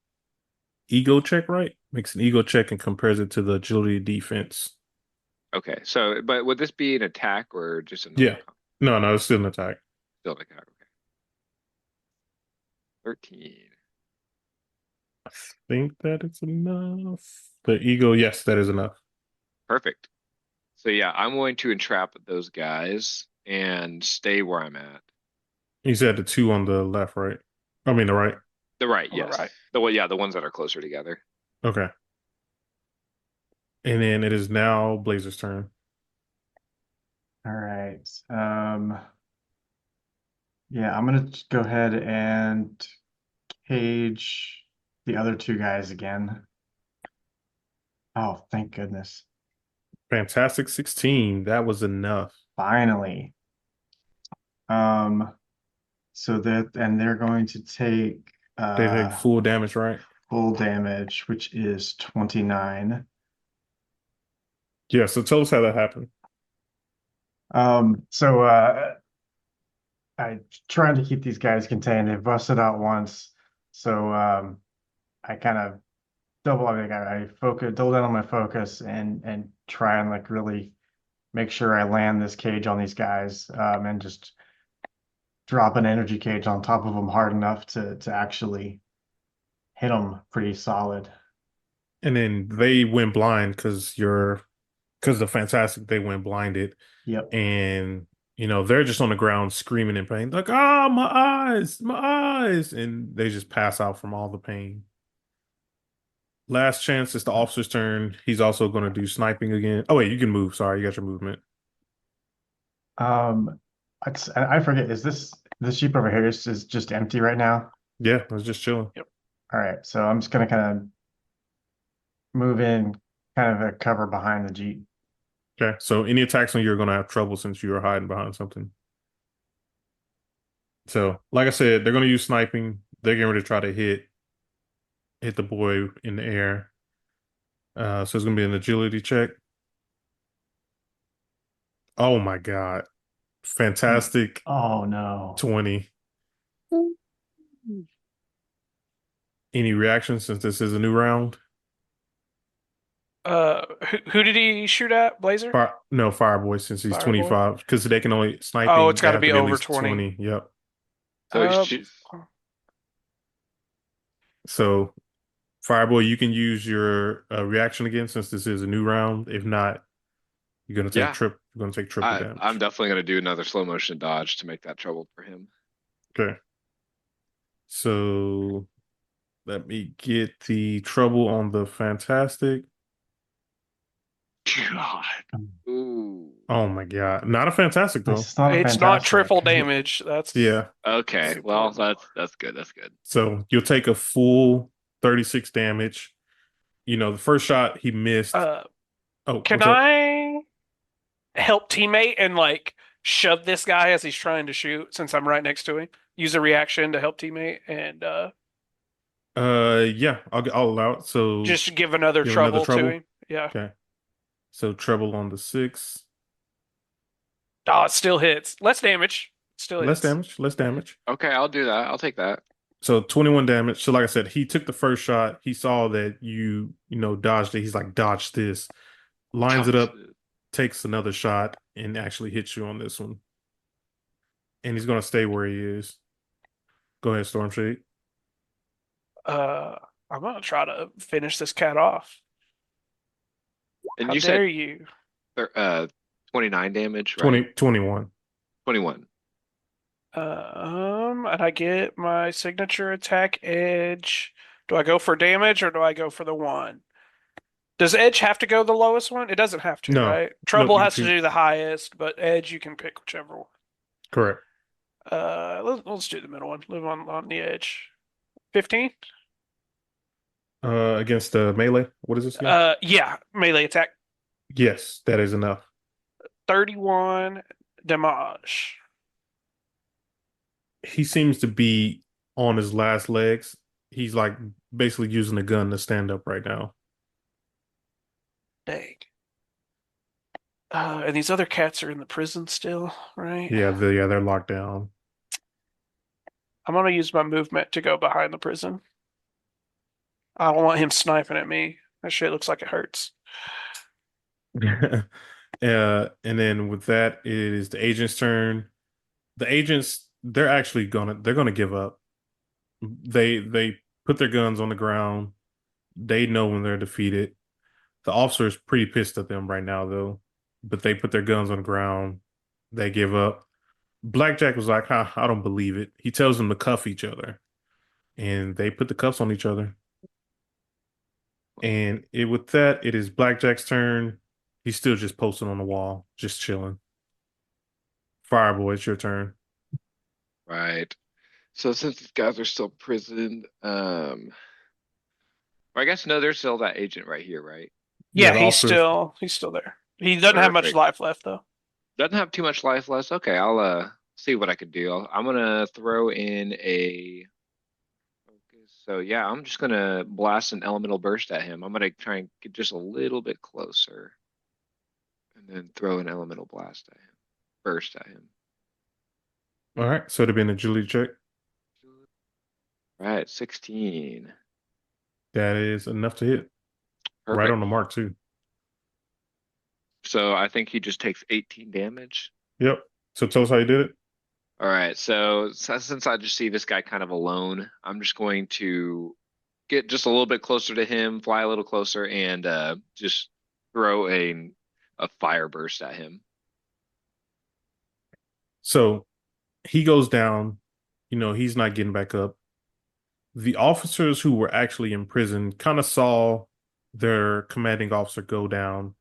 Speaker 1: ego check, right? Makes an ego check and compares it to the agility defense.
Speaker 4: Okay, so, but would this be an attack or just a
Speaker 1: Yeah.
Speaker 4: normal
Speaker 1: No, it's still an attack.
Speaker 4: still an attack? Okay. 13.
Speaker 1: I think that it's enough. The ego, yes, that is enough.
Speaker 4: Perfect. So yeah, I'm going to entrap those guys and stay where I'm at.
Speaker 1: You said the two on the left, right? I mean the right.
Speaker 4: The right,
Speaker 3: On the
Speaker 4: yes.
Speaker 3: right.
Speaker 4: The ones that are closer together.
Speaker 1: Okay. And then it is now Blazer's turn.
Speaker 2: All right. Yeah, I'm gonna go ahead and cage the other two guys again. Oh, thank goodness.
Speaker 1: Fantastic 16. That was enough.
Speaker 2: Finally. Um, so that and they're going to take
Speaker 1: They take full damage, right?
Speaker 2: full damage, which is 29.
Speaker 1: Yeah, so tell us how that happened.
Speaker 2: So I trying to keep these guys contained. They busted out once. So I kind of I focus double down on my focus and try and like really make sure I land this cage on these guys and just drop an energy cage on top of them hard enough to actually hit them pretty solid.
Speaker 1: And then they went blind because the Fantastic, they went blinded.
Speaker 2: Yep.
Speaker 1: And they're just on the ground screaming in pain, like, ah, my eyes, my eyes. And they just pass out from all the pain. Last chance, it's the officer's turn. He's also going to do sniping again. Oh, wait, you can move. Sorry, you got your movement.
Speaker 2: Um, I forget, is this sheep over here is just empty right now?
Speaker 1: Yeah, I was just chilling.
Speaker 3: Yep.
Speaker 2: All right, so I'm just gonna kind of move in, kind of a cover behind the Jeep.
Speaker 1: Okay, so any attacks on you are going to have trouble since you are hiding behind something. So, like I said, they're going to use sniping. They're getting ready to try to hit the boy in the air. So it's going to be an agility check. Oh my God. Fantastic
Speaker 2: Oh no.
Speaker 1: 20. Any reactions since this is a new round?
Speaker 3: Who did he shoot at? Blazer?
Speaker 1: No, Fireboy since he's
Speaker 3: Fireboy?
Speaker 1: 25 because they can only
Speaker 3: Oh,
Speaker 1: sniping.
Speaker 3: it's
Speaker 1: They
Speaker 3: got to
Speaker 1: have
Speaker 3: be
Speaker 1: to be at
Speaker 3: over
Speaker 1: least
Speaker 3: 20.
Speaker 1: 20. Yep.
Speaker 4: So he
Speaker 3: Uh,
Speaker 4: shoot,
Speaker 1: So Fireboy, you can use your reaction again since this is a new round. If not,
Speaker 4: yeah,
Speaker 1: you're gonna take triple
Speaker 4: I'm
Speaker 1: damage.
Speaker 4: definitely gonna do another slow motion dodge to make that trouble for him.
Speaker 1: Okay. So let me get the trouble on the Fantastic.
Speaker 4: God. Ooh.
Speaker 1: Oh my God. Not a Fantastic though.
Speaker 2: It's not a
Speaker 3: it's not triple
Speaker 2: fantastic.
Speaker 3: damage. That's
Speaker 1: Yeah.
Speaker 4: Okay,
Speaker 3: super
Speaker 4: well,
Speaker 3: low.
Speaker 4: that's good. That's good.
Speaker 1: So you'll take a full 36 damage. The first shot he missed.
Speaker 3: Uh,
Speaker 1: Oh,
Speaker 3: can
Speaker 1: what's up?
Speaker 3: I help teammate and like shove this guy as he's trying to shoot since I'm right next to him? Use a reaction to help teammate and
Speaker 1: Yeah, I'll allow it. So
Speaker 3: just give another
Speaker 1: you have another
Speaker 3: trouble to
Speaker 1: trouble.
Speaker 3: him. Yeah.
Speaker 1: Okay. So treble on the 6.
Speaker 3: Oh, it still hits. Less damage. Still
Speaker 1: Less
Speaker 3: hits.
Speaker 1: damage. Less damage.
Speaker 4: Okay, I'll do that. I'll take that.
Speaker 1: So 21 damage. So like I said, he took the first shot. He saw that dodged it. He's like, dodge this. Lines it
Speaker 4: Dodge
Speaker 1: up,
Speaker 4: it.
Speaker 1: takes another shot, and actually hits you on this one. And he's gonna stay where he is. Go ahead, Storm Shade.
Speaker 3: Uh, I'm gonna try to finish this cat off.
Speaker 4: And
Speaker 3: How
Speaker 4: you
Speaker 3: dare
Speaker 4: said
Speaker 3: you?
Speaker 4: 29 damage,
Speaker 1: 20,
Speaker 4: right?
Speaker 1: 21.
Speaker 4: 21.
Speaker 3: And I get my signature attack edge. Do I go for damage or do I go for the one? Does edge have to go the lowest one? It doesn't have to,
Speaker 1: No.
Speaker 3: right?
Speaker 1: Nope,
Speaker 3: Trouble
Speaker 1: you can
Speaker 3: has to
Speaker 1: choose.
Speaker 3: do the highest, but edge you can pick whichever one.
Speaker 1: Correct.
Speaker 3: Let's do the middle one. Live on the edge. 15?
Speaker 1: Against the melee. What is this again?
Speaker 3: Yeah, melee attack.
Speaker 1: Yes, that is enough.
Speaker 3: 31 damage.
Speaker 1: He seems to be on his last legs. He's like basically using a gun to stand up right now.
Speaker 3: Dang. And these other cats are in the prison still, right?
Speaker 1: Yeah, they're locked down.
Speaker 3: I'm gonna use my movement to go behind the prison. I don't want him sniping at me. That shit looks like it hurts.
Speaker 1: And then with that, it is the agent's turn. The agents, they're gonna give up. They put their guns on the ground. They know when they're defeated. The officer is pretty pissed at them right now, though. But they put their guns on the ground. They give up. Blackjack was like, I don't believe it. He tells them to cuff each other. And they put the cuffs on each other. And with that, it is Blackjack's turn. He's still just posting on the wall, just chilling. Fireboy, it's your turn.
Speaker 4: Right. So since these guys are still imprisoned, or I guess no, there's still that agent right here, right?
Speaker 1: Yeah,
Speaker 3: Yeah,
Speaker 1: the
Speaker 3: he's
Speaker 1: officers.
Speaker 3: still there. He doesn't have much
Speaker 4: Perfect.
Speaker 3: life left though.
Speaker 4: Doesn't have too much life left. Okay, I'll see what I can do. I'm gonna throw in a focus. So yeah, I'm just gonna blast an elemental burst at him. I'm gonna try and get just a little bit closer, and then throw an elemental blast at him, burst at him.
Speaker 1: All right, so it'll be an agility check.
Speaker 4: Right, 16.
Speaker 1: That is enough to hit. Right on
Speaker 4: Perfect.
Speaker 1: the mark too.
Speaker 4: So I think he just takes 18 damage.
Speaker 1: Yep. So tell us how you did it.
Speaker 4: All right, so since I just see this guy kind of alone, I'm just going to get just a little bit closer to him, fly a little closer, and just throw a fire burst at him.
Speaker 1: So he goes down. He's not getting back up. The officers who were actually in prison kind of saw their commanding officer go down.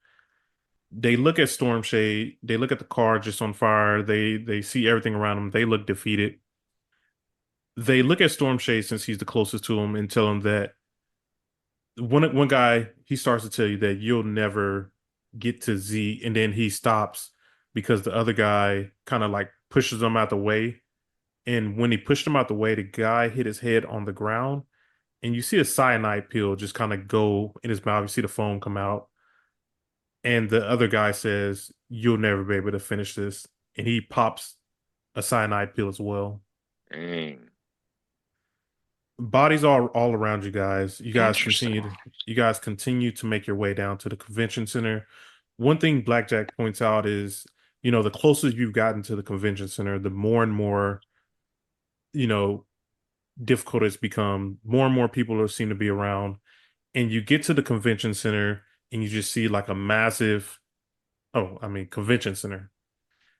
Speaker 1: They look at Stormshade. They look at the car just on fire. They see everything around them. They look defeated. They look at Stormshade since he's the closest to him and tell him that one guy he starts to tell you that you'll never get to Z, and then he stops because the other guy kind of like pushes him out the way. And when he pushed him out the way, the guy hit his head on the ground, and you see a cyanide pill just kind of go in his mouth. You see the foam come out, and the other guy says, "You'll never be able to finish this," and he pops a cyanide pill as well.
Speaker 4: Dang.
Speaker 1: Bodies all around you guys.
Speaker 3: Interesting.
Speaker 1: You guys continue to make your way down to the convention center. One thing Blackjack points out is, the closer you've gotten to the convention center, the more and more, you know, difficult it's become. More and more people are seem to be around. And you get to the convention center and you just see like a massive, convention center.
Speaker 3: Hmm.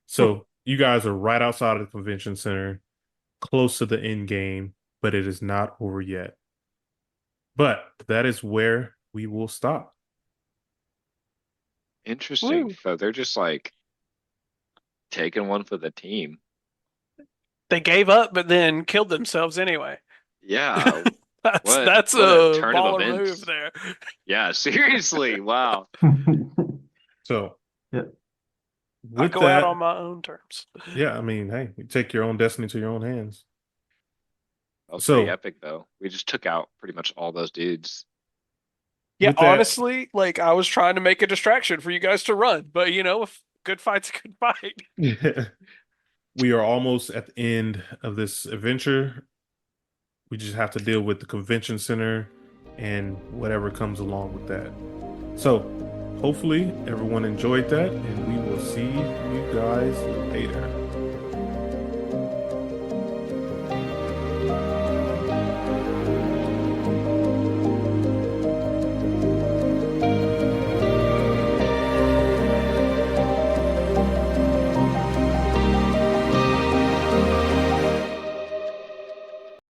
Speaker 1: So you guys are right outside of the convention center, close to the end game, but it is not over yet. But that is where we will stop.
Speaker 4: Interesting.
Speaker 3: Woo.
Speaker 4: So they're just like taking one for the team.
Speaker 3: They gave up, but then killed themselves anyway.
Speaker 4: Yeah.
Speaker 3: That's
Speaker 4: What
Speaker 3: that's
Speaker 4: what a
Speaker 3: a
Speaker 4: turn of
Speaker 3: baller move
Speaker 4: events.
Speaker 3: there.
Speaker 4: Yeah, seriously. Wow.
Speaker 1: So
Speaker 2: Yeah.
Speaker 3: I
Speaker 1: with
Speaker 3: go out on
Speaker 1: that,
Speaker 3: my own terms.
Speaker 1: yeah, hey, you take your own destiny to your own hands.
Speaker 4: That was pretty
Speaker 1: So
Speaker 4: epic though. We just took out pretty much all those dudes.
Speaker 3: Yeah,
Speaker 1: with that,
Speaker 3: honestly, like I was trying to make a distraction for you guys to run, but if good fight's a good fight.
Speaker 1: we are almost at the end of this adventure. We just have to deal with the convention center and whatever comes along with that. So, hopefully, everyone enjoyed that, and we will see you guys later.